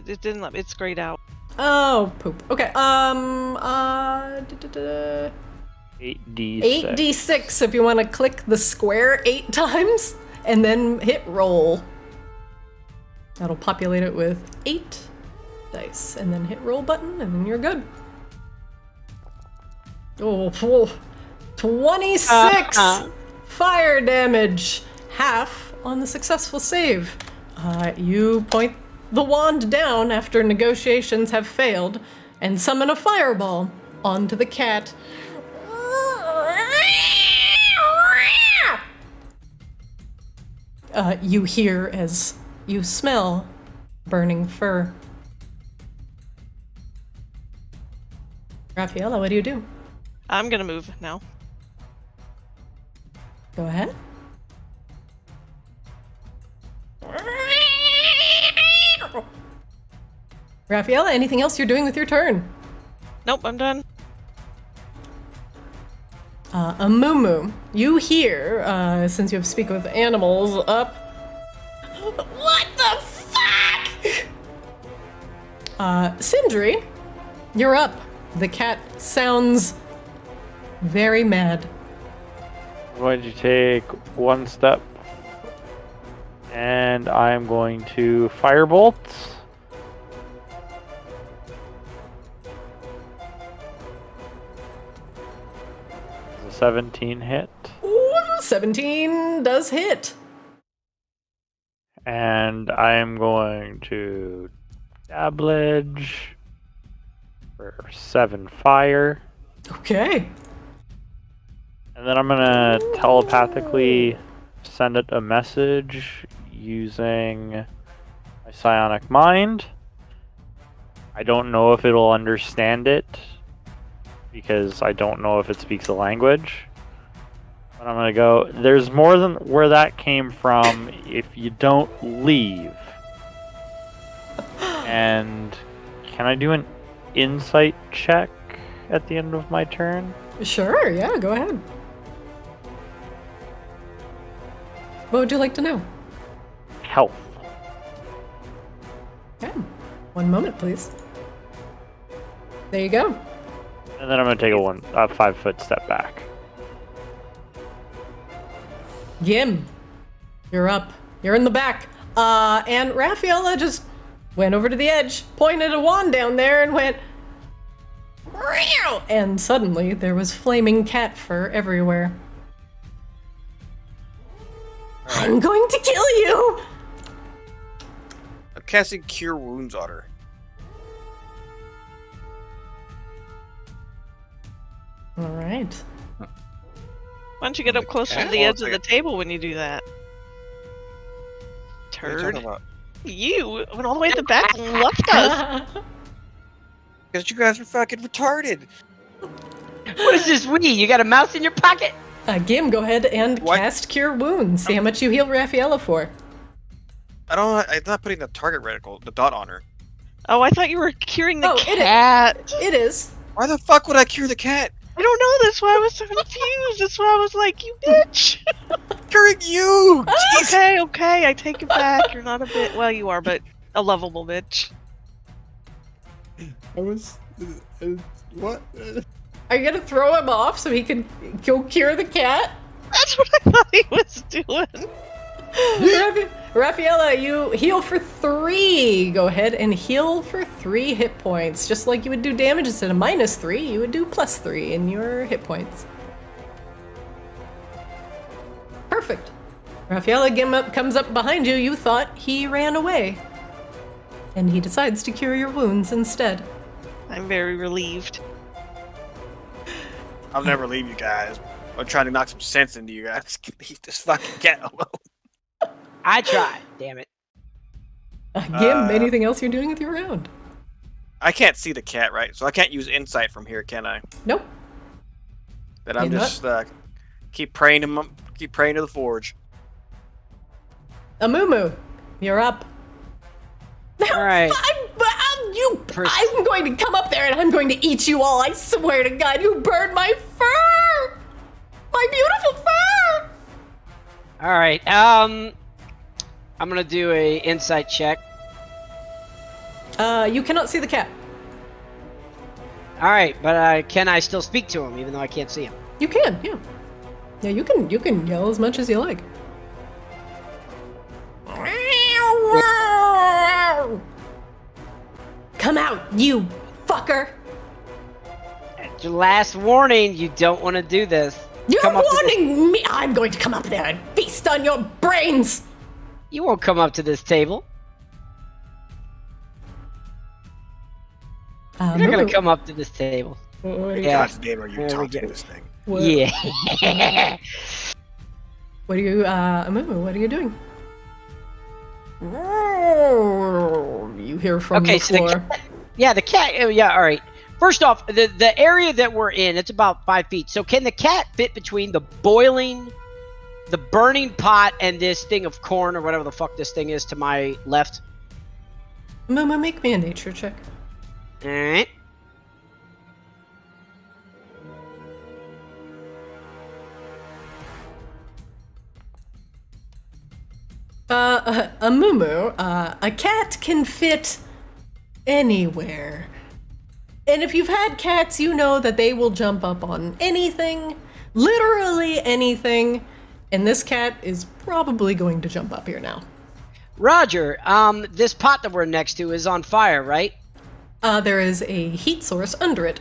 It didn't let me. It's grayed out. Oh, poop. Okay, 8d6. 8d6 if you want to click the square 8 times, and then hit roll. That'll populate it with 8 dice, and then hit roll button, and then you're good. Oh, 26 fire damage, half on the successful save. You point the wand down after negotiations have failed, and summon a fireball onto the cat. You hear as you smell burning fur. Raffaella, what do you do? I'm gonna move now. Go ahead. Raffaella, anything else you're doing with your turn? Nope, I'm done. Amumu, you hear, since you have speak with animals, up. What the fuck? Sindri, you're up. The cat sounds very mad. I'm going to take one step, and I'm going to firebolt. Does a 17 hit? Ooh, 17 does hit. And I'm going to dablage for 7 fire. Okay. And then I'm gonna telepathically send it a message using my psionic mind. I don't know if it'll understand it because I don't know if it speaks the language. But I'm gonna go, there's more than where that came from if you don't leave. And can I do an insight check at the end of my turn? Sure, yeah, go ahead. What would you like to know? Health. Okay. One moment, please. There you go. And then I'm gonna take a 5-foot step back. Gim, you're up. You're in the back. And Raffaella just went over to the edge, pointed a wand down there, and went. And suddenly there was flaming cat fur everywhere. I'm going to kill you! I'm casting Cure Wounds on her. Alright. Why don't you get up closer to the edge of the table when you do that? What are you Turd. talking about? You went all the way to the back and left us. Because you guys are fucking retarded. What is this we? You got a mouse in your pocket? Gim, go ahead and What? cast Cure Wounds. See how much you heal Raffaella for. I'm not putting the target reticle, the dot on her. Oh, I thought you were curing the Oh, it is. cat. It is. Why the fuck would I cure the cat? I don't know. That's why I was so confused. That's why I was like, you bitch. Curing you! Jeez. Okay. I take it back. You're not a bit. Well, you are, but a lovable bitch. I was. What? Are you gonna throw him off so he can go cure the cat? That's what I thought he was doing. Raffaella, you heal for 3. Go ahead and heal for 3 hit points. Just like you would do damage instead of -3, you would do +3 in your hit points. Perfect. Raffaella comes up behind you. You thought he ran away. And he decides to cure your wounds instead. I'm very relieved. I'll never leave you guys. I'm trying to knock some sense into you guys. Leave this fucking cat alone. I tried. Damn it. Gim, anything else you're doing with your round? I can't see the cat, right? So I can't use insight from here, can I? Nope. Then I'm You're just keep praying to the forge. Amumu, you're up. All right. I'm going to come up there and I'm going to eat you all. I swear to God, you burned my fur! My beautiful fur! All right. I'm gonna do a insight check. You cannot see the cat. All right, but can I still speak to him even though I can't see him? You can, yeah. Yeah, you can yell as much as you like. Come out, you fucker! Your last warning, you don't want to do this. You're Come up to this- warning me! I'm going to come up there and feast on your brains! You won't come up to this table. You're not gonna come up to this table. Yeah. God damn, are you There we taunting go. this thing? Yeah. What are you, Amumu, what are you doing? You hear from Okay, the so the floor. cat, yeah, the cat. Oh, yeah, all right. First off, the area that we're in, it's about 5 feet. So can the cat fit between the burning pot, and this thing of corn or whatever the fuck this thing is to my left? Amumu, make me a nature check. All right. Amumu, a cat can fit anywhere. And if you've had cats, you know that they will jump up on anything, literally anything, and this cat is probably going to jump up here now. Roger. This pot that we're next to is on fire, right? There is a heat source under it.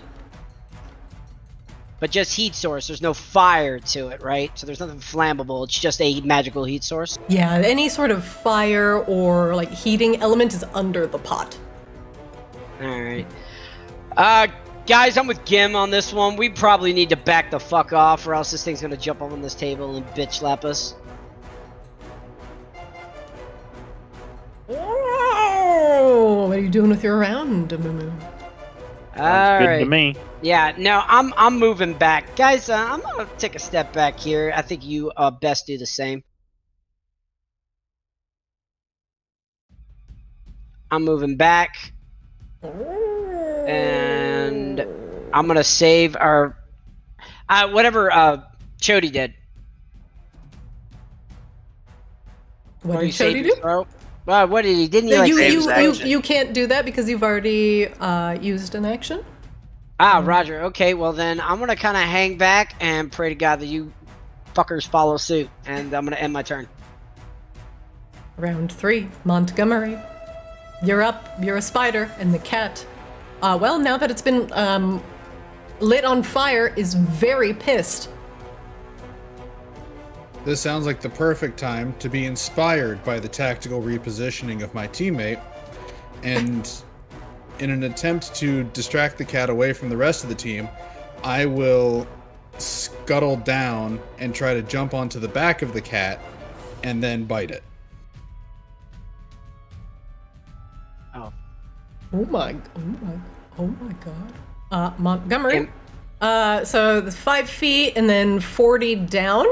But just heat source. There's no fire to it, right? So there's nothing flammable. It's just a magical heat source. Yeah, any sort of fire or like heating element is under the pot. All right. Guys, I'm with Gim on this one. We probably need to back the fuck off, or else this thing's gonna jump up on this table and bitch slap us. Oh, what are you doing with your round, Amumu? All Good right. to me. Yeah, no, I'm moving back, guys. I'm gonna take a step back here. I think you best do the same. I'm moving back, and I'm gonna save our whatever Chody did. What Or did you saved Chody your do? throw? What did he? Didn't he No, like you, save you, his you, action? you can't do that because you've already used an action. Roger. Okay, well then I'm gonna kind of hang back and pray to God that you fuckers follow suit, and I'm gonna end my turn. Round 3, Montgomery. You're up. You're a spider, and the cat. Well, now that it's been lit on fire, is very pissed. This sounds like the perfect time to be inspired by the tactical repositioning of my teammate, and in an attempt to distract the cat away from the rest of the team, I will scuttle down and try to jump onto the back of the cat and then bite it. Oh my god. Montgomery. So the 5 feet and then 40 down.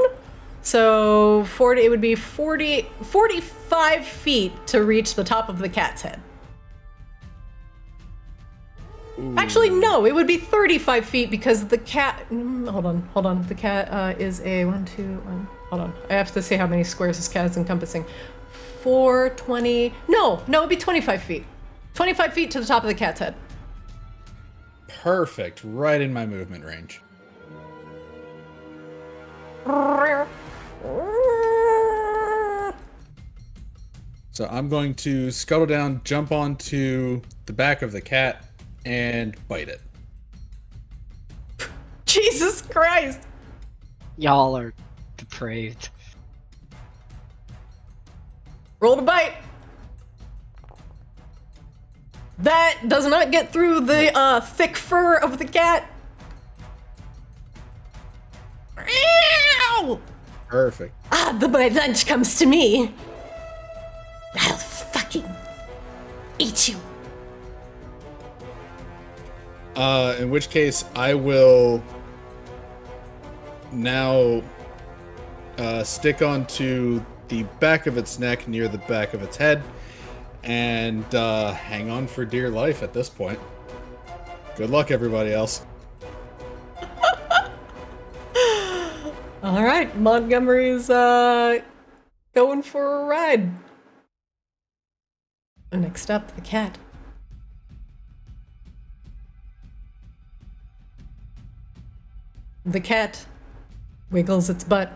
So 40, it would be 45 feet to reach the top of the cat's head. Ooh. Actually, no, it would be 35 feet because the cat, hold on. The cat is a 1, 2, 1, hold on. I have to see how many squares this cat is encompassing. 4, 20, no, it'd be 25 feet. 25 feet to the top of the cat's head. Perfect, right in my movement range. So I'm going to scuttle down, jump onto the back of the cat, and bite it. Jesus Christ! Y'all are depraved. Roll to bite. That does not get through the thick fur of the cat. Ow! Perfect. My lunch comes to me. I'll fucking eat you. In which case, I will now stick onto the back of its neck near the back of its head and hang on for dear life at this point. Good luck, everybody else. All right, Montgomery's going for a ride. Next up, the cat. The cat wiggles its butt,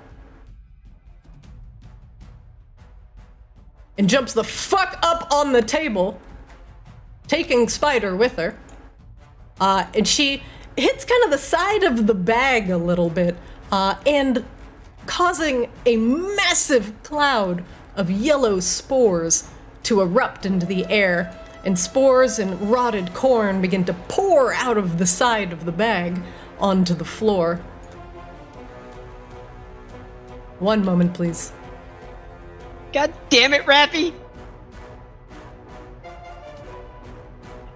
and jumps the fuck up on the table, taking Spider with her. And she hits kind of the side of the bag a little bit, and causing a massive cloud of yellow spores to erupt into the air, and spores and rotted corn begin to pour out of the side of the bag onto the floor. One moment, please. God damn it, Raffy!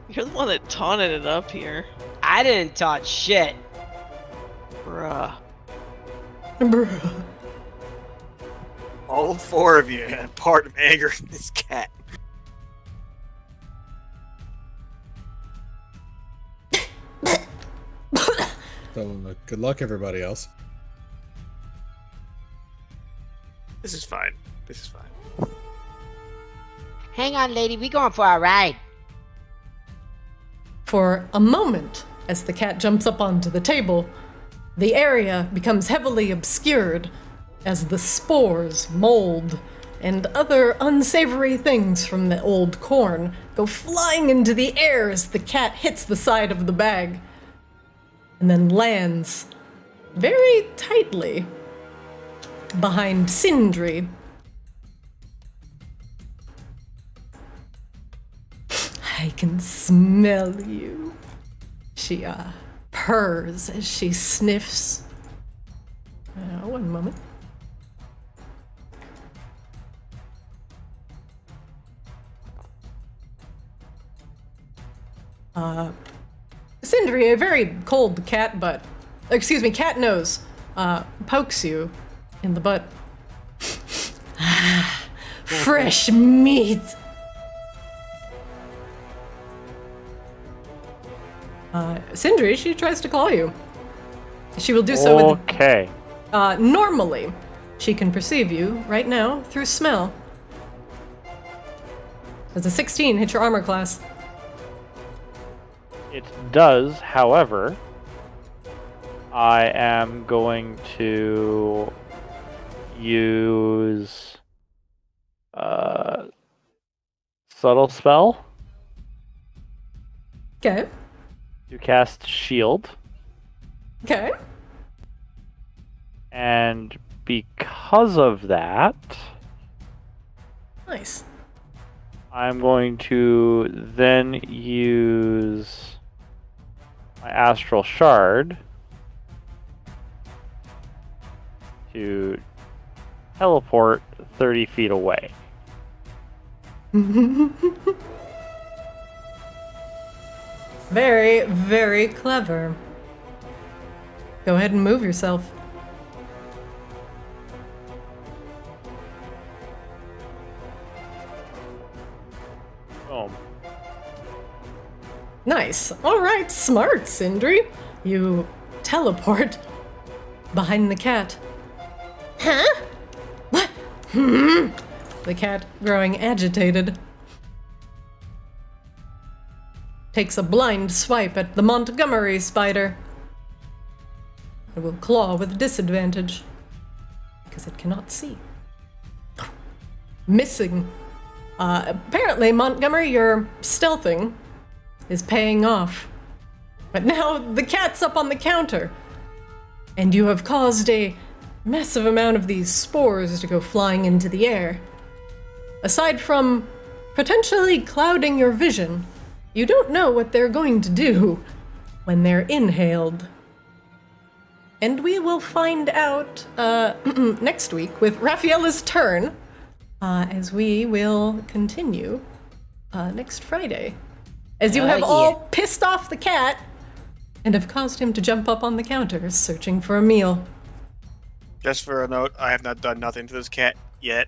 You're the one that taunted it up here. I didn't taunt shit. Bruh. Bruh. All four of you had part of anger in this cat. So, good luck, everybody else. This is fine. This is fine. Hang on, lady. We going for a ride. For a moment, as the cat jumps up onto the table, the area becomes heavily obscured as the spores, mold, and other unsavory things from the old corn go flying into the air as the cat hits the side of the bag and then lands very tightly behind Sindri. I can smell you. She purrs as she sniffs. One moment. Sindri, a very cold cat nose, pokes you in the butt. Fresh meat. Sindri, she tries to claw you. She will do so with... Okay. Normally, she can perceive you right now through smell. Does a 16 hit your armor class? It does, however, I am going to use subtle spell Okay. to cast shield, Okay. and because of that, Nice. I'm going to then use my astral shard to teleport 30 feet away. Very, very clever. Go ahead and move yourself. Boom. Nice. All right, smart, Sindri. You teleport behind the cat. Huh? What? The cat, growing agitated, takes a blind swipe at the Montgomery spider. It will claw with disadvantage because it cannot see. Missing. Apparently, Montgomery, your stealthing is paying off. But now the cat's up on the counter, and you have caused a massive amount of these spores to go flying into the air. Aside from potentially clouding your vision, you don't know what they're going to do when they're inhaled. And we will find out next week with Raffaella's turn, as we will continue next Friday. As you have all pissed off the cat and have caused him to jump up on the counter searching for a meal. Just for a note, I have not done nothing to this cat yet.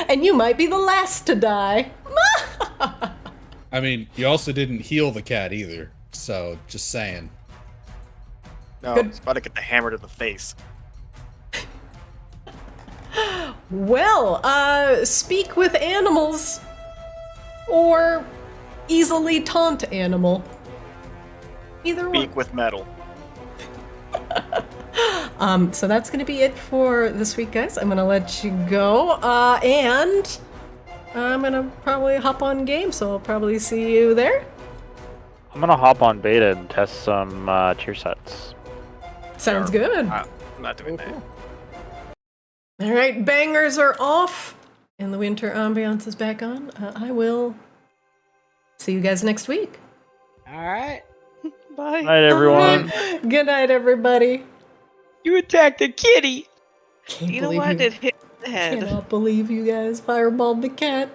And you might be the last to die. I mean, you also didn't heal the cat either, so just saying. No, Good. it's about to get the hammer to the face. Well, speak with animals or easily taunt animal. Either one. Speak with metal. So that's going to be it for this week, guys. I'm going to let you go. And I'm going to probably hop on game, so I'll probably see you there. I'm gonna hop on beta and test some tier sets. Sounds good. I'm not doing that. All right, bangers are off, and the winter ambiance is back on. I will see you guys next week. All right. Bye. Night, everyone. Good night, everybody. You attacked a kitty. Can't You know believe what? you- It hit the head. Cannot believe you guys fireballed the cat.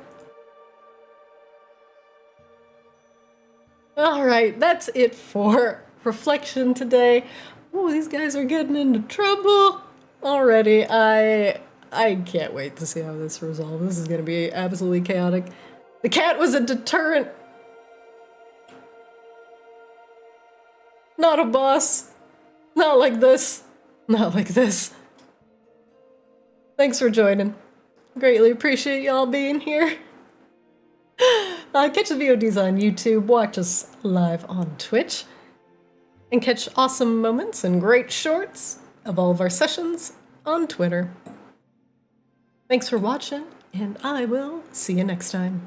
All right, that's it for reflection today. Oh, these guys are getting into trouble already. I can't wait to see how this resolves. This is going to be absolutely chaotic. The cat was a deterrent. Not a boss. Not like this. Not like this. Thanks for joining. Greatly appreciate y'all being here. Catch the VODs on YouTube, watch us live on Twitch, and catch awesome moments and great shorts of all of our sessions on Twitter. Thanks for watching, and I will see you next time.